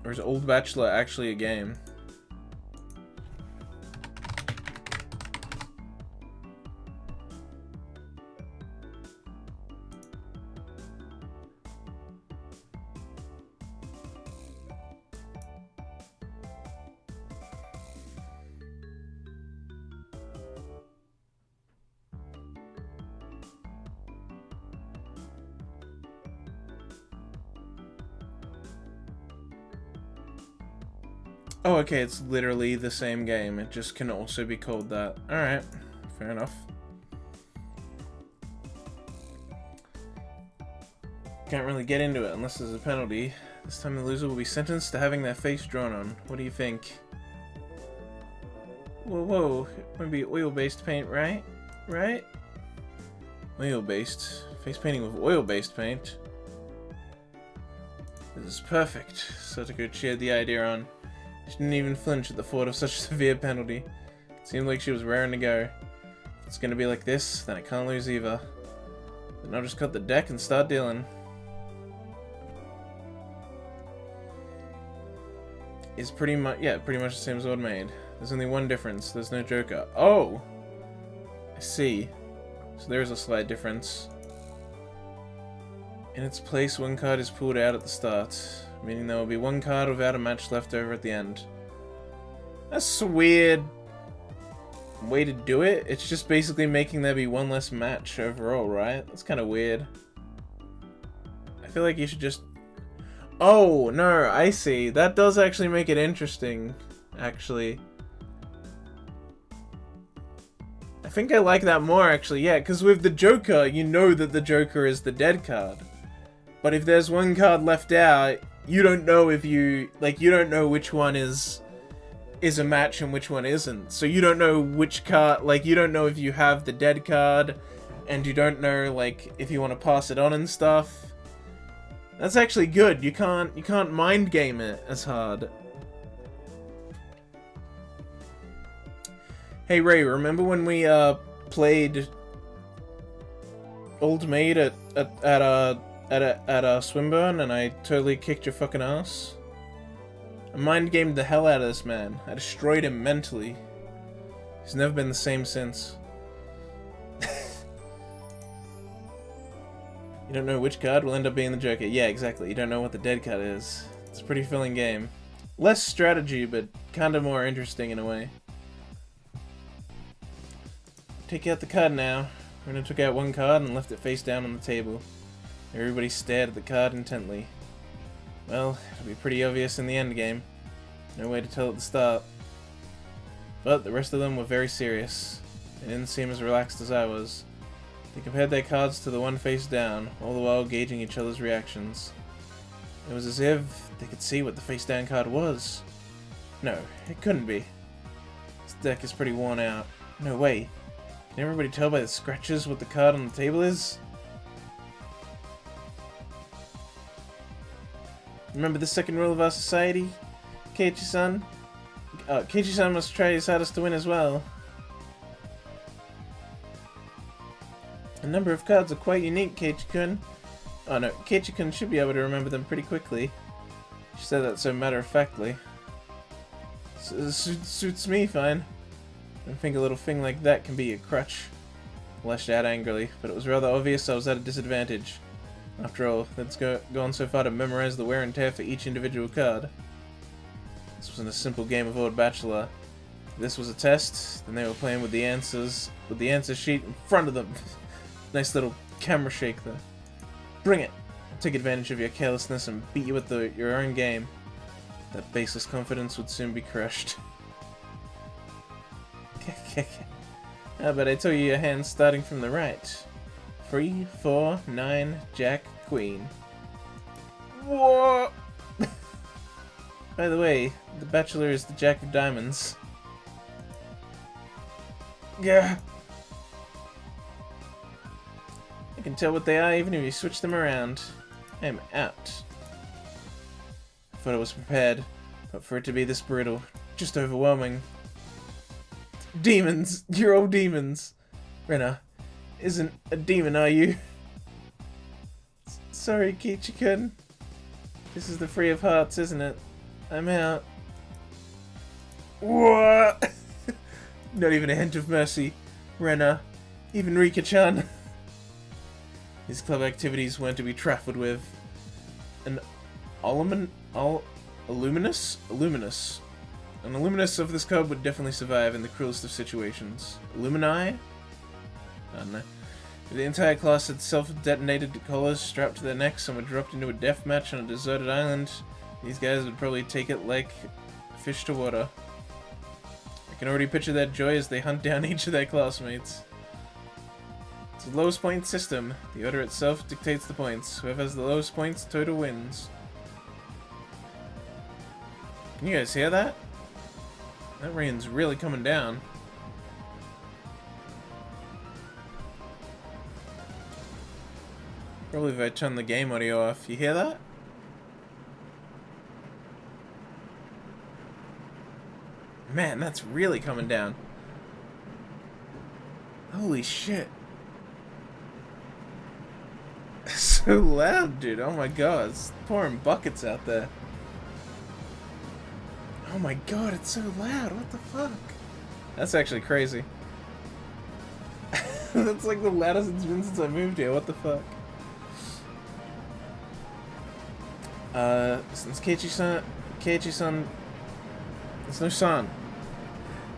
Or is Old Bachelor actually a game? Oh, okay, it's literally the same game. It just can also be called that. Alright, fair enough. Can't really get into it unless there's a penalty. This time the loser will be sentenced to having their face drawn on. What do you think? Whoa, whoa. It might be oil-based paint, right? Right? Oil-based. Face painting with oil-based paint. This is perfect. Satoko cheered the idea on. She didn't even flinch at the thought of such a severe penalty. It seemed like she was raring to go. If it's gonna be like this, then I can't lose either. Then I'll just cut the deck and start dealing. It's pretty much the same as Old Maid. There's only one difference. There's no Joker. Oh! I see. So there is a slight difference. In its place, one card is pulled out at the start, meaning there will be one card without a match left over at the end. That's a weird way to do it. It's just basically making there be one less match overall, right? That's kind of weird. I feel like you should just... Oh, no, I see. That does actually make it interesting, actually. I think I like that more, actually, yeah, because with the Joker, you know that the Joker is the dead card. But if there's one card left out, you don't know if you... Like, you don't know which one is a match and which one isn't. So you don't know which card... Like, you don't know if you have the dead card, and you don't know, like, if you want to pass it on and stuff. That's actually good. You can't mind game it as hard. Hey Ray, remember when we played Old Maid at Swinburne and I totally kicked your fucking ass? I mind gamed the hell out of this man. I destroyed him mentally. He's never been the same since. You don't know which card will end up being the Joker. Yeah, exactly. You don't know what the dead card is. It's a pretty filling game. Less strategy, but kind of more interesting in a way. Take out the card now. Runa took out one card and left it face down on the table. Everybody stared at the card intently. Well, it'll be pretty obvious in the end game. No way to tell at the start. But the rest of them were very serious. They didn't seem as relaxed as I was. They compared their cards to the one face down, all the while gauging each other's reactions. It was as if they could see what the face down card was. No, it couldn't be. This deck is pretty worn out. No way. Can everybody tell by the scratches what the card on the table is? Remember the second rule of our society? Keiichi-san? Keiichi-san must try his hardest to win as well. number of cards are quite unique, Keiichi-kun. Oh no, Keiichi-kun should be able to remember them pretty quickly. She said that so matter-of-factly. Suits me fine. I think a little thing like that can be a crutch. I lashed out angrily, but it was rather obvious I was at a disadvantage. After all, that's gone so far to memorize the wear and tear for each individual card. This wasn't a simple game of Old Bachelor. If this was a test, then they were playing with the answers, with the answer sheet in front of them. Nice little camera shake there. Bring it! I'll take advantage of your carelessness and beat you at your own game. That baseless confidence would soon be crushed. But I told you your hand's starting from the right. 3, 4, 9, Jack, Queen. Whoa! By the way, the Bachelor is the Jack of Diamonds. Yeah. I can tell what they are even if you switch them around. I am out. I thought I was prepared, but for it to be this brutal, just overwhelming. Demons! You're all demons! Renna isn't a demon, are you? Sorry, Keiichi-kun. This is the Three of Hearts, isn't it? I'm out. What? Not even a hint of mercy. Renna. Even Rika-chan. These club activities weren't to be trifled with. An Illuminous? An Illuminous of this code would definitely survive in the cruelest of situations. Illumini? I don't know. If the entire class had self-detonated collars strapped to their necks and were dropped into a death match on a deserted island, these guys would probably take it like fish to water. I can already picture their joy as they hunt down each of their classmates. It's a lowest point system. The order itself dictates the points. Whoever has the lowest points, total wins. Can you guys hear that? That rain's really coming down. Probably if I turn the game audio off. You hear that? Man, that's really coming down. Holy shit. So loud, dude. Oh my god. It's pouring buckets out there. Oh my god, it's so loud. What the fuck? That's actually crazy. That's like the loudest it's been since I moved here. What the fuck? Since Keiichi-san, there's no san.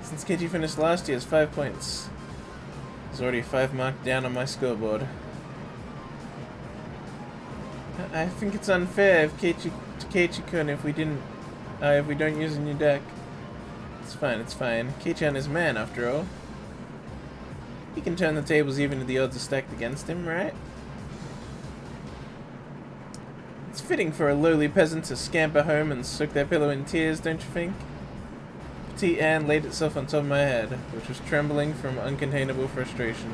Since Keiichi finished last, he has 5 points. There's already 5 marked down on my scoreboard. I think it's unfair if Keiichi-kun if we don't use a new deck. It's fine, it's fine. Kei-chan is man, after all. He can turn the tables even if the odds are stacked against him, right? It's fitting for a lowly peasant to scamper home and soak their pillow in tears, don't you think? Petite Anne laid itself on top of my head, which was trembling from uncontainable frustration.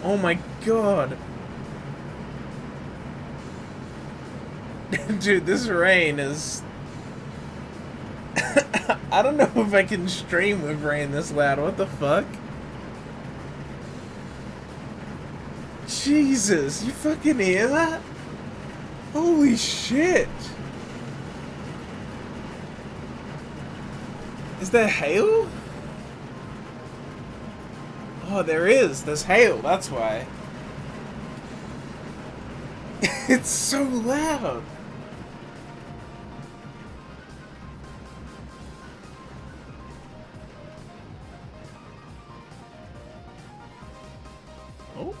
Oh my god! Dude, this rain is... I don't know if I can stream with rain this loud. What the fuck? Jesus, you fucking hear that? Holy shit! Is there hail? Oh, there is. There's hail, that's why. It's so loud. Oh.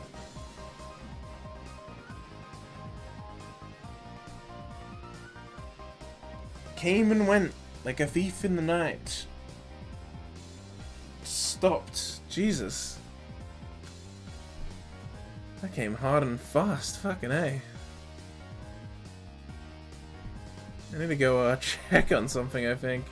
Came and went like a thief in the night. Stopped. Jesus. That came hard and fast. Fucking A. I need to go check on something, I think.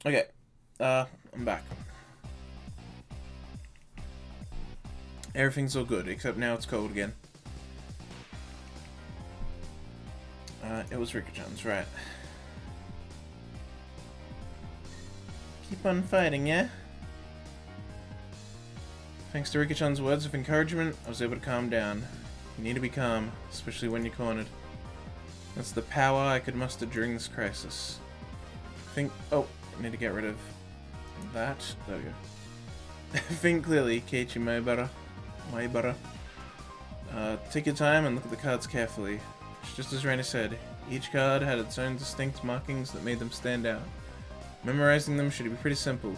Okay, I'm back. Everything's all good, except now it's cold again. It was Rika-chan's, right. Keep on fighting, yeah? Thanks to Rika-chan's words of encouragement, I was able to calm down. You need to be calm, especially when you're cornered. That's the power I could muster during this crisis. Oh, I need to get rid of that. There we go. Think clearly, Keiichi Maibara. Take your time and look at the cards carefully. It's just as Raina said, each card had its own distinct markings that made them stand out. Memorizing them should be pretty simple.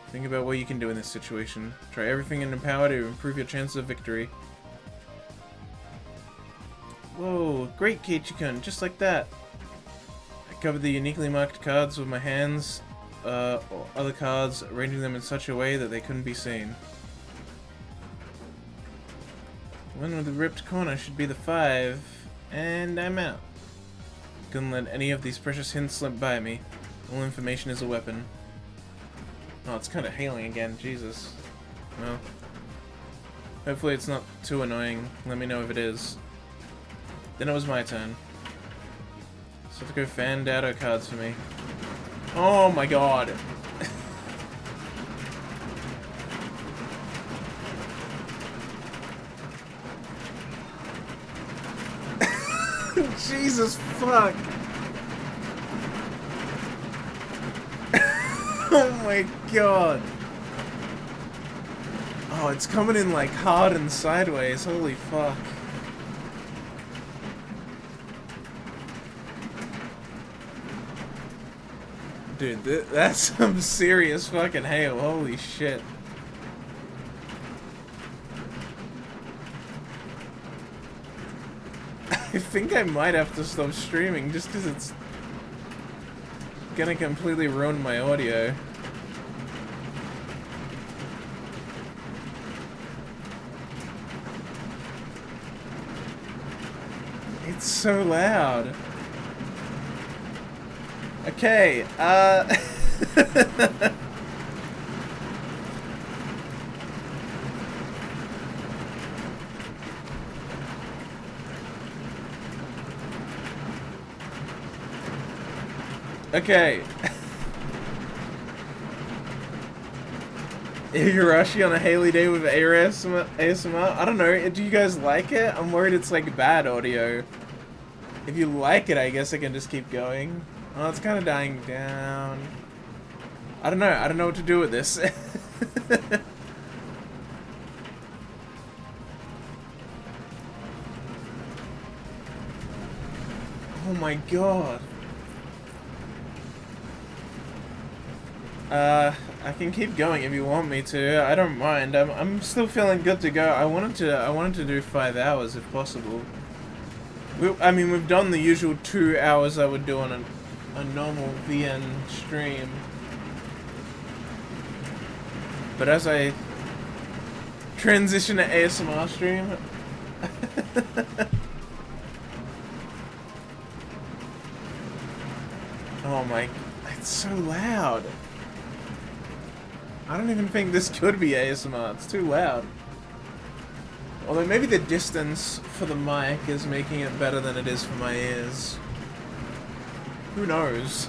Think about what you can do in this situation. Try everything in your power to improve your chances of victory. Whoa, great Keiichi-kun, just like that. I covered the uniquely marked cards with my hands, or other cards, arranging them in such a way that they couldn't be seen. The one with the ripped corner should be the 5, and I'm out. Couldn't let any of these precious hints slip by me. All information is a weapon. Oh, it's kind of hailing again, Jesus. Well, hopefully it's not too annoying. Let me know if it is. Then it was my turn. So I have to go fan dado cards for me. Oh my god! Jesus fuck! Oh my god! Oh, it's coming in like hard and sideways, holy fuck. Dude, that's some serious fucking hail, holy shit. I think I might have to stop streaming just because it's gonna completely ruin my audio. It's so loud. Okay, okay. Higurashi on a Haley day with ASMR? I don't know, do you guys like it? I'm worried it's like bad audio. If you like it, I guess I can just keep going. Oh, it's kind of dying down. I don't know what to do with this. Oh my god. I can keep going if you want me to. I don't mind. I'm still feeling good to go. I wanted to do 5 hours if possible. I mean, we've done the usual 2 hours I would do on a normal VN stream. But as I transition to ASMR stream... Oh my... It's so loud. I don't even think this could be ASMR. It's too loud. Although maybe the distance for the mic is making it better than it is for my ears. Who knows?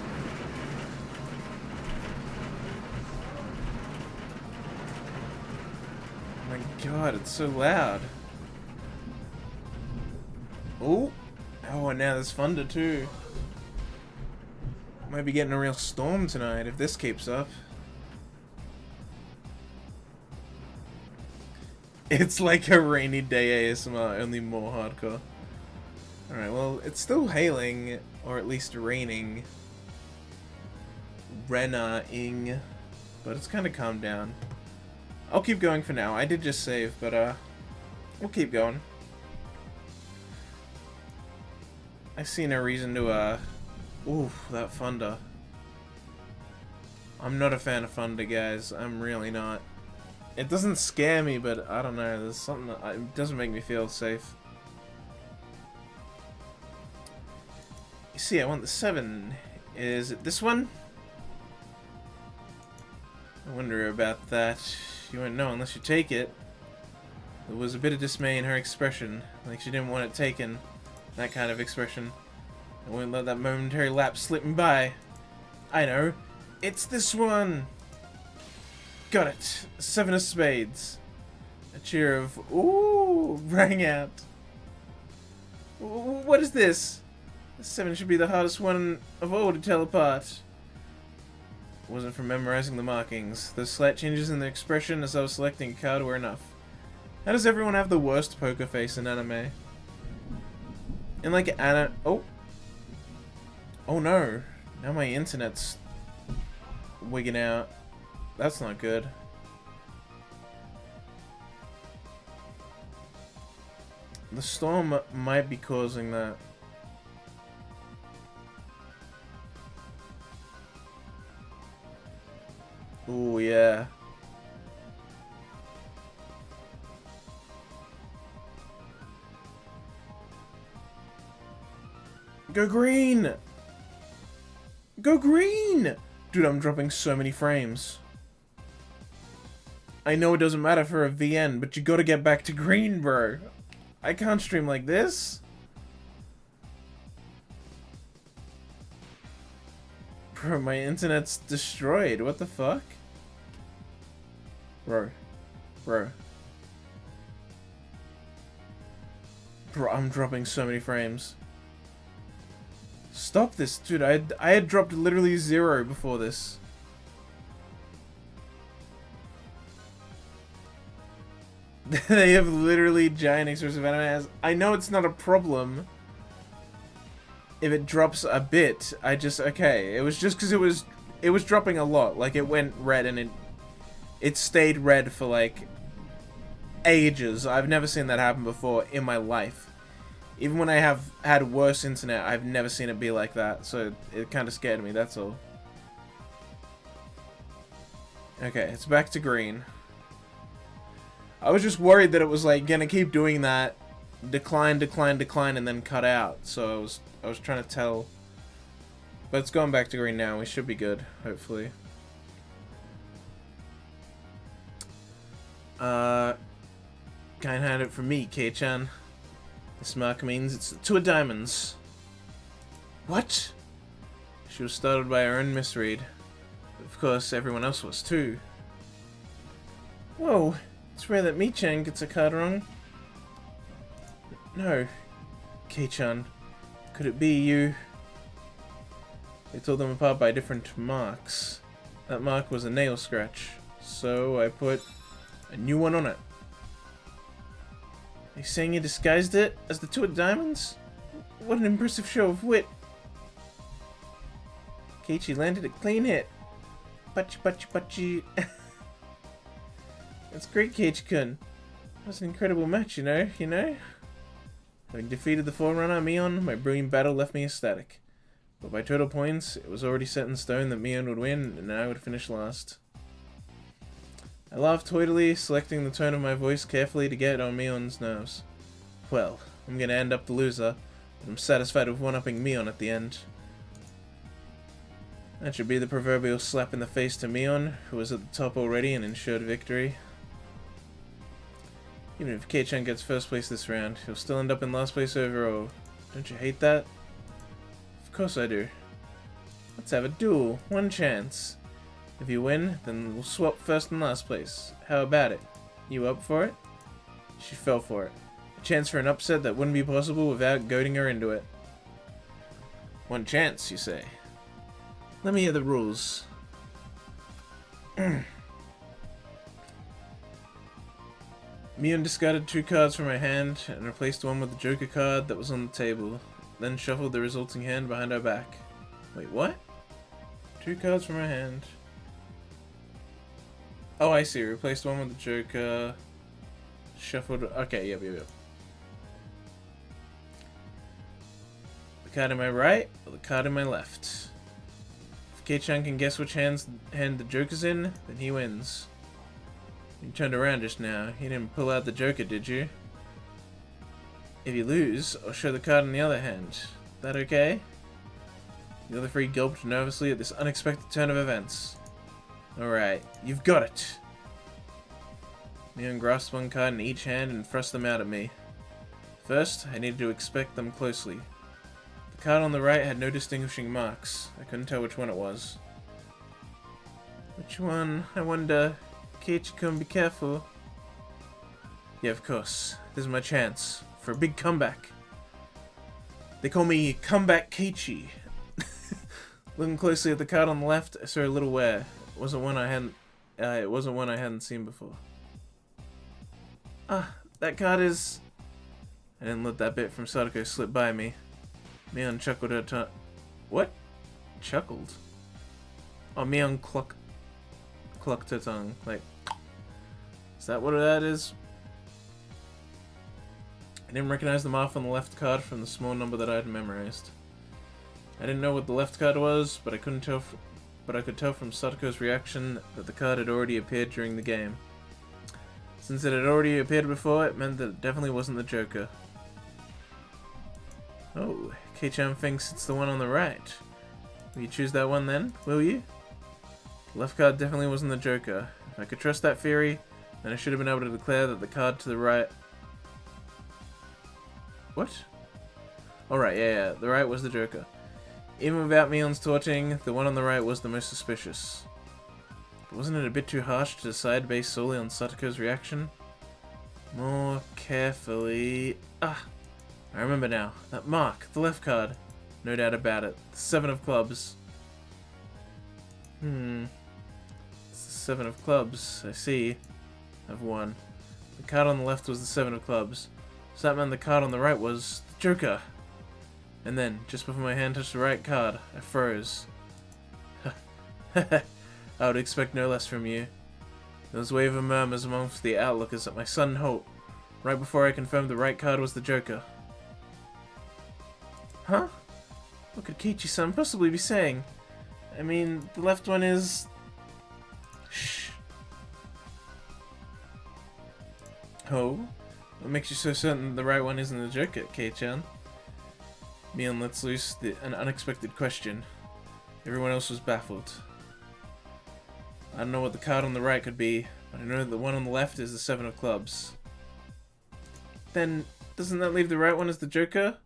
Oh my god, it's so loud. Oh! Oh, and now there's thunder too. Might be getting a real storm tonight if this keeps up. It's like a rainy day ASMR, only more hardcore. Alright, well, it's still hailing, or at least raining. Rena-ing. But it's kind of calmed down. I'll keep going for now. I did just save, but, we'll keep going. I see no reason to, ooh, that thunder. I'm not a fan of thunder, guys. I'm really not. It doesn't scare me, but I don't know. There's something that it doesn't make me feel safe. You see, I want the 7. Is it this one? wonder about that. You won't know unless you take it. There was a bit of dismay in her expression, like she didn't want it taken. That kind of expression. I won't let that momentary lapse slip me by. I know. It's this one! Got it. 7 of spades. A cheer of ooh rang out. What is this? The 7 should be the hardest one of all to tell apart. It wasn't from memorizing the markings. Those slight changes in the expression as I was selecting a card were enough. How does everyone have the worst poker face in anime? In like oh no. Now my internet's wigging out. That's not good. The storm might be causing that. Ooh, yeah. Go green! Go green! Dude, I'm dropping so many frames. I know it doesn't matter for a VN, but you gotta get back to green, bro. I can't stream like this. Bro, my internet's destroyed. What the fuck? Bro. Bro, I'm dropping so many frames. Stop this, dude. I had dropped literally 0 before this. They have literally giant expressive anime. I know it's not a problem if it drops a bit. Okay. It was just because it was dropping a lot. Like it went red and it stayed red for like ages. I've never seen that happen before in my life. Even when I have had worse internet, I've never seen it be like that. So it kind of scared me. That's all. Okay, it's back to green. I was just worried that it was like gonna keep doing that, decline, and then cut out. So I was trying to tell. But it's going back to green now. We should be good, hopefully. Can't hand it from me, Kei-chan. This mark means it's 2 of diamonds. What? She was startled by her own misread. Of course, everyone else was too. Whoa. It's rare that Mi-chan gets a card wrong. No. Kei-chan. Could it be you? They told them apart by different marks. That mark was a nail scratch. So I put a new one on it. Are you saying you disguised it as the 2 of diamonds? What an impressive show of wit. Keiichi landed a clean hit. Pachi. That's great, Keiichi-kun. That was an incredible match, you know? Having defeated the Forerunner, Mion, my brilliant battle left me ecstatic. But by total points, it was already set in stone that Mion would win, and I would finish last. I laughed hoidily, selecting the tone of my voice carefully to get on Mion's nerves. Well, I'm gonna end up the loser, but I'm satisfied with one-upping Mion at the end. That should be the proverbial slap in the face to Mion, who was at the top already and ensured victory. Even if Kei-chan gets first place this round, he'll still end up in last place overall. Don't you hate that? Of course I do. Let's have a duel. 1 chance. If you win, then we'll swap first and last place. How about it? You up for it? She fell for it. A chance for an upset that wouldn't be possible without goading her into it. 1 chance, you say? Let me hear the rules. Mion discarded 2 cards from her hand and replaced one with the Joker card that was on the table, then shuffled the resulting hand behind her back. Wait, what? 2 cards from her hand. Oh, I see. Replaced one with the Joker. Shuffled. Okay, yep. The card in my right or the card in my left? If Kei-chan can guess which hand the Joker's in, then he wins. You turned around just now. You didn't pull out the Joker, did you? If you lose, I'll show the card in the other hand. That okay? The other 3 gulped nervously at this unexpected turn of events. Alright, you've got it. Mion grasped one card in each hand and thrust them out at me. First, I needed to inspect them closely. The card on the right had no distinguishing marks. I couldn't tell which one it was. Which one? I wonder. Keiichi-kun, be careful. Yeah, of course. This is my chance for a big comeback. They call me Comeback Keiichi. Looking closely at the card on the left, I saw a little wear. It wasn't one I hadn't seen before. Ah, that card is... I didn't let that bit from Sadako slip by me. Mion chuckled her tongue. What? Chuckled? Oh, Mion clucked her tongue. Like, is that what that is? I didn't recognize the mark on the left card from the small number that I had memorized. I didn't know what the left card was, but I could tell from Sadako's reaction that the card had already appeared during the game. Since it had already appeared before, it meant that it definitely wasn't the Joker. Oh, Kei-chan thinks it's the one on the right. Will you choose that one then, will you? The left card definitely wasn't the Joker. If I could trust that theory, then I should have been able to declare that the card to the right... What? Alright, yeah, the right was the Joker. Even without Mion's taunting, the one on the right was the most suspicious. But wasn't it a bit too harsh to decide based solely on Sadako's reaction? More carefully... Ah! I remember now. That mark, the left card. No doubt about it. The 7 of clubs. It's the 7 of clubs. I see. I've won. The card on the left was the 7 of clubs. So that meant the card on the right was the Joker. And then, just before my hand touched the right card, I froze. I would expect no less from you. There was a wave of murmurs amongst the outlookers at my sudden halt, right before I confirmed the right card was the Joker. Huh? What could Keiichi-san possibly be saying? I mean, the left one is... Shh. Oh? What makes you so certain the right one isn't the Joker, Kei-chan? Mion lets loose an unexpected question. Everyone else was baffled. I don't know what the card on the right could be, but I know that the one on the left is the 7 of clubs. Then, doesn't that leave the right one as the Joker?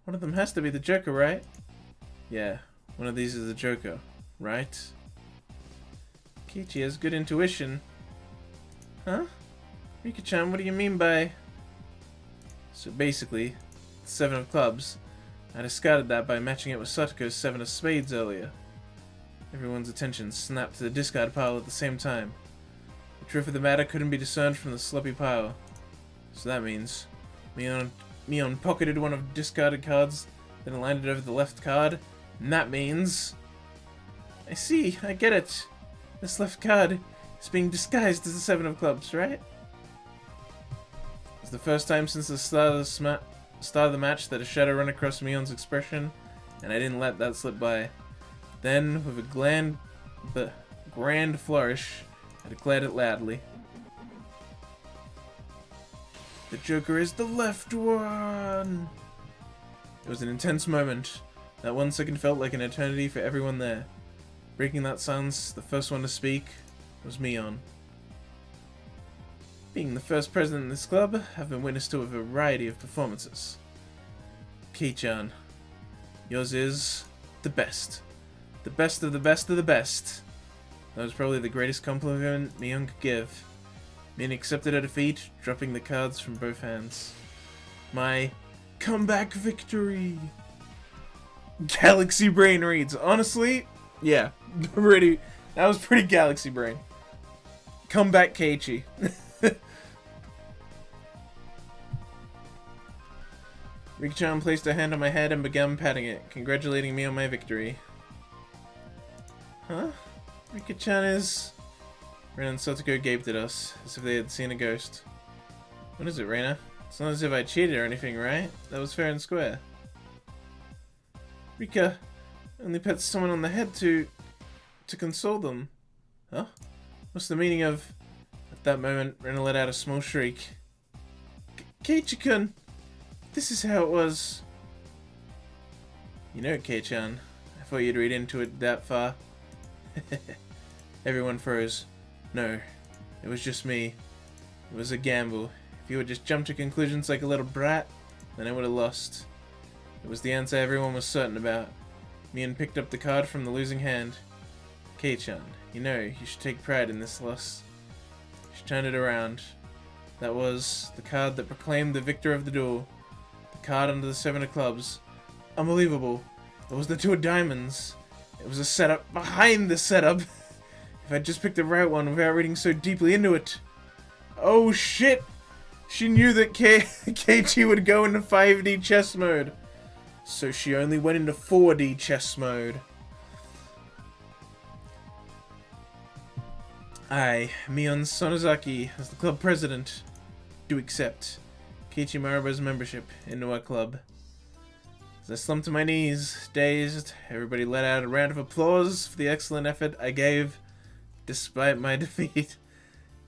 One of them has to be the Joker, right? Yeah, one of these is the Joker, right? Keiichi has good intuition. Huh? Rika-chan, what do you mean by... So basically, the 7 of clubs, I discarded that by matching it with Sadako's 7 of spades earlier. Everyone's attention snapped to the discard pile at the same time. The truth of the matter couldn't be discerned from the sloppy pile. So that means, Mion pocketed one of the discarded cards, then landed over the left card, and that means... I see, I get it. This left card is being disguised as the 7 of clubs, right? It's the first time since the start of the match that a shadow ran across Mion's expression, and I didn't let that slip by. Then, with a grand flourish, I declared it loudly. The Joker is the left one! It was an intense moment. That 1 second felt like an eternity for everyone there. Breaking that silence, the first one to speak was Mion. Being the first president of this club, I've been witness to a variety of performances. Kei-chan, yours is the best. The best of the best of the best. That was probably the greatest compliment Mion could give. Mion accepted her defeat, dropping the cards from both hands. My comeback victory! Galaxy Brain reads. Honestly, yeah, that was pretty Galaxy Brain. Comeback Keiichi. Rika-chan placed her hand on my head and began patting it, congratulating me on my victory. Huh? Rika-chan is... Reina and Satoko gaped at us, as if they had seen a ghost. What is it, Reina? It's not as if I cheated or anything, right? That was fair and square. Rika only pets someone on the head to console them. Huh? What's the meaning of... At that moment, Reina let out a small shriek. Keiichi-kun! This is how it was. You know, Kei-chan, I thought you'd read into it that far. Everyone froze. No, it was just me. It was a gamble. If you had just jumped to conclusions like a little brat, then I would have lost. It was the answer everyone was certain about. Mion picked up the card from the losing hand. Kei-chan, you know, you should take pride in this loss. She turned it around. That was the card that proclaimed the victor of the duel. The card under the 7 of clubs. Unbelievable. It was the 2 of diamonds. It was a setup behind the setup. If I'd just picked the right one without reading so deeply into it. Oh shit! She knew that KT would go into 5D chess mode. So she only went into 4D chess mode. I, Mion Sonozaki, as the club president, do accept Keiichi Mariba's membership into our club. As I slumped to my knees, dazed, everybody let out a round of applause for the excellent effort I gave, despite my defeat.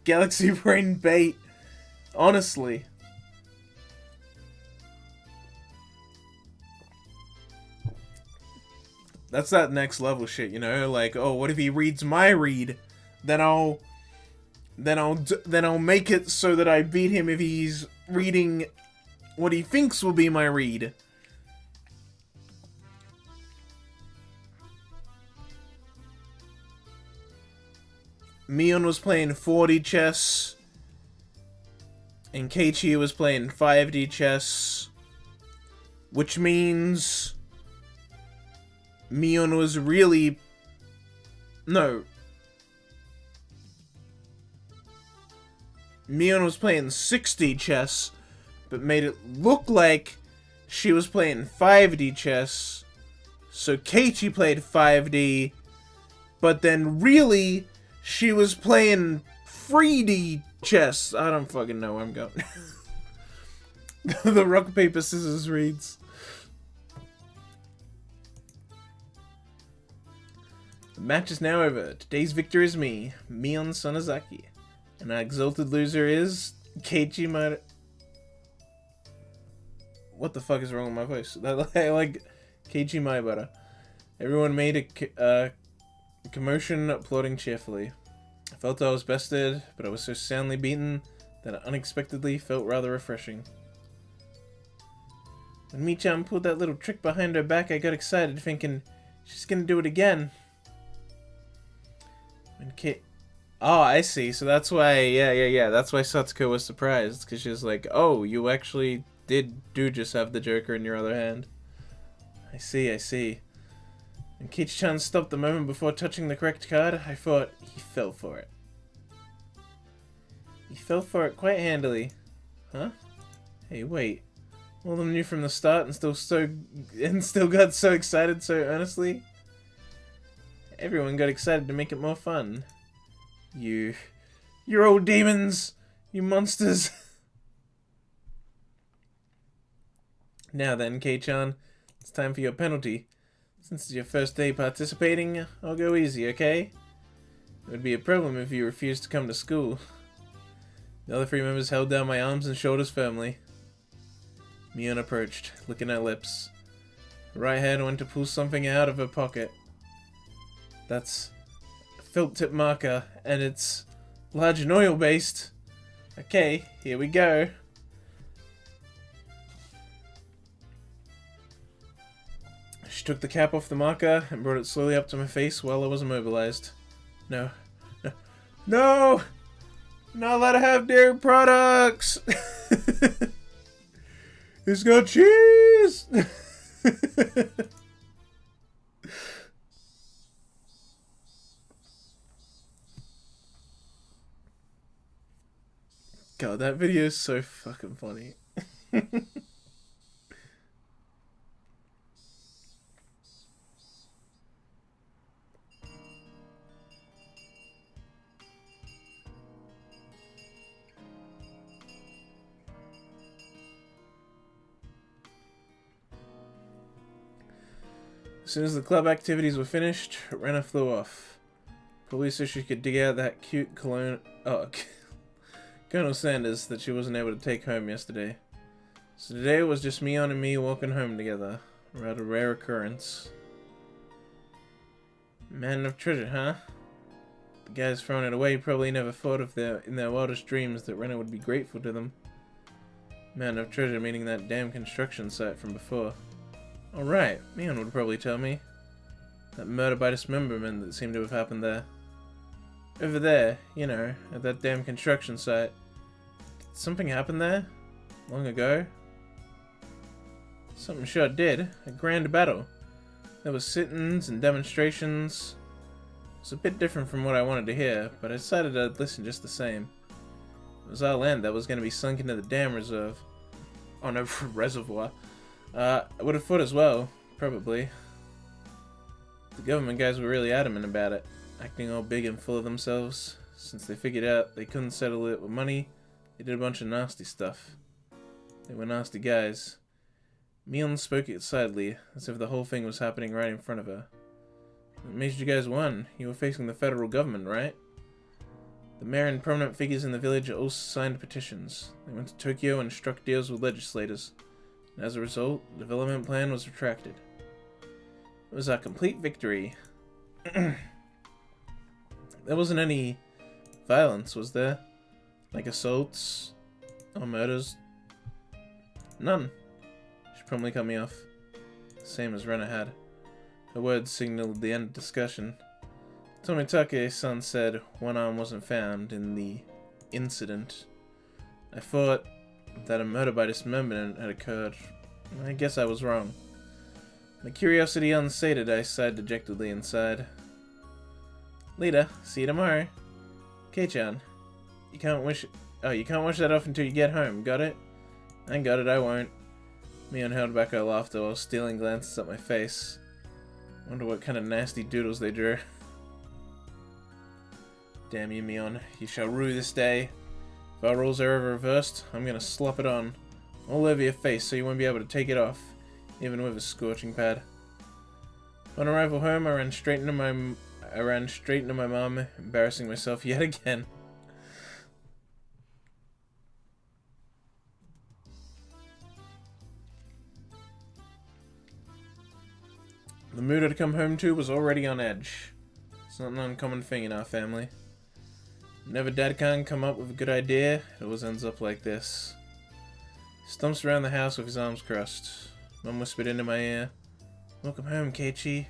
Galaxy Brain bait. Honestly. That's that next level shit, you know? Like, oh, what if he reads my read? Then I'll make it so that I beat him if he's reading what he thinks will be my read. Mion was playing 4D chess, and Keiichi was playing 5D chess, which means Mion was really... No. Mion was playing 6D chess, but made it look like she was playing 5D chess. So Keiichi played 5D, but then really she was playing 3D chess. I don't fucking know where I'm going. The rock, paper, scissors reads. The match is now over. Today's victor is me, Mion Sonozaki. And our exalted loser is Keiichi Mar... What the fuck is wrong with my voice? I like Keiichi Maibara. Everyone made a commotion, applauding cheerfully. I felt I was bested, but I was so soundly beaten that it unexpectedly felt rather refreshing. When Mi-chan pulled that little trick behind her back, I got excited, thinking, she's gonna do it again. When Oh, I see. So that's why, yeah. That's why Satsuko was surprised, because she was like, oh, you actually do just have the Joker in your other hand. I see. When Keiichi-chan stopped the moment before touching the correct card, I thought he fell for it. He fell for it quite handily. Huh? Hey, wait. All of them knew from the start and still got so excited so earnestly? Everyone got excited to make it more fun. You're old demons! You monsters! Now then, Kei-chan, it's time for your penalty. Since it's your first day participating, I'll go easy, okay? It would be a problem if you refused to come to school. The other 3 members held down my arms and shoulders firmly. Mion approached, licking her lips. Her right hand went to pull something out of her pocket. That's a felt tip marker, and it's large and oil-based. Okay, here we go. She took the cap off the marker and brought it slowly up to my face while I was immobilized. No. Not allowed to have dairy products! It's got cheese! God, that video is so fucking funny. As soon as the club activities were finished, Rena flew off. Probably so she could dig out that cute Colonel Sanders that she wasn't able to take home yesterday. So today it was just Mion and me walking home together. A rather rare occurrence. Man of treasure, huh? The The guys throwing it away probably never thought in their wildest dreams that Renner would be grateful to them. Man of treasure meaning that damn construction site from before. Oh right, Mion would probably tell me. That murder by dismemberment that seemed to have happened there. Over there, you know, at that damn construction site. Did something happen there? Long ago? Something sure did. A grand battle. There was sit-ins and demonstrations. It was a bit different from what I wanted to hear, but I decided I'd listen just the same. It was our land that was going to be sunk into the dam reserve. Oh no, reservoir. I would have thought as well, probably. The government guys were really adamant about it, acting all big and full of themselves. Since they figured out they couldn't settle it with money, they did a bunch of nasty stuff. They were nasty guys. Mion spoke excitedly, as if the whole thing was happening right in front of her. What made you guys won? You were facing the federal government, right? The mayor and prominent figures in the village all signed petitions. They went to Tokyo and struck deals with legislators. And as a result, the development plan was retracted. It was a complete victory. There wasn't any violence, was there? Like assaults or murders? None. She promptly cut me off. Same as Rena had. Her words signaled the end of discussion. Tomitake-san said one arm wasn't found in the incident. I thought that a murder by dismemberment had occurred. I guess I was wrong. My curiosity unsated, I sighed dejectedly inside. Later, see you tomorrow. Kei-chan, you can't wash that off until you get home, got it? I got it, I won't. Mion held back her laughter while stealing glances at my face. Wonder what kind of nasty doodles they drew. Damn you, Mion. You shall rue this day. If our rules are ever reversed, I'm gonna slop it on. All over your face so you won't be able to take it off, even with a scorching pad. On arrival home, I ran straight into my mom, embarrassing myself yet again. The mood I'd come home to was already on edge. It's not an uncommon thing in our family. Whenever Dad can't come up with a good idea, it always ends up like this. He stumps around the house with his arms crossed. Mum whispered into my ear, "Welcome home, Keiichi.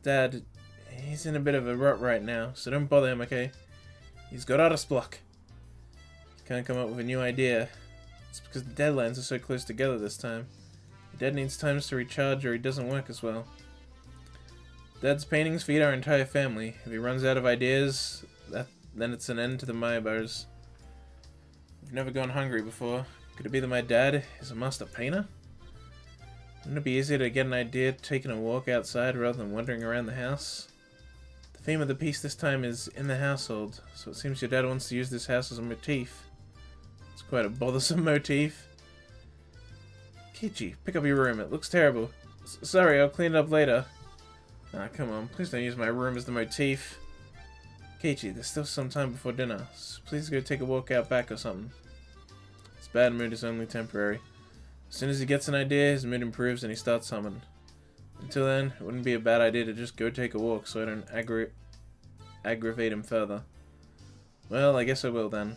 Dad, he's in a bit of a rut right now, so don't bother him, okay? He's got artist block. He can't come up with a new idea. It's because the deadlines are so close together this time. Dad needs times to recharge or he doesn't work as well. Dad's paintings feed our entire family. If he runs out of ideas, then it's an end to the Mayabars. We've never gone hungry before. Could it be that my dad is a master painter? Wouldn't it be easier to get an idea taking a walk outside rather than wandering around the house? The theme of the piece this time is in the household, so it seems your dad wants to use this house as a motif. It's quite a bothersome motif. Keiichi, pick up your room. It looks terrible. Sorry, I'll clean it up later. Ah, come on. Please don't use my room as the motif. Keiichi, there's still some time before dinner, so please go take a walk out back or something. His bad mood is only temporary. As soon as he gets an idea, his mood improves and he starts humming. Until then, it wouldn't be a bad idea to just go take a walk so I don't aggravate him further. Well, I guess I will then.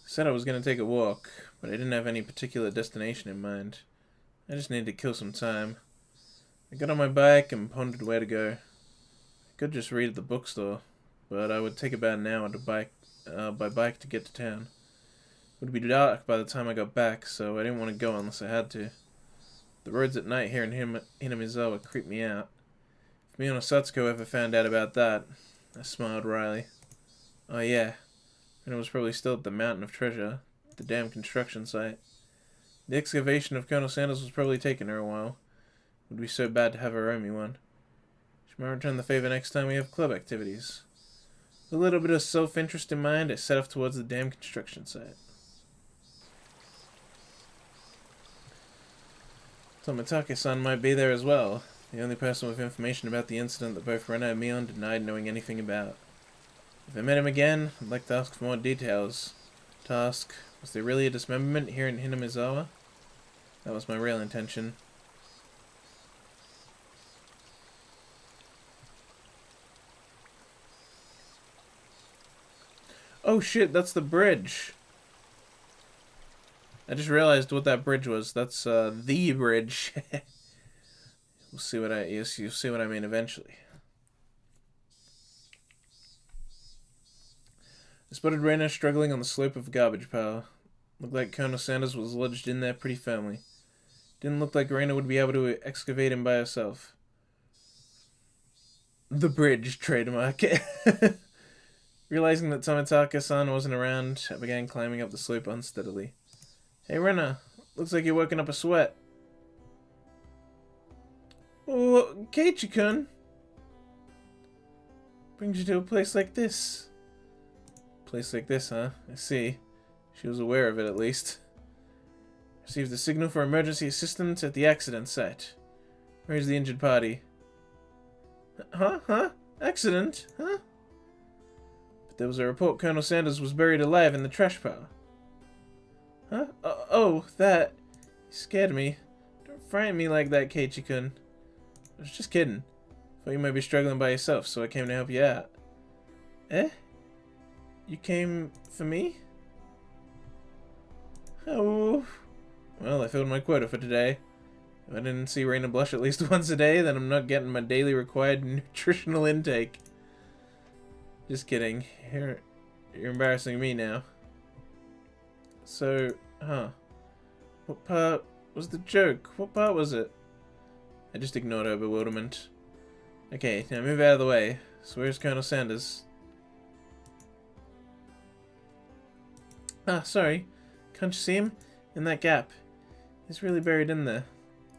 I said I was going to take a walk, but I didn't have any particular destination in mind. I just needed to kill some time. I got on my bike and pondered where to go. I could just read at the bookstore, but I would take about an hour to by bike to get to town. It would be dark by the time I got back, so I didn't want to go unless I had to. The roads at night here in Hinamizawa creep me out. If me and Satsuko ever found out about that, I smiled wryly. Oh yeah, and it was probably still at the Mountain of Treasure, the damn construction site. The excavation of Colonel Sanders was probably taking her a while. It would be so bad to have her owe me one. She might return the favor next time we have club activities. With a little bit of self-interest in mind, I set off towards the damn construction site. Tomitake-san might be there as well, the only person with information about the incident that both Rena and Mion denied knowing anything about. If I met him again, I'd like to ask for more details. To ask, was there really a dismemberment here in Hinamizawa? That was my real intention. Oh shit, that's the bridge. I just realized what that bridge was. That's the bridge. We'll see what you'll see what I mean eventually. I spotted Raina struggling on the slope of a garbage pile. Looked like Colonel Sanders was lodged in there pretty firmly. Didn't look like Raina would be able to excavate him by herself. The bridge, trademark. Realizing that Tomitaka-san wasn't around, I began climbing up the slope unsteadily. Hey Raina, looks like you're working up a sweat. Oh, Keiichi-kun. Brings you to a place like this. Place like this, huh? I see. She was aware of it, at least. Received a signal for emergency assistance at the accident site. Where's the injured party? Huh? Accident? Huh? But there was a report Colonel Sanders was buried alive in the trash pile. Huh? Oh, that. You scared me. Don't frighten me like that, Keiichi-kun. I was just kidding. Thought you might be struggling by yourself, so I came to help you out. Eh? You came for me? Oh. Well, I filled my quota for today. If I didn't see Raina blush at least once a day, then I'm not getting my daily required nutritional intake. Just kidding. You're embarrassing me now. So, what part was the joke? What part was it? I just ignored her bewilderment. Okay, now move out of the way. So where's Colonel Sanders? Ah, sorry. Can't you see him? In that gap. He's really buried in there.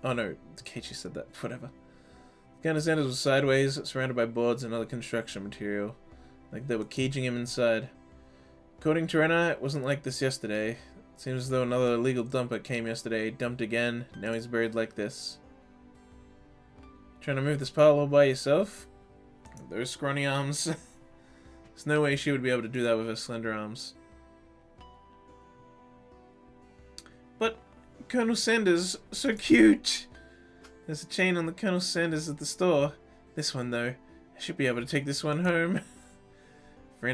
Oh no, Keiichi said that. Whatever. Colonel Sanders was sideways, surrounded by boards and other construction material. Like they were caging him inside. According to Raina, it wasn't like this yesterday. It seems as though another illegal dumper came yesterday, dumped again, now he's buried like this. Trying to move this pile all by yourself? Those scrawny arms. There's no way she would be able to do that with her slender arms. But Colonel Sanders, so cute! There's a chain on the Colonel Sanders at the store. This one though, I should be able to take this one home. If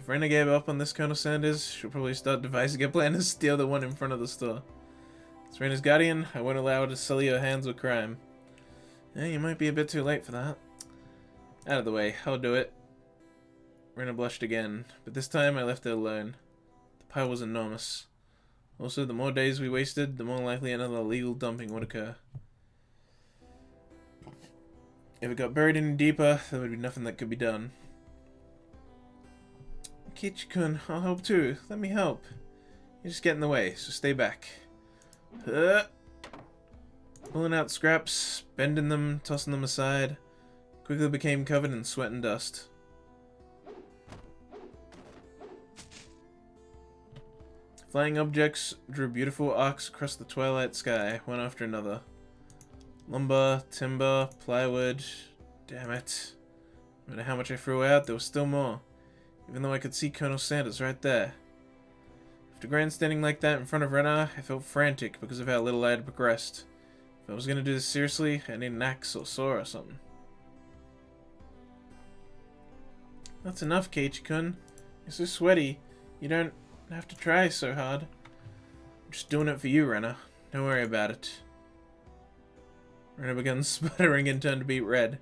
Raina gave up on this Colonel Sanders, she'll probably start devising a plan to steal the one in front of the store. As Raina's guardian, I won't allow her to sully her hands with crime. Yeah, you might be a bit too late for that. Out of the way, I'll do it. Raina blushed again, but this time I left her alone. The pile was enormous. Also, the more days we wasted, the more likely another illegal dumping would occur. If it got buried any deeper, there would be nothing that could be done. Keiichi-kun, I'll help too. Let me help. You just get in the way, so stay back. Pulling out scraps, bending them, tossing them aside. Quickly became covered in sweat and dust. Flying objects drew beautiful arcs across the twilight sky, one after another. Lumber, timber, plywood. Damn it. No matter how much I threw out, there was still more. Even though I could see Colonel Sanders right there. After grandstanding like that in front of Raina, I felt frantic because of how little I had progressed. If I was going to do this seriously, I need an axe or saw or something. That's enough, Keiichi-kun. You're so sweaty. You don't have to try so hard. I'm just doing it for you, Raina. Don't worry about it. Raina began sputtering and turned beet red.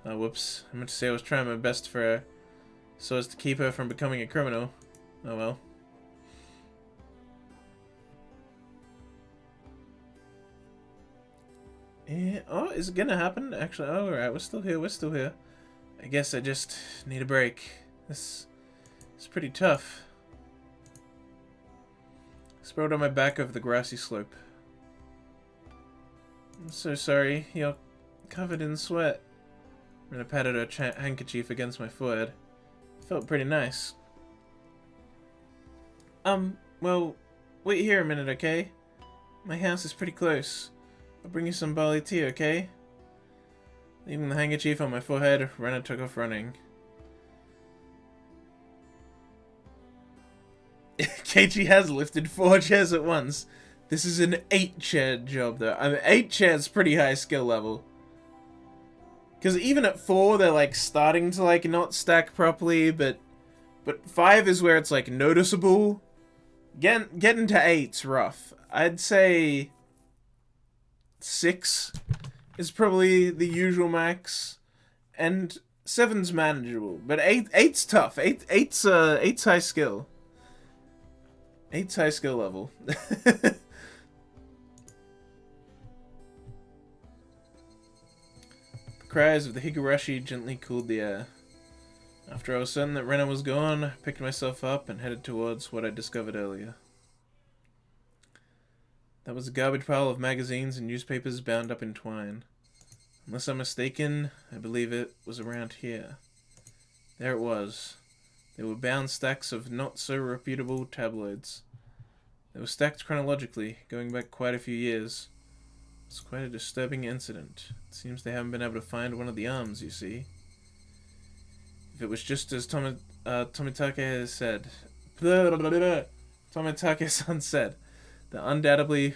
Oh, whoops. I meant to say I was trying my best for her, so as to keep her from becoming a criminal. Oh well. Yeah, oh, is it gonna happen? Actually, oh, alright, we're still here. I guess I just need a break. This is pretty tough. I sprawled on my back over the grassy slope. I'm so sorry, you're covered in sweat. And I patted her handkerchief against my forehead. It felt pretty nice. Well, wait here a minute, okay? My house is pretty close. I'll bring you some barley tea, okay? Leaving the handkerchief on my forehead, Raina took off running. Keiichi has lifted 4 chairs at once. This is an 8-chair job, though. I mean, 8 chairs pretty high skill level. Because even at 4, they're, like, starting to, like, not stack properly, but But 5 is where it's like noticeable. Getting to 8's rough. I'd say 6 is probably the usual max, and 7's manageable. But eight's tough. Eight's high skill. 8's high skill level. The cries of the Higurashi gently cooled the air. After I was certain that Rena was gone, I picked myself up and headed towards what I discovered earlier. That was a garbage pile of magazines and newspapers bound up in twine. Unless I'm mistaken, I believe it was around here. There it was. They were bound stacks of not-so-reputable tabloids. They were stacked chronologically, going back quite a few years. It's quite a disturbing incident. It seems they haven't been able to find one of the arms, you see. If it was just as Tomitake said, Tomitake-san said, then undoubtedly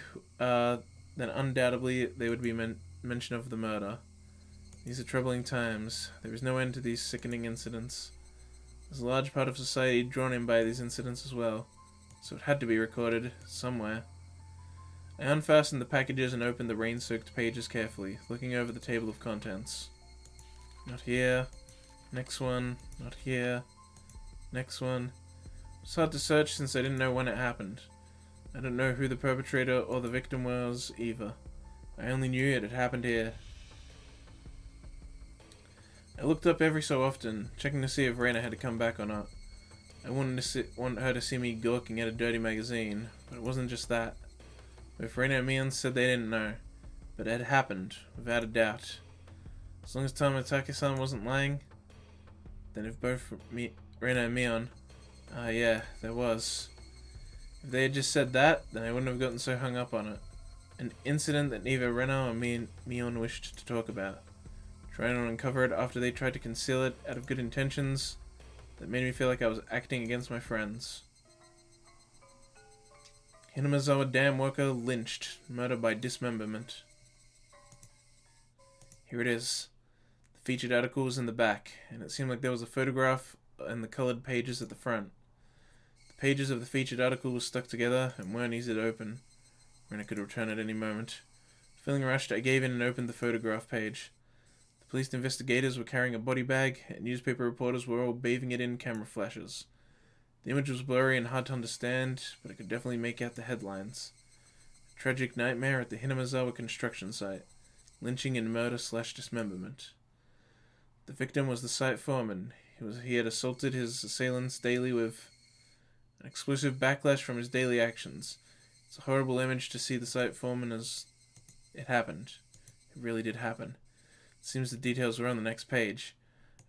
they would be mention of the murder. These are troubling times. There is no end to these sickening incidents. There's a large part of society drawn in by these incidents as well, so it had to be recorded somewhere. I unfastened the packages and opened the rain-soaked pages carefully, looking over the table of contents. Not here. Next one. Not here. Next one. It's hard to search since I didn't know when it happened. I don't know who the perpetrator or the victim was, either. I only knew it had happened here. I looked up every so often, checking to see if Reina had come back or not. I want her to see me gawking at a dirty magazine, but it wasn't just that. Both Reina and Mion said they didn't know, but it had happened, without a doubt. As long as Tomitake-san wasn't lying, then if both Reina and Mion... yeah, there was. If they had just said that, then I wouldn't have gotten so hung up on it. An incident that neither Rena or Mion wished to talk about. Trying to uncover it after they tried to conceal it out of good intentions, that made me feel like I was acting against my friends. Hinamazawa dam worker lynched, murder by dismemberment. Here it is. The featured article was in the back, and it seemed like there was a photograph and the coloured pages at the front. The pages of the featured article were stuck together and weren't easy to open. Rena could return at any moment. Feeling rushed, I gave in and opened the photograph page. The police investigators were carrying a body bag, and newspaper reporters were all bathing it in camera flashes. The image was blurry and hard to understand, but I could definitely make out the headlines. A tragic nightmare at the Hinamazawa construction site. Lynching and murder/dismemberment. The victim was the site foreman. He had assaulted his assailants daily with an explosive backlash from his daily actions. It's a horrible image to see the site foreman as it happened. It really did happen. It seems the details were on the next page.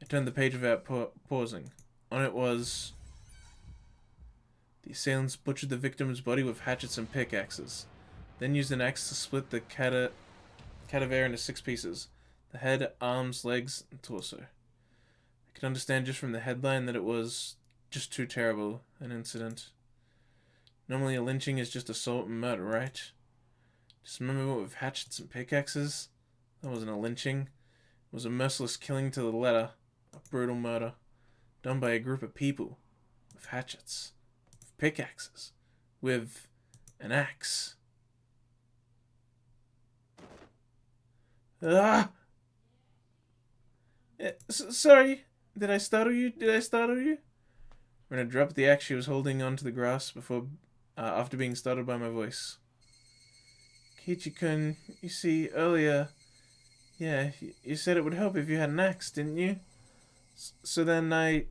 I turned the page without pausing. On it was... The assailants butchered the victim's body with hatchets and pickaxes, then used an axe to split the cadaver into 6 pieces. The head, arms, legs, and torso. I could understand just from the headline that it was just too terrible an incident. Normally a lynching is just assault and murder, right? Dismemberment with hatchets and pickaxes? That wasn't a lynching. It was a merciless killing to the letter. A brutal murder. Done by a group of people. With hatchets. With pickaxes. With an axe. Ah! Sorry. Did I startle you? Rena dropped the axe she was holding onto the grass after being startled by my voice. Kichi-kun, you see, earlier... Yeah, you said it would help if you had an axe, didn't you? So then I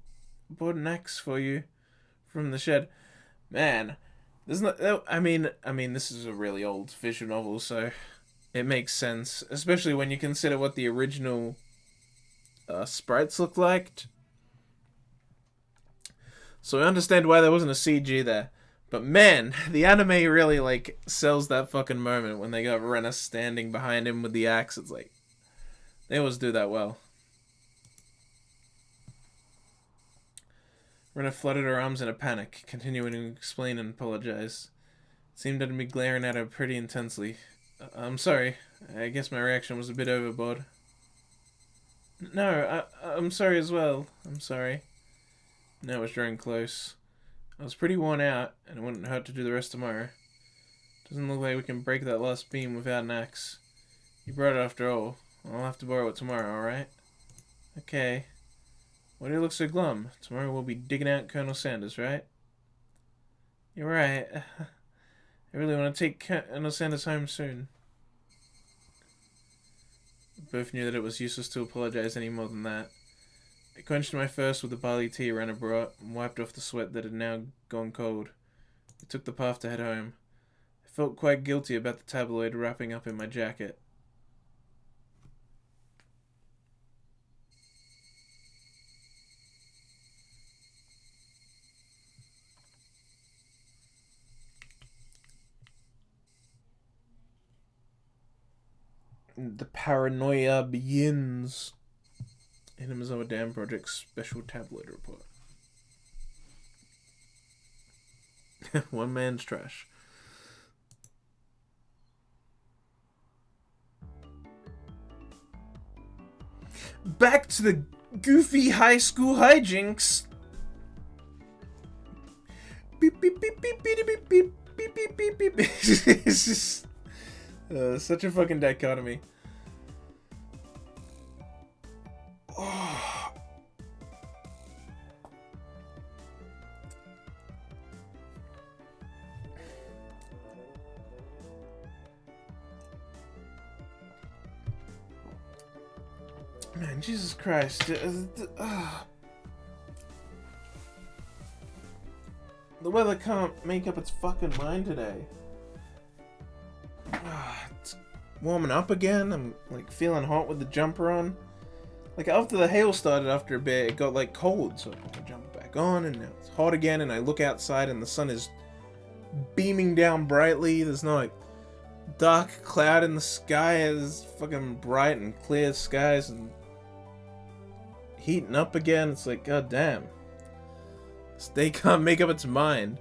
bought an axe for you from the shed. Man, there's not... I mean, this is a really old visual novel, so it makes sense. Especially when you consider what the original sprites looked like. So I understand why there wasn't a CG there. But man, the anime really, like, sells that fucking moment when they got Rena standing behind him with the axe. It's like, they always do that well. Rena fluttered her arms in a panic, continuing to explain and apologize. It seemed to be glaring at her pretty intensely. I'm sorry. I guess my reaction was a bit overboard. No, I'm sorry as well. I'm sorry. Now it's drawing close. I was pretty worn out, and it wouldn't hurt to do the rest tomorrow. Doesn't look like we can break that last beam without an axe. You brought it after all. I'll have to borrow it tomorrow, alright? Okay. Why do you look so glum? Tomorrow we'll be digging out Colonel Sanders, right? You're right. I really want to take Colonel Sanders home soon. We both knew that it was useless to apologize any more than that. I quenched my thirst with the barley tea Rana brought and wiped off the sweat that had now gone cold. I took the path to head home. I felt quite guilty about the tabloid wrapping up in my jacket. The paranoia begins. Inamizawa Dam Project Special Tabloid Report. One man's trash. Back to the goofy high school hijinks. Beep beep beep beep beep beep beep beep beep beep beep. It's just such a fucking dichotomy. Oh. Man, Jesus Christ. The weather can't make up its fucking mind today. It's warming up again. I'm like feeling hot with the jumper on. Like after the hail started after a bit, it got like cold, so I put the jumper back on and now it's hot again, and I look outside and the sun is beaming down brightly. There's no like dark cloud in the sky. It's fucking bright and clear skies and heating up again. It's like, god damn. This day can't make up its mind.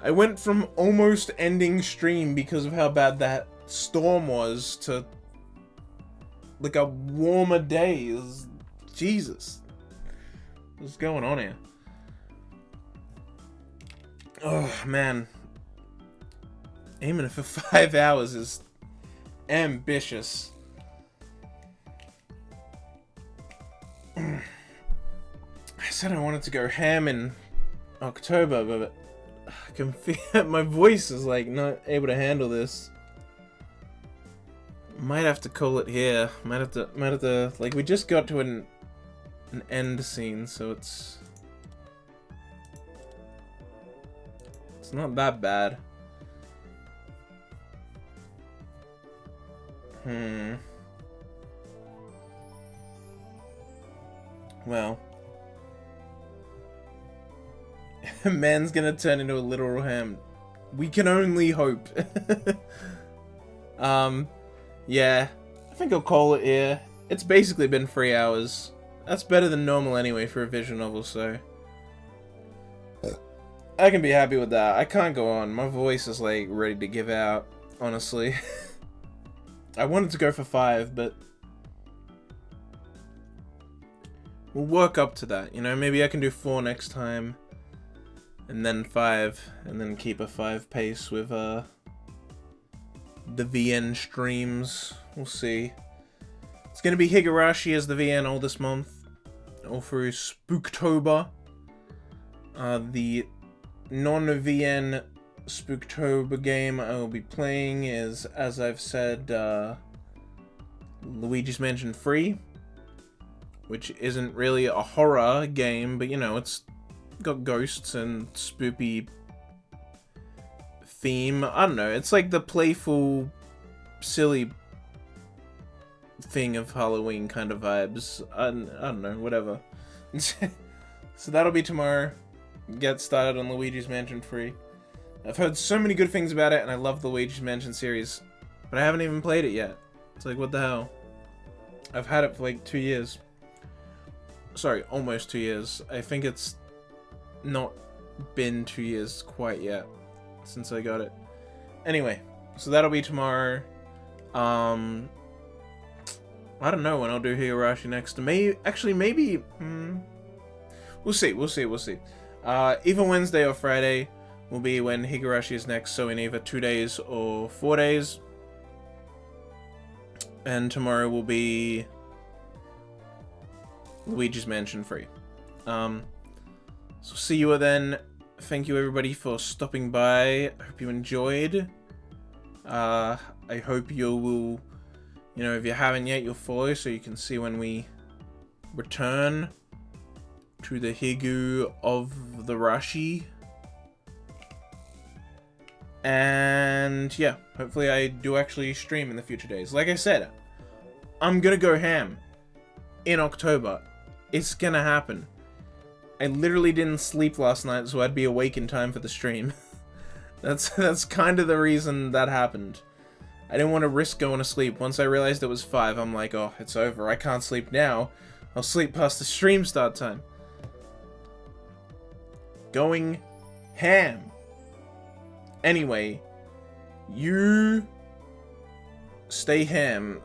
I went from almost ending stream because of how bad that storm was to like a warmer day. Jesus. What's going on here? Oh, man. Aiming for 5 hours is ambitious. I said I wanted to go ham in October, but I can feel my voice is like not able to handle this. Might have to call it here. Might have to like, we just got to an end scene, so it's not that bad. Well, man's gonna turn into a literal ham. We can only hope. Yeah, I think I'll call it here. It's basically been 3 hours. That's better than normal anyway for a visual novel, so I can be happy with that. I can't go on. My voice is like ready to give out, honestly. I wanted to go for 5, but we'll work up to that, you know? Maybe I can do 4 next time, and then 5, and then keep a 5 pace with the VN streams. We'll see. It's gonna be Higurashi as the VN all this month, all through Spooktober. The non-VN Spooktober game I will be playing is, as I've said, Luigi's Mansion 3, which isn't really a horror game, but you know, it's got ghosts and spoopy theme. I don't know, it's like the playful, silly thing of Halloween kind of vibes. I don't know, whatever. So that'll be tomorrow. Get started on Luigi's Mansion 3. I've heard so many good things about it, and I love the Luigi's Mansion series, but I haven't even played it yet. It's like, what the hell? I've had it for like 2 years. Sorry, almost 2 years. I think it's not been 2 years quite yet since I got it. Anyway, so that'll be tomorrow. I don't know when I'll do Higurashi next. Maybe, We'll see. Either Wednesday or Friday will be when Higurashi is next, so in either 2 days or 4 days. And tomorrow will be Luigi's Mansion 3. So see you then. Thank you everybody for stopping by. I hope you enjoyed. I hope you will, you know, if you haven't yet, you'll follow so you can see when we return to the Higu of the Rashi. And yeah, hopefully I do actually stream in the future days. Like I said, I'm gonna go ham in October. It's gonna happen. I literally didn't sleep last night, so I'd be awake in time for the stream. That's kind of the reason that happened. I didn't want to risk going to sleep. Once I realized it was 5, I'm like, oh, it's over. I can't sleep now. I'll sleep past the stream start time. Going ham. Anyway, you stay ham.